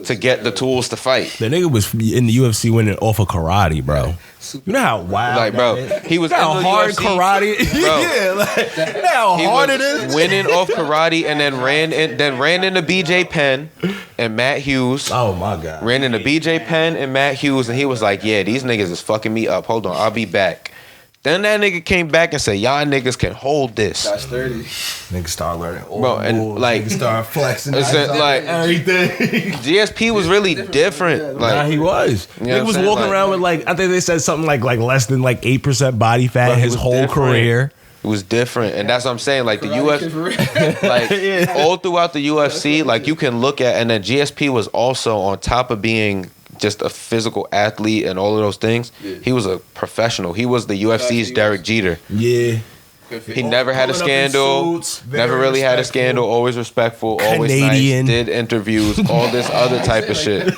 to get the tools to fight. The nigga was in the UFC winning off of karate, bro. You know how wild, like, bro, he was how hard UFC, karate. Bro, yeah, like, you know how hard it is. Winning off karate, and then ran into BJ Penn and Matt Hughes. Oh my god, ran into BJ Penn and Matt Hughes, and he was like, "Yeah, these niggas is fucking me up. Hold on, I'll be back." Then that nigga came back and said, "Y'all niggas can hold this." That's 30. Niggas start learning, bro, and like niggas start flexing. Like everything. GSP was really different. Like, nah, he was. You know Nigga was walking around with like, I think they said something like less than like 8% body fat his whole career. It was different, and that's what I'm saying. Like the UFC, like all throughout the UFC, like you can look at, and then GSP was also on top of being just a physical athlete and all of those things. He was a professional. He was the UFC's Derek Jeter. Yeah. He never had a scandal. Never really had a scandal. Always respectful. Always Canadian. nice. Did interviews. All this other type of shit.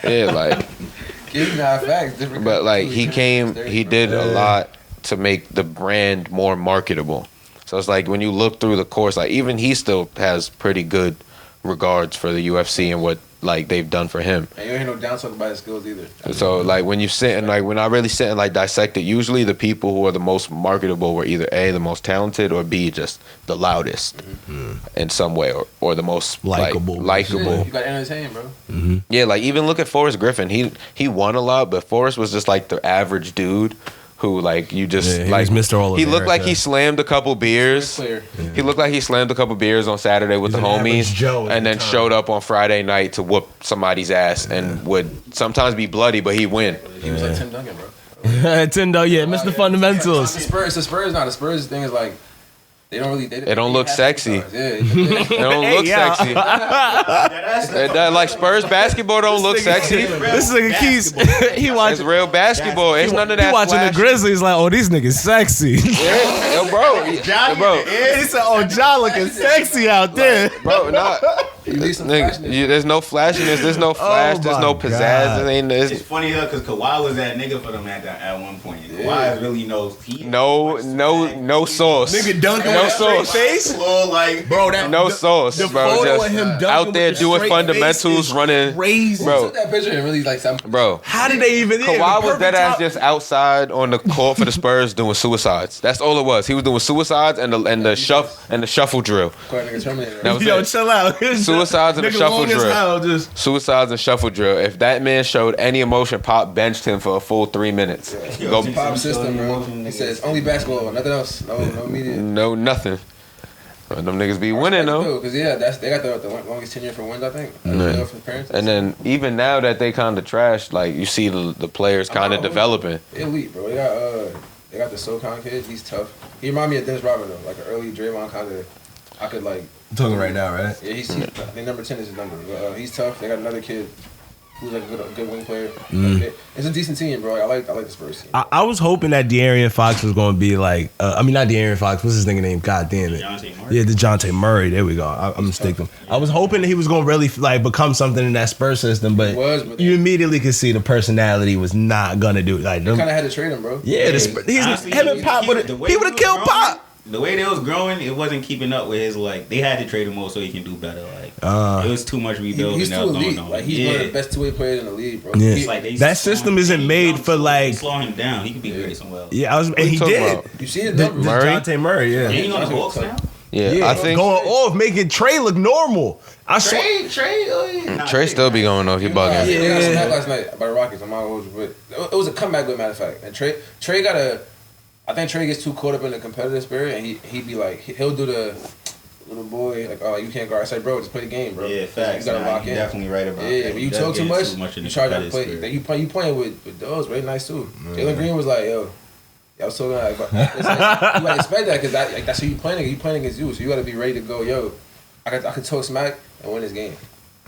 Yeah, like. But like he did a lot to make the brand more marketable. So it's like when you look through the course, like even he still has pretty good regards for the UFC and what like they've done for him. And you ain't no downside about his skills either. So like when you sit and like when I really sit and like dissect it, usually the people who are the most marketable were either A, the most talented, or B, just the loudest in some way, or the most likable. Yeah, you got to entertain, bro. Mm-hmm. Yeah, like even look at Forrest Griffin. He won a lot, but Forrest was just like the average dude who like you just he like was Mr. All he looked America. like he slammed a couple beers. He looked like he slammed a couple beers on Saturday with He's the an average homies, Joe at and the then time. showed up on Friday night to whoop somebody's ass and would sometimes be bloody, but he'd win. He was like Tim Duncan, bro. Tindo, yeah, Mr. Fundamentals. The Spurs thing is like they don't really. It don't look sexy. Yeah, It don't look sexy. Like Spurs basketball don't look sexy. This nigga Quis, he It's watching. real basketball. It's none of that. He watching the flashy. Grizzlies like, oh, these niggas sexy. Yeah, yo, bro. He said, oh, Ja looking sexy out there. Bro, not. There's no flashiness. There's no flash. There's no pizzazz. God. It's funny though, because Kawhi was that nigga for them at one point. Kawhi really knows. No sauce. Nigga dunking No with a straight sauce. face. Like, Bro, that No sauce, the bro. photo Just of him dunking out there with a doing straight fundamentals, face is running. crazy. Bro. Took that picture and really like something. Bro, How did they even? Kawhi was dead ass just outside on the court for the Spurs doing suicides. That's all it was. He was doing suicides and the shuffle drill. That was Yo, it. chill out. Suicides and the Nigga shuffle long as drill. hell, just. Suicides and shuffle drill. If that man showed any emotion, Pop benched him for a full 3 minutes. Go Pop system, bro. He says only basketball, nothing else. No media. no nothing. But them niggas be winning though. Because they got the longest tenure for wins, I think. Yeah. For the parents. And then even now that they kind of trashed, like you see the players kind of developing. Elite, bro. They got the SoCon kid. He's tough. He remind me of Dennis Rodman though, like an early Draymond kind of. I could like. I'm talking right now, right? Yeah, I think number 10 is his number. But, he's tough. They got another kid. who's like a good wing player. Like, it's a decent team, bro. I like the Spurs team. I was hoping that De'Aaron Fox was going to be like, not De'Aaron Fox. What's his name? God damn it. DeJounte Murray. There we go. I'm mistaken. I was hoping that he was going to really like become something in that Spurs system, but you immediately could see the personality was not going to do it. Like, kind of had to trade him, bro. Yeah, him and Pop he would have killed Pop. The way they was growing, it wasn't keeping up with his, like, they had to trade him more so he can do better. Like, it was too much rebuilding. He's too elite. Like, he's one of the best two-way players in the league, bro. Yeah. Like that system isn't made for, like... Slow him down. He could be great somewhere else. Yeah, and he did. You see his numbers. DeJounte Murray, yeah. And he on the Hawks now? Yeah, I think... Going off, making Trey look normal. Trey still be going off. He bugging. Yeah, I got last night by the Rockets. I'm not going to but it was a comeback, good matter of fact. And Trey got a... I think Trey gets too caught up in the competitive spirit, and he'd be like, he'll do the little boy, like, oh, you can't guard. I say, bro, just play the game, bro. Yeah, facts. You gotta lock in. Definitely right about that. Yeah, when you talk too much you try to play. Like, you playing with dogs, very nice too. Jalen Green was like, yo, I was talking like, you gotta expect that because that's who you playing. You playing against you, so you gotta be ready to go. Yo, I could talk smack and win this game.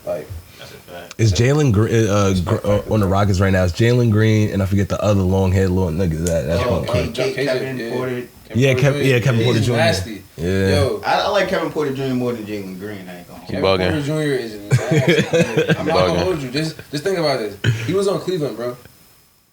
Like, that's a fact. Is Jalen Green on the Rockets right now? It's Jalen Green and I forget the other long head little nigga. That's Kevin Porter. Kevin Porter Jr. Nasty. Yeah. Yo, I like Kevin Porter Jr. more than Jalen Green. I ain't gonna. Kevin Porter Jr. is nasty. I'm not gonna hold you. Just think about this. He was on Cleveland, bro.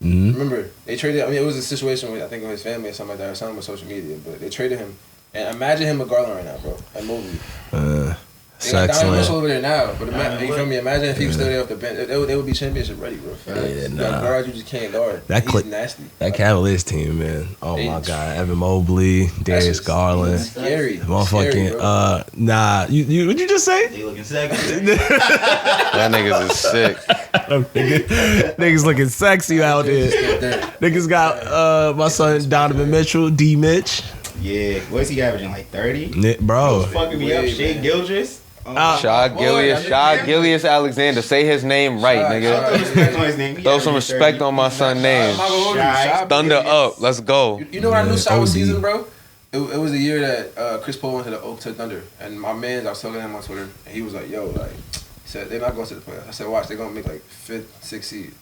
Mm-hmm. Remember, they traded. I mean, it was a situation with I think with his family or something like that, or something with social media. But they traded him, and imagine him with Garland right now, bro. Like Mobley. They got Donovan Mitchell over there now, but you feel me? Imagine if he was still there off the bench. They would be championship ready, bro. Yeah, nah. Guard you just can't guard. He's nasty. That Cavaliers team, man. Oh my God, Evan Mobley, Darius Garland, scary. Motherfucking nah. You what'd you just say? They looking sexy. That niggas is sick. Niggas looking sexy out there. Niggas got my son Donovan Mitchell, D Mitch. Yeah, what's he averaging? Like 30? Bro. Fucking me up, Shea Gilgeous. Shai Gilgeous Alexander. Say his name right, nigga. Throw some respect on my son's name. Thunder up. Let's go. You know what I knew Shai was season, bro? It was the year that Chris Paul went to Thunder. And my man, I was talking to him on Twitter, and he was like, yo, like, he said, they're not going to the playoffs. I said, watch, they're going to make like 5th, 6th seed.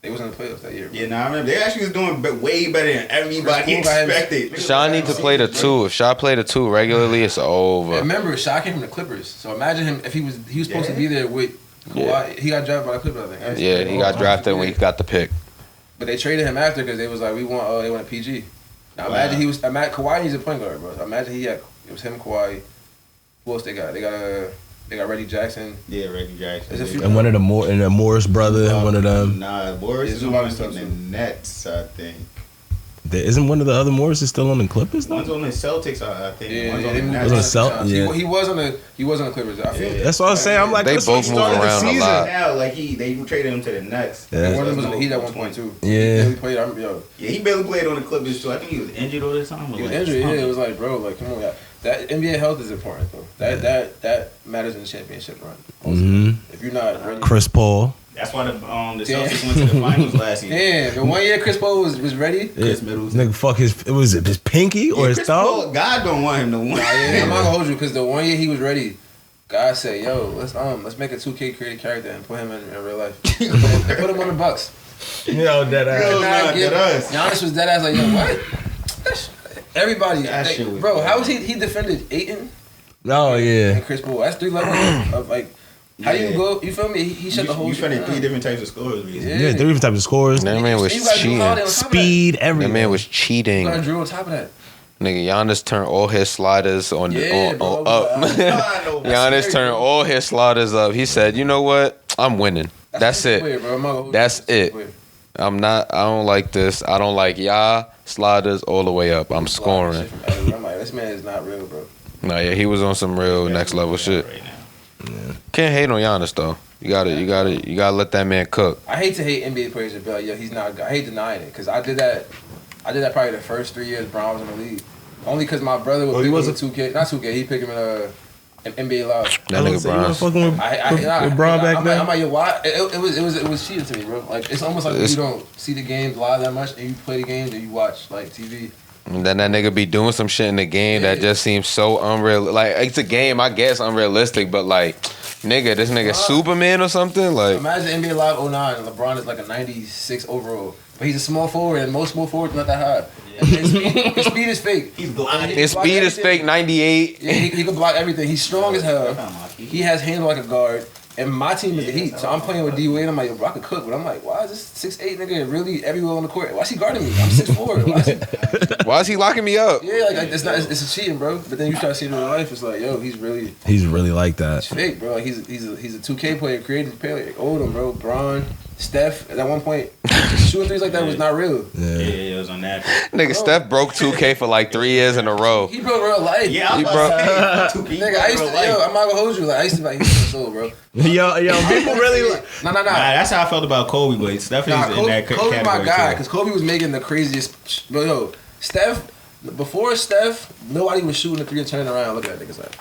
They wasn't in the playoffs that year, bro. Yeah, I remember. They actually was doing way better than everybody expected. Shai need to play the 2. If Shai play the 2 regularly, it's over. And remember, Shai came from the Clippers. So imagine him if he was supposed to be there with Kawhi. Yeah. He got drafted by the Clippers, I think. Yeah, he got drafted when he got the pick. But they traded him after because they was like, they want a PG. Now imagine Kawhi needs a point guard, bro. So imagine it was him, Kawhi. Who else they got? They got Reggie Jackson. Yeah, Reggie Jackson. And one of the Morris brother, one of them. Nah, Morris is one of the Nets, I think. Isn't one of the other Morris still on the Clippers? One's on the Celtics, I think. Yeah, one's on the Nets. He was on the Clippers. I feel that's what I was saying. I'm like, they both move around a lot. Now, like they traded him to the Nets. Yeah. One of them was in the Heat at one point too. Yeah. He barely played on the Clippers too. I think he was injured all the time. He was injured. Yeah, it was like, bro, like, come on, that NBA health is important though. That matters in the championship run. Mm-hmm. If you're not ready, Chris Paul. That's why the Celtics went to the finals last year. Damn, the 1 year Chris Paul was ready. Chris Middleton. Nigga, fuck his pinky or his thumb? God don't want him to win. I'm not gonna hold you because the 1 year he was ready, God said, yo, let's make a 2K creative character and put him in real life. Put him on the Bucks. Yo, dead ass. Giannis was dead ass like, yo, what? Everybody, bro, how was he defended Ayton? Oh yeah. And Chris Paul. That's 3 levels of like. How you go? You feel me? He shut the whole. You defended 3 different types of scores. Yeah, 3 different types of scores. That man was cheating. Speed, everything. That man was cheating. You gotta drill on top of that. Nigga, Giannis turned all his sliders on up. Giannis turned all his sliders up. He said, "You know what? I'm winning. That's it. That's it. I don't like this. I don't like sliders all the way up. I'm scoring." I'm like, this man is not real, bro. Nah, yeah, he was on some real next level shit. Yeah. Can't hate on Giannis though. You gotta let that man cook. I hate to hate NBA players and be like, yo, he's not good. I hate denying it because I did that probably the first 3 years Brown was in the league. Only because my brother would pick him in 2K, not 2K. He picked him in NBA Live. That nigga Brown. You was fucking with Brown back then. I'm like, yo, why? It was cheating to me, bro. Like it's almost like you don't see the games live that much, and you play the games and you watch like TV. And then that nigga be doing some shit in the game that just seems so unreal. Like, it's a game, I guess, unrealistic, but like, Nigga, this nigga Superman or something? Like, imagine NBA Live 09 and LeBron is like a 96 overall. But he's a small forward and most small forwards not that high. Yeah. His speed is fake. His speed is fake, 98. Yeah, he can block everything. He's strong as hell. He has handle like a guard. And my team is the Heat, so I'm playing with D Wade. I'm like, yo, bro, I could cook, but I'm like, why is this 6'8" nigga really everywhere on the court? Why is he guarding me? I'm 6'4". Why is he locking me up? Yeah, like it's a cheating, bro. But then you start seeing it in real life, it's like, yo, he's really like that. He's fake, bro. Like he's a 2K player, creative player. Like, Odom, bro, Bron, Steph. At one point, shooting threes like that was not real. Yeah, it was on that. Nigga, Steph broke 2K for like 3 years in a row. He broke real life. Yeah, he broke. Nigga, I used to, yo, I'm not gonna hold you. Like I used to be like, he's soul, bro. Yo, people really like. Nah. That's how I felt about Kobe, but Steph is in that category. Kobe my guy, too. because Kobe was making the craziest. But yo, Steph, before Steph, nobody was shooting the three and turning around. Look at that nigga's like.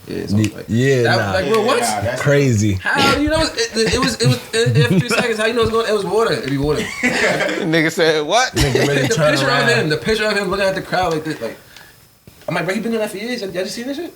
Yeah, so like, like, bro, what? That's crazy. How you know it was after 3 seconds? How you know it's going? It was water. It'd be water. Nigga said what? The picture of him looking at the crowd like this, like I'm like, bro, he been doing that for years. Y'all just seen this shit?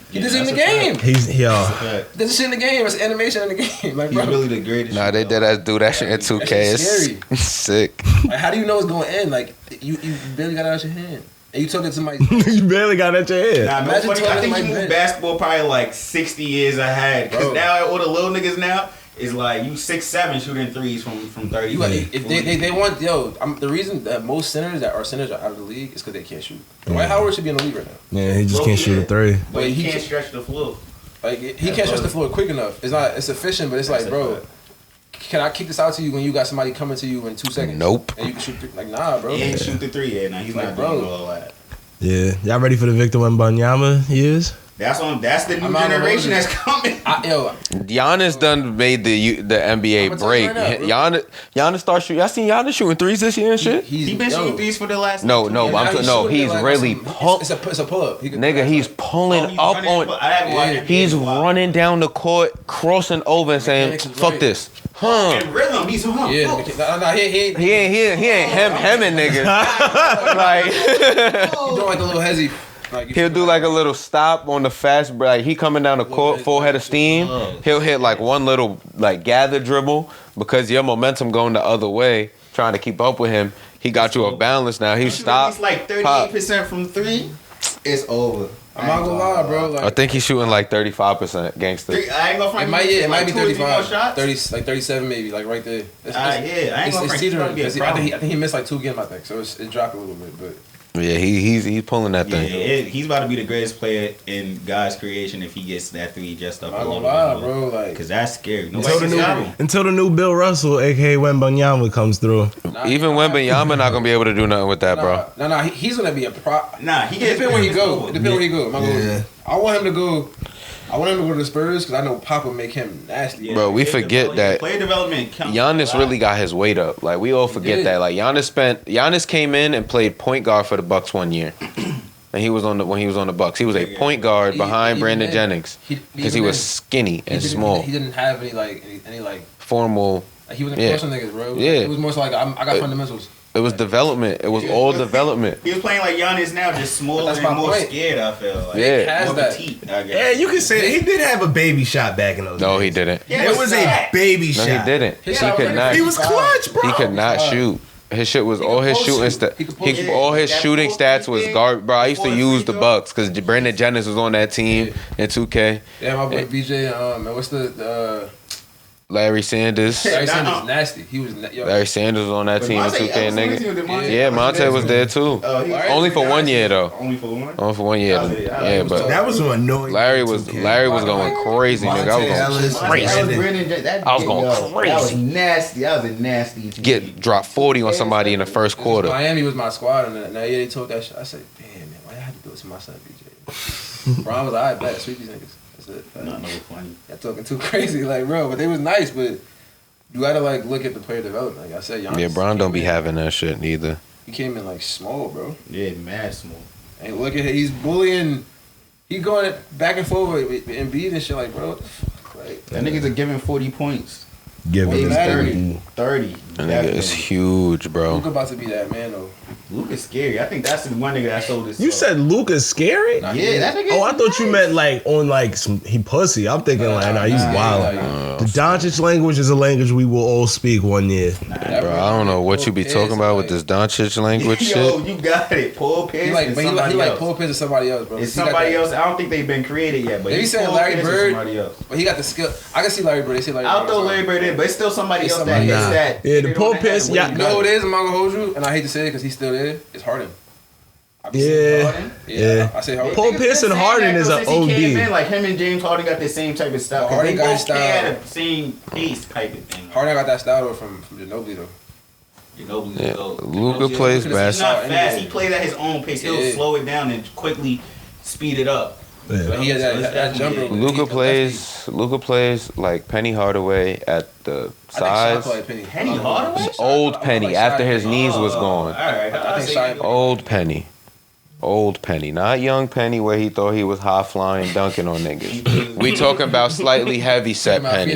He does it in the game. He's Does this shit in the game. It's animation in the game. Like, bro. He's really the greatest. Nah, they did do that shit in 2K. It's sick. Like, how do you know it's going in? Like, you barely got it out your hand. And you took it to my. You barely got it at your head. Nah, Imagine funny, I think my you moved bench. basketball probably like 60 years ahead. Because now all the little niggas now is like you 6'7" shooting threes from 30. If they want, the reason that most centers that are centers are out of the league is because they can't shoot. Dwight Howard should be in the league right now. Yeah, he just can't shoot a three. But he can't stretch the floor. Like he can't stretch the floor quick enough. It's efficient, but it's like, bro, can I kick this out to you when you got somebody coming to you in 2 seconds? Nope. And you can shoot like, nah, bro. He ain't shoot the three yet. Now he's Like, not bro. doing all that. Yeah, y'all ready for the Victor Wembanyama years? That's the new generation that's coming. Giannis done made the NBA break. Giannis start shooting. Y'all seen Giannis shooting threes this year and shit? He been shooting threes for the last. He's really pull. It's a pull up. Nigga, he's pulling up on. He's running down the court, crossing over and saying, "Fuck this." In rhythm, he's Yeah, he ain't hemming niggas. Like he doing like a little hezzy. Like, he'll do like a little stop on the fast break. Like he coming down the court, full head of steam. He'll hit like one little like gather dribble because your momentum going the other way, trying to keep up with him. He got you off balance now. He stopped. He's like 38% from three. It's over. I'm not gonna lie, bro. Like, I think he's shooting like 35% gangster. I ain't gonna front. It might be 35, shots. 30, like 37 maybe, like right there. I ain't gonna front. Teetering. I think he missed like 2 games, I think, so it dropped a little bit, but. Yeah, he's pulling that thing. Yeah, he's about to be the greatest player in God's creation if he gets that three just up. I'm not gonna lie, bro. Like, because that's scary. Until the new Bill Russell, aka Wembanyama, comes through. Even Wembanyama not gonna be able to do nothing with that, bro. Nah, he's gonna be a prop. Nah, he gets. Depends where he go. I want him to go. I want him to go to the Spurs because I know Pop will make him nasty. Yeah, bro, we forget that player development counts. Giannis really got his weight up. Like we all forget that. Like Giannis came in and played point guard for the Bucks 1 year, and he was when he was on the Bucks. He was a point guard behind Brandon Jennings because he was skinny and small. He didn't have any formal. Like, he wasn't crossing niggas, bro. Yeah, it was more so like I got fundamentals. It was development. It was all development. He was playing like Giannis now, just smaller and more scared, I feel. Like, yeah. Petite, yeah, you can say that. He did have a baby shot back in those days. No, he didn't. Yeah, it was a baby shot. No, he didn't. He could not. He was clutch, bro. He could not shoot. His shit was all his shooting all his shooting stats was garbage. Bro, I used to use the Bucks because Brandon Jennings was on that team in 2K. Yeah, my boy BJ. And what's the Larry Sanders. Larry Sanders nasty. He was. Larry Sanders was on that team in 2K, nigga. Yeah, Monte was there too. Only for 1 year though. Only for one. Only for 1 year. Yeah, but that was annoying. Larry was going crazy, nigga. I was going crazy. I was going crazy. That was nasty. That was a nasty. Get dropped 40 on somebody in the first quarter. Miami was my squad, and now they told that shit. I said, damn man, why I had to do it to my son BJ? Brian was alright, bet sweep these niggas. No funny. Y'all talking too crazy, like bro. But they was nice, but you gotta like look at the player development. Like I said, Giannis. Yeah, Bron don't be having that shit neither. He came in like small, bro. Yeah, mad small. And look at him, he's bullying. He going back and forth with Embiid and shit, like bro. Like that niggas are giving 40 points. Giving 30. That nigga is huge, bro. Luka about to be that man though. Luka's scary. I think that's the one nigga that sold this. You said Luka's scary? Yeah, that nigga. Oh, I thought you meant like on like some he pussy. I'm thinking like, nah, he's wild. The Doncic language is a language we will all speak one year. Bro, I don't know what you be talking about with this Doncic language shit. Yo, you got it. Paul Pierce. He like Paul Pierce or somebody else, bro. It's somebody else. I don't think they've been created yet. But they be saying Larry Bird, but he got the skill. I can see Larry Bird. They say Larry Bird. I'll throw Larry Bird in, but it's still somebody else that hits that. Yeah, the Paul Pierce. Yeah, you know who it is? I'm not gonna hold you, and I hate to say it because he's still there. It's Harden. Yeah. I say Harden. Paul Pierce and Harden is an OD. Like him and James Harden got the same type of style. Harden they got both style. had the same pace type of thing. Harden got that style though from Ginobili though. Yeah. Luka plays He's basketball. not fast. He plays at his own pace. He'll slow it down and quickly speed it up. Yeah. But he has that jumper. Luka plays like Penny Hardaway at the size. Penny Hardaway? Old Penny after his knees was gone. All right, I think Old Penny. Old Penny, not young Penny where he thought he was high flying dunking on niggas. We talking about slightly heavy set Penny.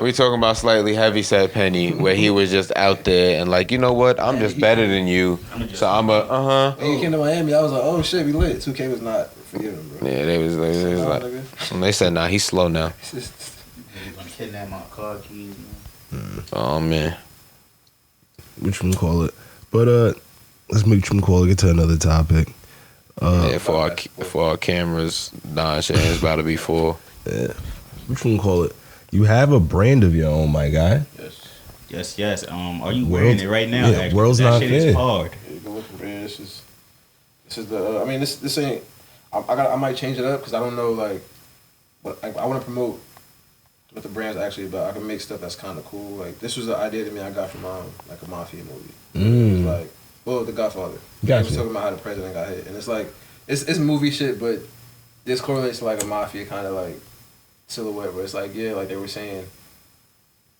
We talking about slightly heavy set Penny where he was just out there and like, you know what? I'm just better than you. So I'm a When you came to Miami, I was like, oh shit, we lit. 2K was not forgiving, bro. Yeah, they was like, and they said, nah, he's slow now. I'm kidnapping my car keys. Oh man, Which one call it? But let's make sure call it. Get to another topic. Yeah, for our cameras, Don Shane's about to be full. Yeah. Which one call it? You have a brand of your own, my guy. Yes. Are you wearing it right now? Yeah, actually? World's that Not shit Fair. is hard. Yeah, good looking, man. This is the. I mean, this ain't. I might change it up because I don't know like, what I want to promote what the brand's actually about. I can make stuff that's kind of cool. Like this was the idea to me I got from like a mafia movie. Like. Well, The Godfather. He was talking about how the president got hit, and it's like it's movie shit, but this correlates to like a mafia kind of like silhouette where it's like like they were saying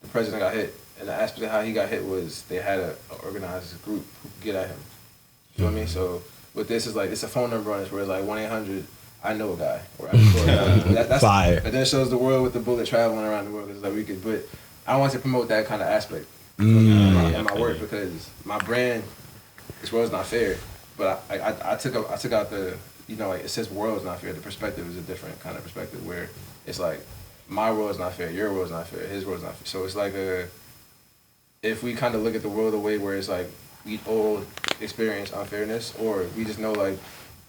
the president got hit, and the aspect of how he got hit was they had a organized group who could get at him. You know what I mean? So with this is like it's a phone number on this where it's like 1-800. I know a guy. Or I know a guy. That's fire. But then it shows the world with the bullet traveling around the world because like we could. But I want to promote that kind of aspect in my work because my brand. This world's not fair, but I took out the like it says world's not fair. The perspective is a different kind of perspective where it's like my world's not fair, your world's not fair, his world's not fair. So it's like if we kind of look at the world a way where it's like we all experience unfairness or we just know like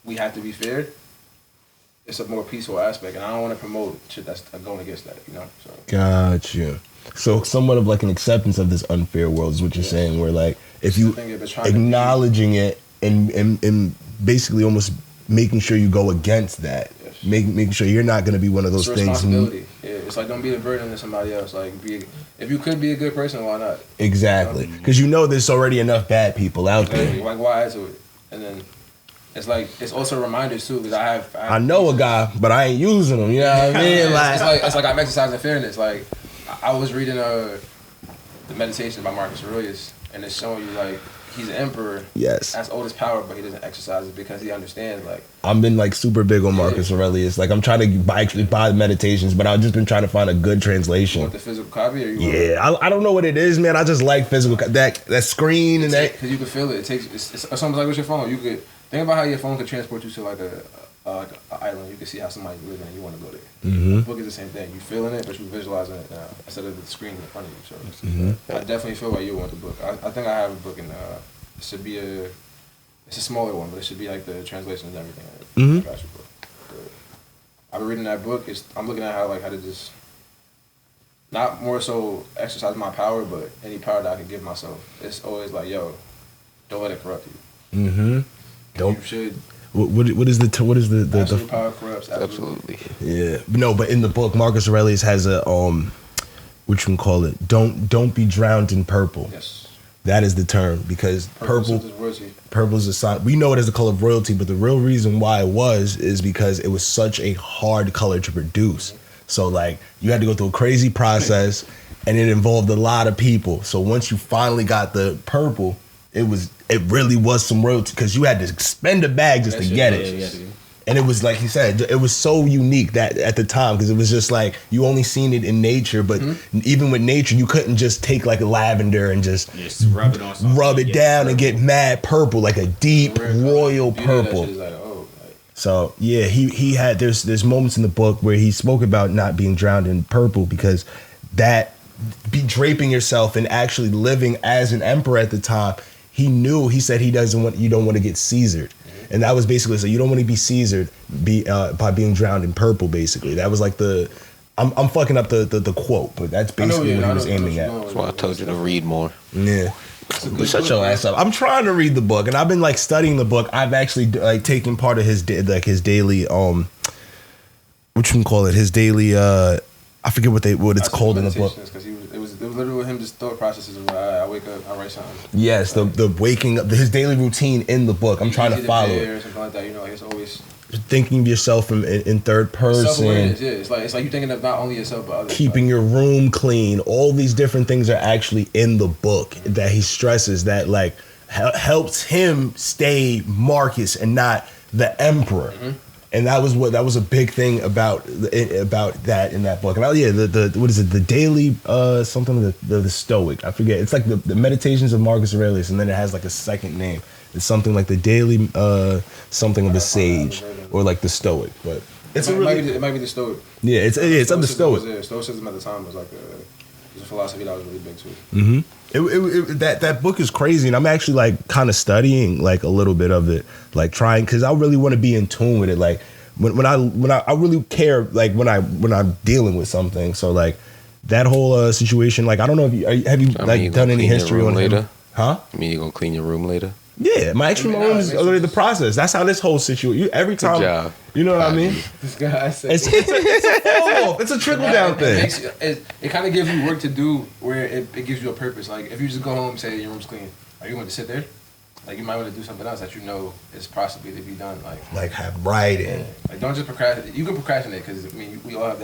we have to be fair. It's a more peaceful aspect, and I don't want to promote shit that's going against that, So. Got you. So somewhat of like an acceptance of this unfair world is what you're saying, where like if you acknowledging it and basically almost making sure you go against that, making sure you're not going to be one of those things. Responsibility. It's like don't be a burden to somebody else. Like if you could be a good person, why not? Exactly, because there's already enough bad people out there. Like why add to it? And then it's like it's also reminders too because I know a guy, but I ain't using him. You know what I mean? Like it's like I'm exercising fairness. Like I was reading the meditation by Marcus Aurelius, and it's showing you like he's an emperor. Yes. Has all this power, but he doesn't exercise it because he understands like. I've been like super big on Marcus Aurelius. Like I'm trying to buy the meditations, but I've just been trying to find a good translation. You want the physical copy? Or you I don't know what it is, man. I just like physical that screen and that because you can feel it. It's almost like with your phone. You could think about how your phone could transport you to like an island. You can see how somebody's living and you want to go there. The book is the same thing. You feeling it, but you visualizing it now instead of the screen in front of you. So I definitely feel like you want the book. I think I have a book, and it should be it's a smaller one, but it should be like the translations and everything. I got you, bro. I've been reading that book. I'm looking at how to just not more so exercise my power, but any power that I can give myself. It's always like, yo, don't let it corrupt you. Don't. You should. What is the Absolute power corrupts. Absolutely. Yeah. No, but in the book, Marcus Aurelius has a what you can call it. Don't be drowned in purple. Yes. That is the term because purple is a sign. We know it as the color of royalty, but the real reason why it is because it was such a hard color to produce. So like you had to go through a crazy process, and it involved a lot of people. So once you finally got the purple, it really was some royalty because you had to spend a bag just to get it. And it was like he said, it was so unique that at the time, because it was just like you only seen it in nature, but even with nature, you couldn't just take like a lavender and just rub it on something, rub it down and get mad purple, like a deep royal purple. So yeah, he had there's moments in the book where he spoke about not being drowned in purple, because that be draping yourself and actually living as an emperor at the time. He said you don't want to get Caesared. And that was basically, so you don't want to be Caesared by being drowned in purple, basically. That was like I'm fucking up the quote, but that's basically what he was aiming at. That's why I told you to read more. Yeah. Shut your ass up. I'm trying to read the book, and I've been like studying the book. I've actually like taken part of his daily what you can call it, his daily I forget what it's called in the book. Because it was literally with him, just thought processes of I wake up, I write something. Yes, the waking up, his daily routine in the book. I'm trying to follow it. Or something like that, it's always thinking of yourself in third person. Self-awareness, yeah. It's like you're thinking of not only yourself but others. Keeping your room clean. All these different things are actually in the book that he stresses that like helps him stay Marcus and not the emperor. Mm-hmm. And that was a big thing about that in that book. And the what is it? The daily something the Stoic. I forget. It's like the Meditations of Marcus Aurelius, and then it has like a second name. It's something like the daily something of the Sage, or like the Stoic. But it might be the Stoic. Yeah, it's of the Stoic. Stoicism at the time was like a philosophy that was really big too. Mm-hmm. That book is crazy, and I'm actually like kind of studying like a little bit of it, like trying, because I really want to be in tune with it. Like when I really care, like when I'm dealing with something. So like that whole situation, like I don't know if you done any history on later? Him? Huh? You mean you gonna clean your room later? Yeah, my extra room is already the process. That's how this whole situation. Every time, Good job. You know what I mean? This guy said it's a fall off. It's a trickle down thing. It kind of gives you work to do where it gives you a purpose. Like if you just go home and say your room's clean, are you going to sit there? Like you might want to do something else that is possibly to be done. Like have writing. Yeah. Like don't just procrastinate. You can procrastinate because we all have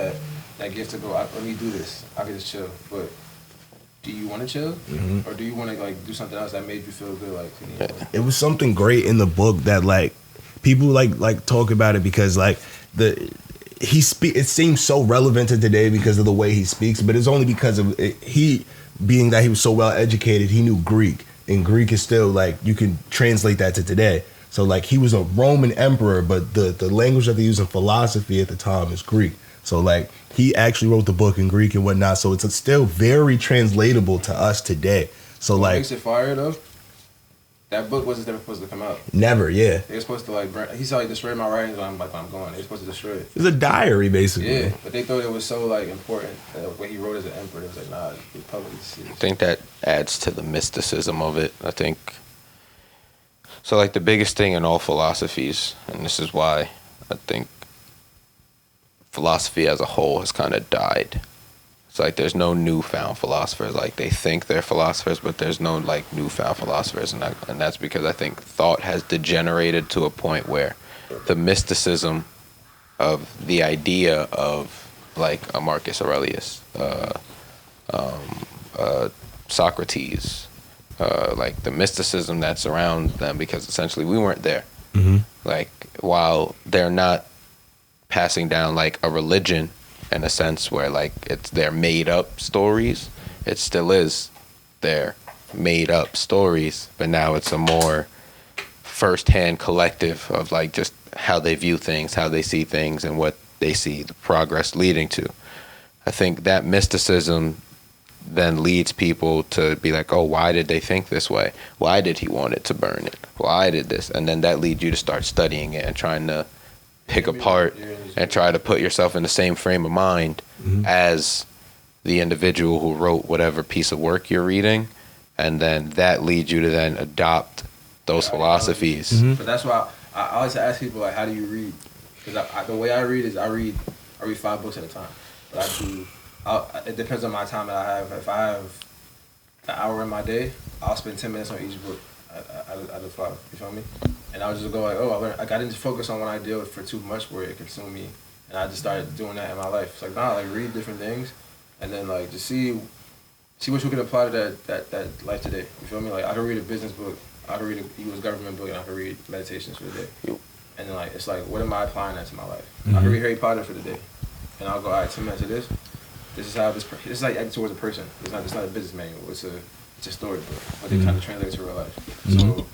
that gift to go. Let me do this. I can just chill, but. Do you want to chill, or do you want to like do something else that made you feel good? Like it was something great in the book that like people like talk about it because like it seems so relevant to today because of the way he speaks, but it's only because of he being that he was so well educated. He knew Greek, and Greek is still like you can translate that to today. So like he was a Roman emperor, but the language that they use in philosophy at the time is Greek. So like he actually wrote the book in Greek and whatnot. So it's still very translatable to us today. So what like makes it fire though? That book wasn't never supposed to come out. Never, yeah. They were supposed to like burn. He said like destroy my writings when I'm going. They were supposed to destroy it. It's a diary basically. Yeah, but they thought it was so like important that what he wrote as an emperor. It was like nah, the public sees. I think that adds to the mysticism of it. I think so. Like the biggest thing in all philosophies, and this is why I think philosophy as a whole has kind of died. It's like there's no newfound philosophers. Like they think they're philosophers, but there's no like newfound philosophers, and that's because I think thought has degenerated to a point where the mysticism of the idea of like a Marcus Aurelius, Socrates, like the mysticism that's around them, because essentially we weren't there. Mm-hmm. Like while they're not passing down like a religion in a sense where like it's their made up stories, it still is their made up stories, but now it's a more first-hand collective of like just how they view things, how they see things, and what they see the progress leading to. I think that mysticism then leads people to be like, oh, why did they think this way? Why did he want it to burn it? Why did this? And then that leads you to start studying it and trying to pick apart and try to put yourself in the same frame of mind as the individual who wrote whatever piece of work you're reading, and then that leads you to then adopt those philosophies. But that's why I always ask people like, how do you read? Because the way I read is I read 5 books at a time. But it depends on my time that I have. If I have an hour in my day, I'll spend 10 minutes on each book out of 5. You feel me? And I would just go like, oh, I didn't focus on one idea for too much where it consumed me, and I just started doing that in my life. It's like like read different things, and then like just see what you can apply to that life today. You feel me? Like I could read a business book, I could read a U.S. government book, and I could read meditations for the day. and then like it's like, what am I applying that to my life? I can read Harry Potter for the day, and I'll go, all right, 10 minutes of this. This is how this is like acting towards a person. It's not a business manual. It's a storybook, but they kind of translate it to real life. So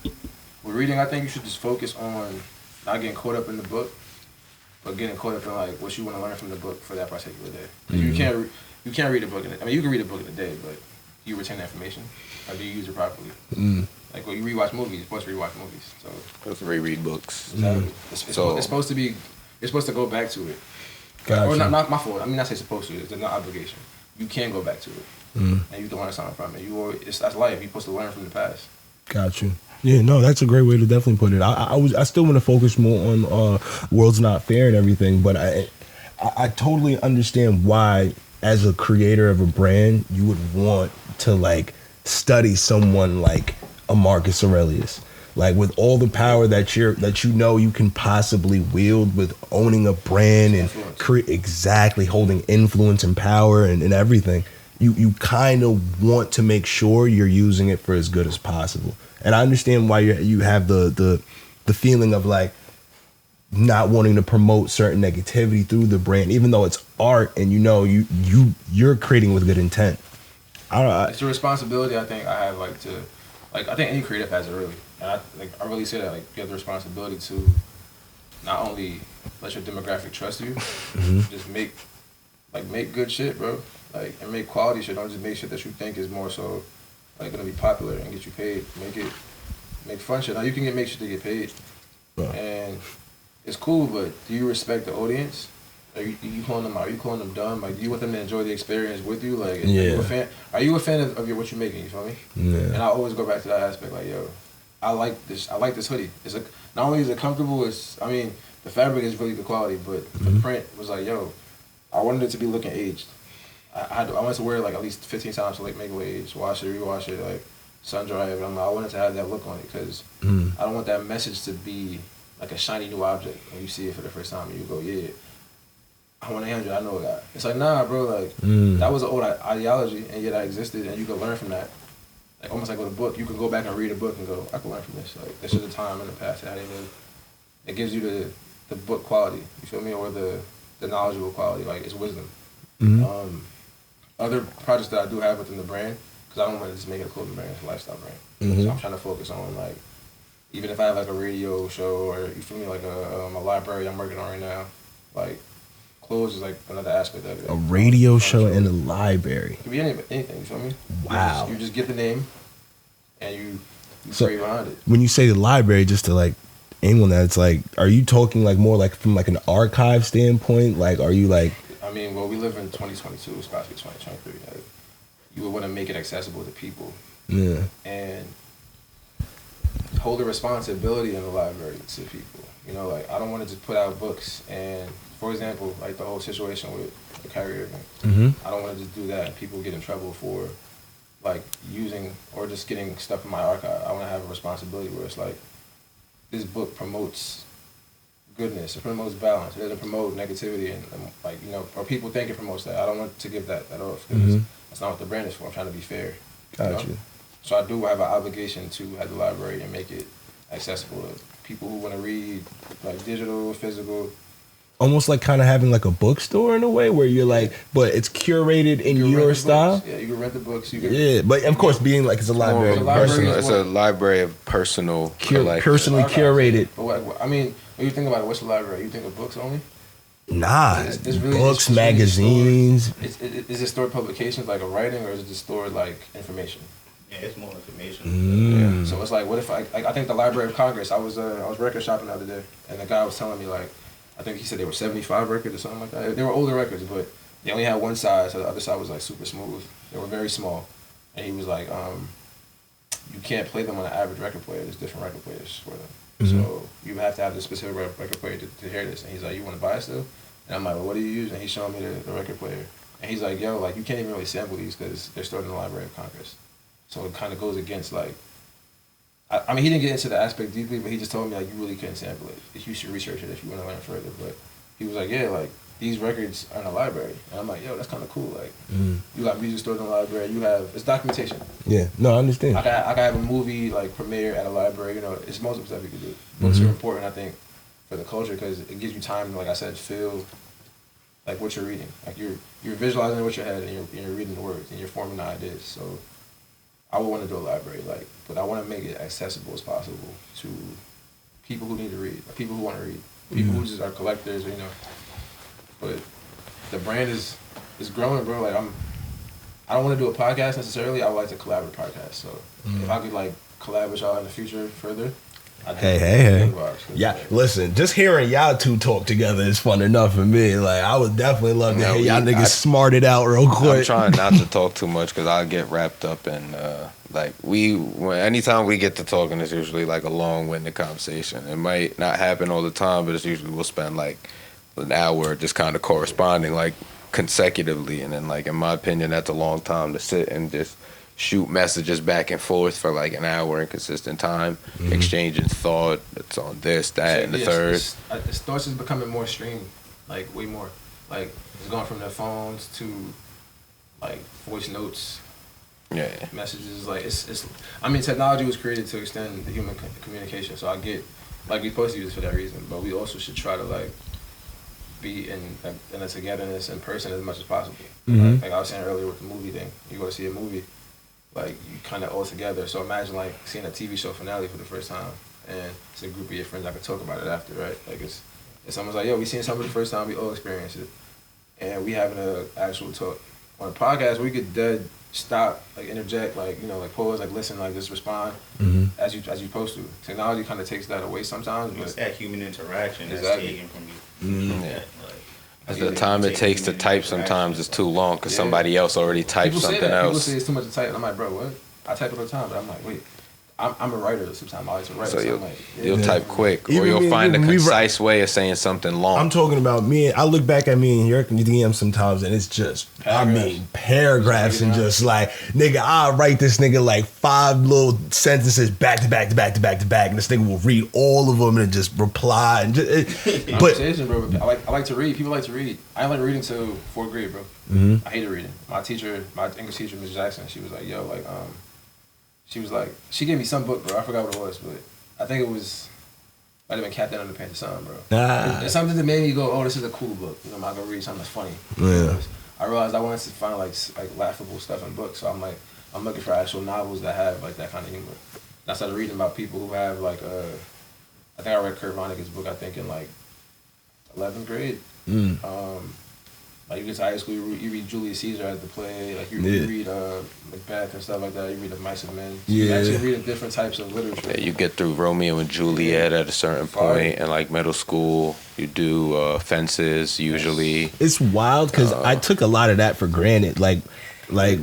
with reading, I think you should just focus on not getting caught up in the book, but getting caught up in like what you want to learn from the book for that particular day. 'Cause you can't read a book I mean, you can read a book in a day, but do you retain that information? Or do you use it properly? Like when you rewatch movies, you're supposed to rewatch movies. So Let's reread books. exactly. It's supposed to be. You're supposed to go back to it. Gotcha. Or not my fault. I mean, not say supposed to. It's an obligation. You can go back to it, and you can learn something from it. That's life. You're supposed to learn from the past. Got you. Yeah, no, that's a great way to definitely put it. I still want to focus more on World's Not Fair and everything, but I totally understand why, as a creator of a brand, you would want to like study someone like a Marcus Aurelius. Like with all the power that you can possibly wield with owning a brand and exactly holding influence and power and everything, you kind of want to make sure you're using it for as good as possible. And I understand why you have the feeling of like not wanting to promote certain negativity through the brand, even though it's art and you're creating with good intent. It's a responsibility I think I have I think any creative has it really. And I really say that like you have the responsibility to not only let your demographic trust you, just make good shit, bro. Like and make quality shit. Don't just make shit that you think is more so like gonna be popular and get you paid. Make fun shit. Now you can make shit to get paid, and it's cool. But do you respect the audience? Are you calling them dumb? Like, do you want them to enjoy the experience with you? Like, are you a fan of what you're making? You feel me? Yeah. And I always go back to that aspect. Like, yo, I like this hoodie. It's not only is it comfortable. The fabric is really good quality, but the print was like, yo, I wanted it to be looking aged. I wanted to wear it like at least 15 times to like make it aged, wash it, rewash it, like sun dry it. I wanted to have that look on it because I don't want that message to be like a shiny new object when you see it for the first time and you go, yeah. I want 800, I know a guy. It's like, nah, bro, like, that was an old ideology, and yet I existed, and you can learn from that. Like, almost like with a book, you can go back and read a book and go, I can learn from this. Like, this is a time in the past that I didn't even, it gives you the book quality, you feel me, or the knowledgeable quality, like, it's wisdom. Other projects that I do have within the brand, because I don't want to just make it a clothing brand, it's a lifestyle brand. So I'm trying to focus on, like, even if I have, like, a radio show, or, you feel me, like a library I'm working on right now, like, clothes is like another aspect of it. A radio show in a library. It could be anything, you feel me? Wow. You just get the name and you so create behind it. When you say the library, just to like aim on that, it's like, are you talking like more like from like an archive standpoint? Like, are you like... I mean, well, we live in 2022, it's about to be 2023. Like, you would want to make it accessible to people. Yeah. And hold the responsibility in the library to people. You know, like, I don't want to just put out books and... For example, like the whole situation with the Kyrie Irving, I don't want to just do that and people get in trouble for like using or just getting stuff in my archive. I want to have a responsibility where it's like, this book promotes goodness, it promotes balance, it doesn't promote negativity and like, you know, or people think it promotes that. I don't want to give that off because that's not what the brand is for. I'm trying to be fair. Gotcha. So I do have an obligation to have the library and make it accessible to people who want to read, like digital, physical. Almost like kind of having like a bookstore in a way where you're like, but it's curated in your style. Yeah, you can rent the books. But of course, being like it's a library. It's a library of personally curated. But I mean, when you think about it, what's the library? You think of books only? Nah, it's really books, magazines. Is it stored publications like a writing, or is it just stored like information? Yeah, it's more information. Yeah. So it's like, what if I think the Library of Congress? I was record shopping the other day, and the guy was telling me like, I think he said they were 75 records or something like that. They were older records, but they only had one side, so the other side was like super smooth. They were very small, and he was like, you can't play them on an average record player. There's different record players for them. So you have to have this specific record player to hear this. And he's like, you want to buy it still? And I'm like, well, what do you use? And he's showing me the record player. And he's like, yo, like, you can't even really sample these because they're stored in the Library of Congress. So it kind of goes against, like, I mean, he didn't get into the aspect deeply, but he just told me, like, you really couldn't sample it. You should research it if you want to learn further. But he was like, yeah, like, these records are in the library. And I'm like, yo, that's kind of cool. Like, you got music stored in the library. You have, it's documentation. Yeah, no, I understand. I can have a movie, like, premiere at a library. You know, it's most of the stuff you can do. Books are important, I think. for the culture because it gives you time to, like I said, feel like what you're reading. Like you're visualizing it with your head and you're reading the words and you're forming the ideas. So I would want to do a library, like, but I want to make it accessible as possible to people who need to read, people who want to read, people who just are collectors, or, you know. But the brand is growing, bro. Like I don't want to do a podcast necessarily. I would like to collaborate podcast. So if I could like collab with y'all in the future further. Hey. Yeah, listen, just hearing y'all two talk together is fun enough for me. Like, I would definitely love to hear y'all niggas smart it out real quick. I'm trying not to talk too much because I get wrapped up in, anytime we get to talking, it's usually like a long-winded conversation. It might not happen all the time, but it's usually we'll spend like an hour just kind of corresponding, like, consecutively. And then, like, in my opinion, that's a long time to sit and just shoot messages back and forth for like an hour in consistent time, exchanging thought. It's on this, that, and the third. Thoughts is becoming more streamed, like way more. Like it's going from their phones to like voice notes, messages. Like it's. I mean, technology was created to extend the human communication. So I get, like, we supposed to use it for that reason, but we also should try to like be in a togetherness in person as much as possible. Like I was saying earlier with the movie thing, you go to see a movie. Like, you kind of all together. So imagine, like, seeing a TV show finale for the first time, and it's a group of your friends that can talk about it after, right? Like, it's someone's like, yo, we seen something for the first time, we all experienced it. And we having an actual talk. On a podcast, we could dead stop, like, interject, like, you know, like, pause, like, listen, like, just respond as you supposed to. Technology kind of takes that away sometimes. But it's that human interaction that's taken from you. The time it takes to type sometimes is too long because somebody else already typed something else. People say it's too much to type, and I'm like, bro, what? I type all the time, but I'm like, wait, I'm a writer sometimes. I like to write. So you'll type quick, or you'll find a concise way of saying something long. I'm talking about me. I look back at me and your DM sometimes, and it's just, paragraphs and just like, nigga, I'll write this nigga like 5 little sentences back to back, and this nigga will read all of them and just reply. And but bro, I like to read. People like to read. I didn't like reading till 4th grade, bro. I hated reading. My English teacher, Ms. Jackson, she was like, yo, like, she gave me some book, bro. I forgot what it was, but I think it might have been Captain Underpants or something, bro. It's something that made me go, oh, this is a cool book. You know, I'm not gonna read something that's funny. Yeah. I realized I wanted to find like laughable stuff in books, so I'm looking for actual novels that have like that kind of humor. And I started reading about people who have like I think I read Kurt Vonnegut's book, I think in like 11th grade. Like you get to high school, you read Julius Caesar as the play, like you read Macbeth and stuff like that. You read The Mice and Men. So you actually read different types of literature. Yeah, you get through Romeo and Juliet at a certain point, and like middle school, you do Fences usually. It's wild because I took a lot of that for granted. Like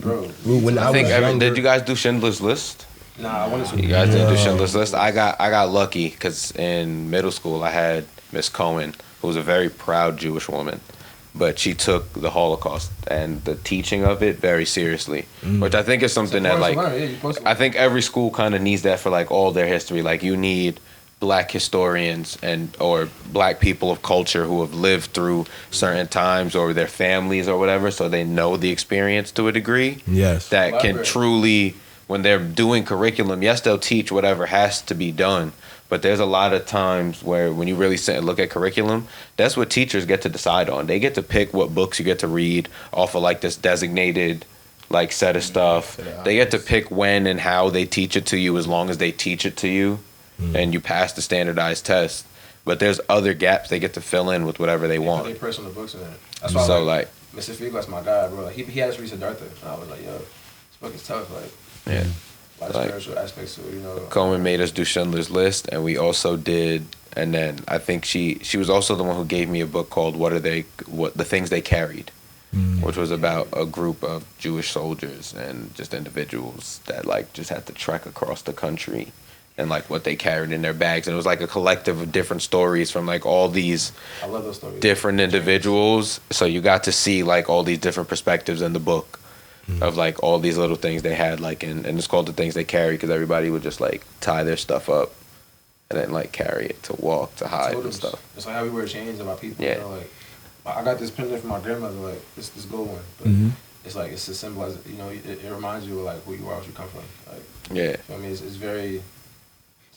bro, when I was younger, did you guys do Schindler's List? Nah, I wanted to. You guys didn't do Schindler's List. I got lucky because in middle school I had Miss Cohen, who was a very proud Jewish woman. But she took the Holocaust and the teaching of it very seriously, which I think is something that, like, I think every school kind of needs that for, like, all their history. Like, you need black historians or black people of culture who have lived through certain times or their families or whatever, so they know the experience to a degree. Yes. That can truly, when they're doing curriculum, yes, they'll teach whatever has to be done. But there's a lot of times where when you really sit and look at curriculum, that's what teachers get to decide on. They get to pick what books you get to read off of like this designated like set of stuff. They get to pick when and how they teach it to you as long as they teach it to you and you pass the standardized test. But there's other gaps they get to fill in with whatever they want. They personal books in there. That's why so like Mr. Fiegel's my guy, bro. Like, he had us read Siddhartha, and I was like, yo, this book is tough. Like, yeah. A lot of spiritual aspects to it, you know. Coleman made us do Schindler's List, and we also did. And then I think she was also the one who gave me a book called What the Things They Carried, which was about a group of Jewish soldiers and just individuals that like just had to trek across the country, and like what they carried in their bags. And it was like a collective of different stories from like all these I love those stories. Different individuals. So you got to see like all these different perspectives in the book. Of like all these little things they had, like, and it's called The Things They Carry because everybody would just like tie their stuff up and then like carry it to walk, to hide and stuff. It's like how we wear chains in my people. Yeah. You know, like I got this pendant from my grandmother, like this gold one, but it's like it's a symbol, you know, it reminds you of like who you are, where you come from. Like, yeah. I mean, it's very.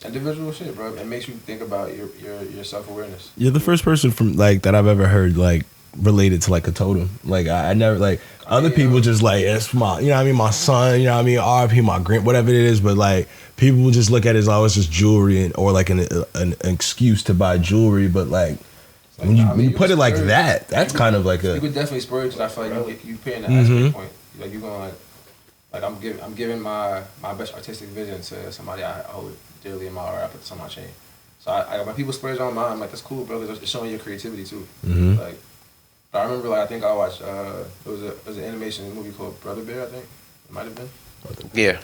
individual shit, bro. It makes you think about your self awareness. You're the first person from like that I've ever heard like related to like a totem. Like I never like other people just like it's my you know what I mean my son, you know what I mean RP my grand whatever it is, but like people will just look at it as it's just jewelry or like an excuse to buy jewelry, but like when you put it like that, that's kind of like a. You could definitely splurge because I feel like you paying the aspect point. Like you're going like I'm giving my best artistic vision to somebody I hold dearly in my heart. I put this on my chain. So I when people splurge on mine, I'm like that's cool, bro. Because it's showing your creativity too. Like I remember like I think I watched it was an animation movie called Brother Bear. I think it might have been. Yeah.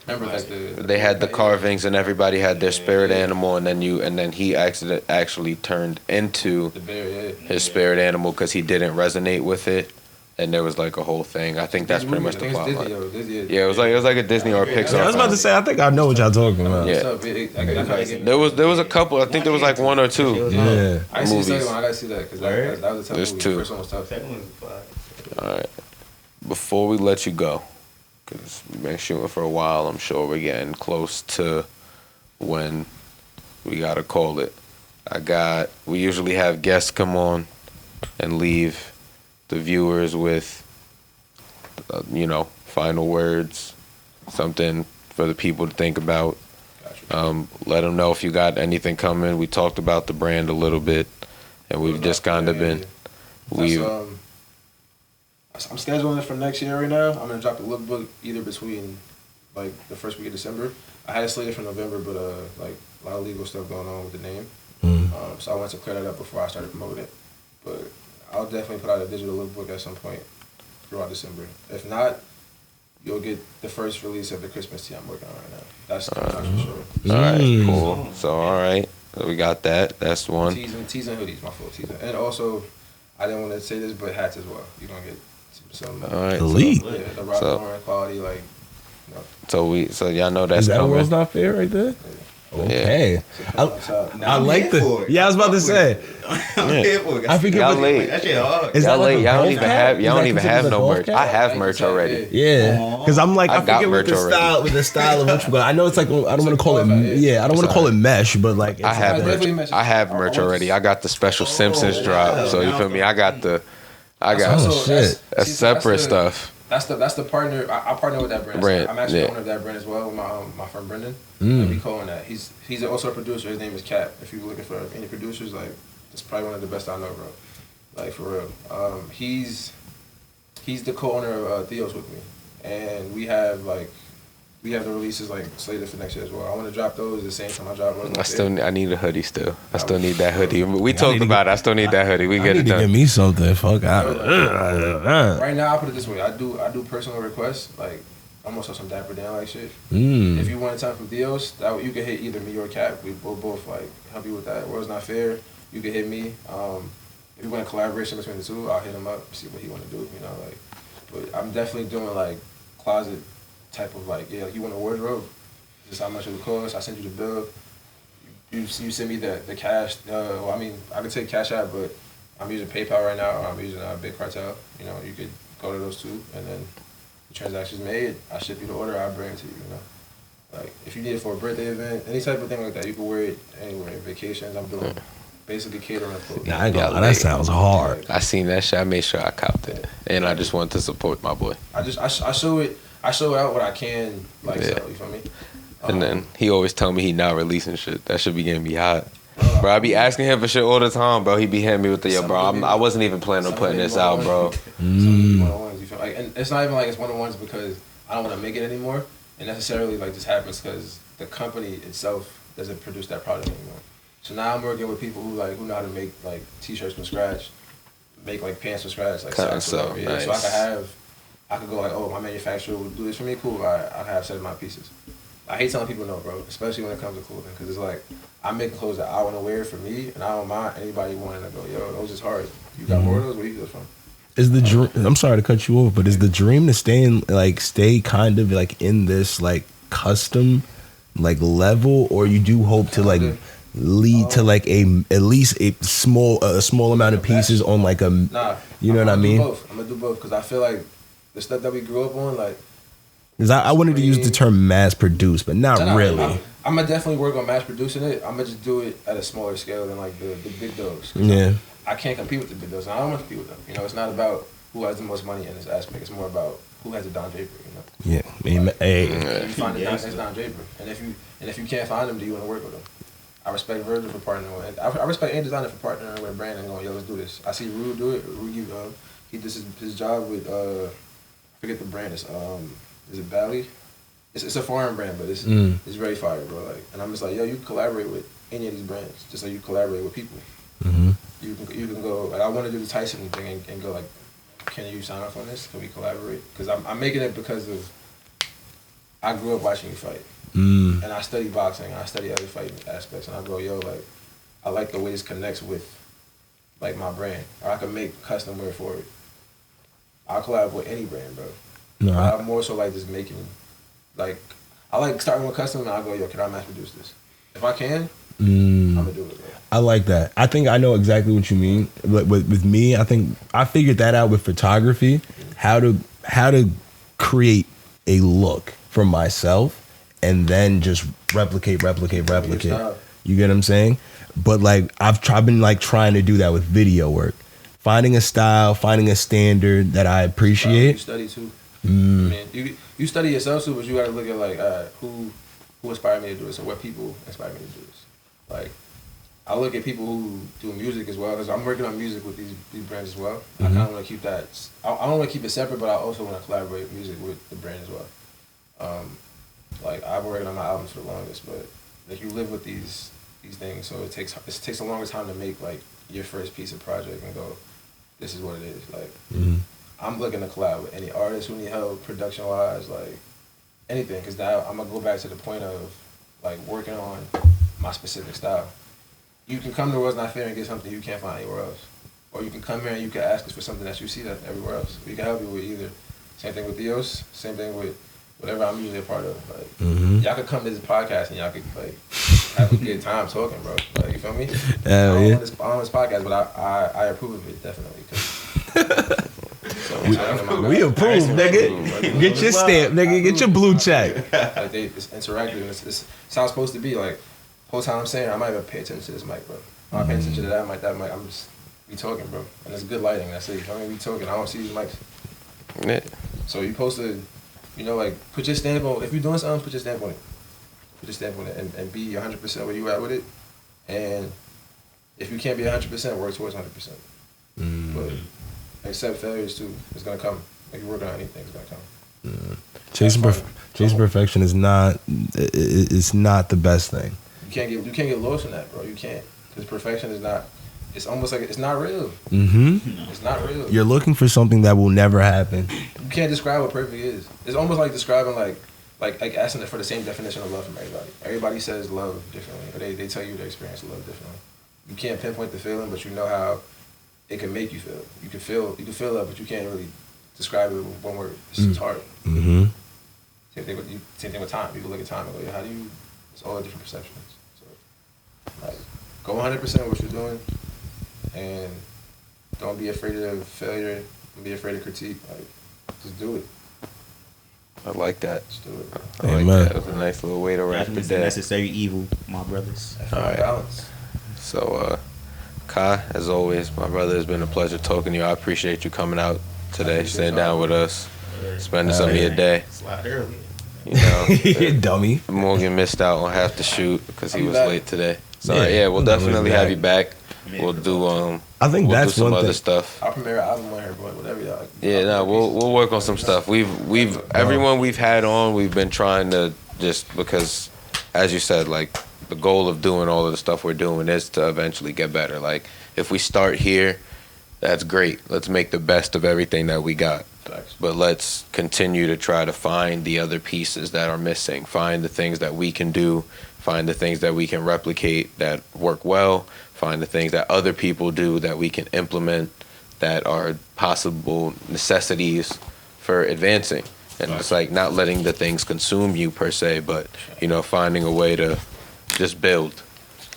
Remember like they had the carvings and everybody had their spirit animal, and then he actually turned into the bear, his spirit animal because he didn't resonate with it, and there was like a whole thing. I think that's pretty much the plot line. Yeah, it was like a Disney or a Pixar. I was about to say I think I know what y'all talking about. Yeah, there was a couple. I think there was like one or two. Yeah, I see the second one. I gotta see that because that was a tough There's movie. two. The first one was tough. Second one's fire. All right, before we let you go, because we've been shooting for a while, I'm sure we're getting close to when we gotta call it. We usually have guests come on and leave the viewers with, final words, something for the people to think about. Let them know if you got anything coming. We talked about the brand a little bit, and we've just kind of been. I'm scheduling it for next year right now. I'm gonna drop the lookbook either between like the first week of December. I had it slated for November, but like a lot of legal stuff going on with the name. So I wanted to clear that up before I started promoting it. But I'll definitely put out a digital lookbook at some point throughout December. If not, you'll get the first release of the Christmas tee I'm working on right now. That's for sure. All right, cool. So all right, so we got that. That's one. Tees and hoodies, my full tees, and also I didn't want to say this, but hats as well. You're gonna get some all right, elite. So, yeah, the Rock Lauren quality, like. You know. So y'all know that's Is that coming. World's Not Fair right there? Yeah. Okay. I like the. Yeah, I was about to say. I'm here for it. I forget Y'all what late. That shit hard. Is Y'all that like late. a Y'all don't golf even cap? have. Is Y'all that don't even considered have a no golf merch. cap? I have merch already. Yeah, because I'm like I I got forget what merch the style of what you got. I know it's like I don't want to call it. Yeah, I don't want to call it mesh, but like it's I have definitely merch. mentioned- I have merch already. I got the special Simpsons drop. So you feel me? I got shit. that's separate stuff. That's the partner. I partner with that brand. I'm actually owner of that brand as well with my friend Brendan. And we co-own that. He's also a producer. His name is Cap. If you're looking for any producers, like it's probably one of the best I know, bro. Like for real. He's the co-owner of Theos with me, and we have the releases like slated for next year as well. I want to drop those at the same time I drop those. I need a hoodie still. I still need that hoodie. We talked about it. I still need that hoodie. We get it done. Give me something. Fuck out. Right now, I put it this way. I do personal requests. Like, I'm gonna some Dapper Dan like shit. If you want a time from Theos, that you can hit either me or Cap. We'll both like help you with that. World's Not Fair. You can hit me. If you want a collaboration between the two, I'll hit him up, see what he want to do. You know, like. But I'm definitely doing like closet type of like you want a wardrobe. This is how much it would cost. I send you the bill. You send me the cash. I could take Cash App, but I'm using PayPal right now. Or I'm using Big Cartel. You know, you could go to those two, and then the transaction's made. I ship you the order. I bring it to you. You know, like if you need it for a birthday event, any type of thing like that, you can wear it anywhere. Vacations, I'm doing basically catering clothes. Nah, I ain't gonna lie, that sounds hard. I seen that shit. I made sure I copped it, and I just wanted to support my boy. I show it. I show out what I can sell. You feel me? And then he always tell me he not releasing shit. That should be getting me hot. Bro, I be asking him for shit all the time, bro. He be hitting me with the bro. I wasn't even planning on putting this out, bro. One-on-ones, you feel like, and it's not even like it's one-on-ones because I don't want to make it anymore. It necessarily like just happens because the company itself doesn't produce that product anymore. So now I'm working with people who know how to make like t-shirts from scratch, make like pants from scratch, like socks, whatever. Yeah. Nice. So I could go like, oh, my manufacturer will do this for me. Cool. I have set of my pieces. I hate telling people no, bro, especially when it comes to clothing, because it's like I'm making clothes that I want to wear for me, and I don't mind anybody wanting to go, yo, those is hard. You got more of those? Where you get those from? Is the dream? I'm sorry to cut you off, but is the dream to stay kind of like in this like custom like level, or you do hope to like lead to like at least a small amount of pieces on like a you know what I mean? I'm gonna do both because I feel like the stuff that we grew up on, like. Because I wanted to use the term mass produced, but not really. I'm gonna definitely work on mass producing it. I'm gonna just do it at a smaller scale than like the big dogs. Yeah. I can't compete with the big dogs, and I don't want to compete with them. You know, it's not about who has the most money in this aspect. It's more about who has a Don Draper. You know. Yeah. Like, Hey. you find the next Don Draper, and if you can't find him, do you want to work with him? I respect Virgil for partnering with. I respect any designer for partnering with a brand and going, yo, let's do this. I see Rue do it. Rue, he does his job with I forget the brand. It's is it Bally? It's a foreign brand, but it's very fire, bro. Like, and I'm just like, yo, you can collaborate with any of these brands, just like you collaborate with people. Mm-hmm. You can go. Like, I want to do the Tyson thing and go like, can you sign off on this? Can we collaborate? Because I'm making it because of I grew up watching you fight, and I study boxing. I study other fighting aspects, and I go, yo, like, I like the way this connects with like my brand, or I can make custom wear for it. I'll collab with any brand, bro. No, I'm more so like just making. Like, I like starting with custom, and I go, yo, can I mass produce this? If I can, I'm gonna do it, bro. I like that. I think I know exactly what you mean. But with me, I think I figured that out with photography, how to create a look for myself, and then just replicate. You get what I'm saying? But like I've been like trying to do that with video work, finding a style, finding a standard that I appreciate. You study too. I mean, you study yourself too, but you gotta look at like who inspired me to do this, or what people inspired me to do this. Like, I look at people who do music as well, because I'm working on music with these brands as well. I kind of want to keep that. I don't want to keep it separate, but I also want to collaborate music with the brand as well. Like, I've been working on my albums for the longest, but like you live with these things, so it takes a longer time to make like your first piece of project and go, this is what it is. Like, I'm looking to collab with any artist who need help production wise, like anything, because now I'm gonna go back to the point of like working on my specific style. You can come to World's Not Fair and get something you can't find anywhere else, or you can come here and you can ask us for something that you see that everywhere else. We can help you with either. Same thing with Theos. Same thing with whatever I'm usually a part of. Like, y'all could come to this podcast and y'all could like have a good time talking, bro. Like, you feel me? I don't want this podcast, but I approve of it definitely. We approve, nigga. Get your stamp, nigga. Get your blue check. Like, it's interactive, and it's how it's supposed to be. Like, whole time I'm saying, I might even pay attention to this mic, bro. I'm not paying attention to that mic. I'm just we talking, bro. And it's good lighting. That's it. I mean, we talking. I don't see these mics. Yeah. So you supposed to, you know, like put your stamp on. If you're doing something, put your stamp on it. Put your stamp on it, and be 100% where you at with it. And if you can't be 100%, work towards 100%. But accept failures too. It's gonna come. If you're working on anything, it's gonna come. Chasing perfection is not. It's not the best thing. You can't get lost in that, bro. You can't, because perfection is not. It's almost like it's not real. It's not real. You're looking for something that will never happen. You can't describe what perfect is. It's almost like describing like asking for the same definition of love from everybody. Everybody says love differently, or they tell you their experience of love differently. You can't pinpoint the feeling, but you know how it can make you feel. You can feel love, but you can't really describe it with one word. It's hard. Same thing with time. People look at time and go, how do you? It's all different perceptions. So, like, go 100% with what you're doing, and don't be afraid of failure. Don't be afraid of critique. Like, just do it. I like that. Just do it, bro. I like that. That was a nice little way to wrap the day. Necessary evil, my brothers. All right. Balance. So, Kai, as always, my brother, it's been a pleasure talking to you. I appreciate you coming out today, sitting down with us, spending some of your day. Slide early. You know, dummy. Morgan missed out on half the shoot because he was late today. So yeah, we'll definitely have you back. We'll do I think we'll that's do some one other thing. stuff. I'll premiere an album on here, but whatever y'all. Yeah, no, we'll work on some stuff. We've everyone we've had on, we've been trying to just because, as you said, like the goal of doing all of the stuff we're doing is to eventually get better. Like if we start here, that's great. Let's make the best of everything that we got. But let's continue to try to find the other pieces that are missing. Find the things that we can do. Find the things that we can replicate that work well. Find the things that other people do that we can implement that are possible necessities for advancing. And it's like not letting the things consume you per se, but, you know, finding a way to just build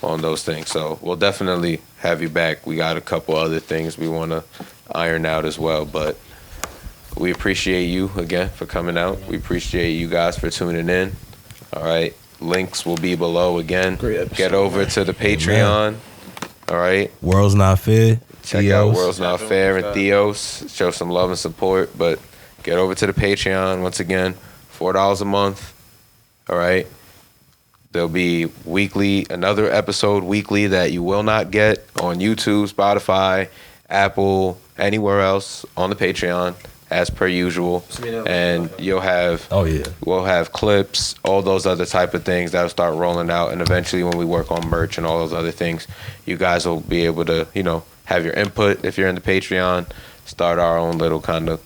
on those things. So we'll definitely have you back. We got a couple other things we want to iron out as well, but we appreciate you again for coming out. We appreciate you guys for tuning in. All right. Links will be below again. Great episode, Get over to the Patreon. All right. World's Not Fair. Check Theos. out World's Not Fair and Theos. Show some love and support. But get over to the Patreon once again. $4 a month. All right. There'll be another episode weekly that you will not get on YouTube, Spotify, Apple, anywhere else on the Patreon, as per usual. And we'll have clips, all those other type of things that'll start rolling out. And eventually when we work on merch and all those other things, you guys will be able to, have your input if you're in the Patreon, start our own little kind of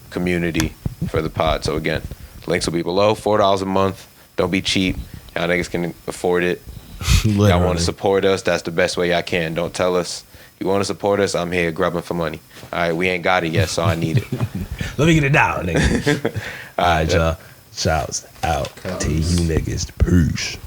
community for the pod. So again, links will be below. $4 a month. Don't be cheap. Y'all niggas can afford it. Y'all want to support us, that's the best way I can. Don't tell us. You want to support us, I'm here grubbing for money. All right, we ain't got it yet, so I need it. Let me get it down, nigga. All right, y'all. Shouts out to you niggas. Peace.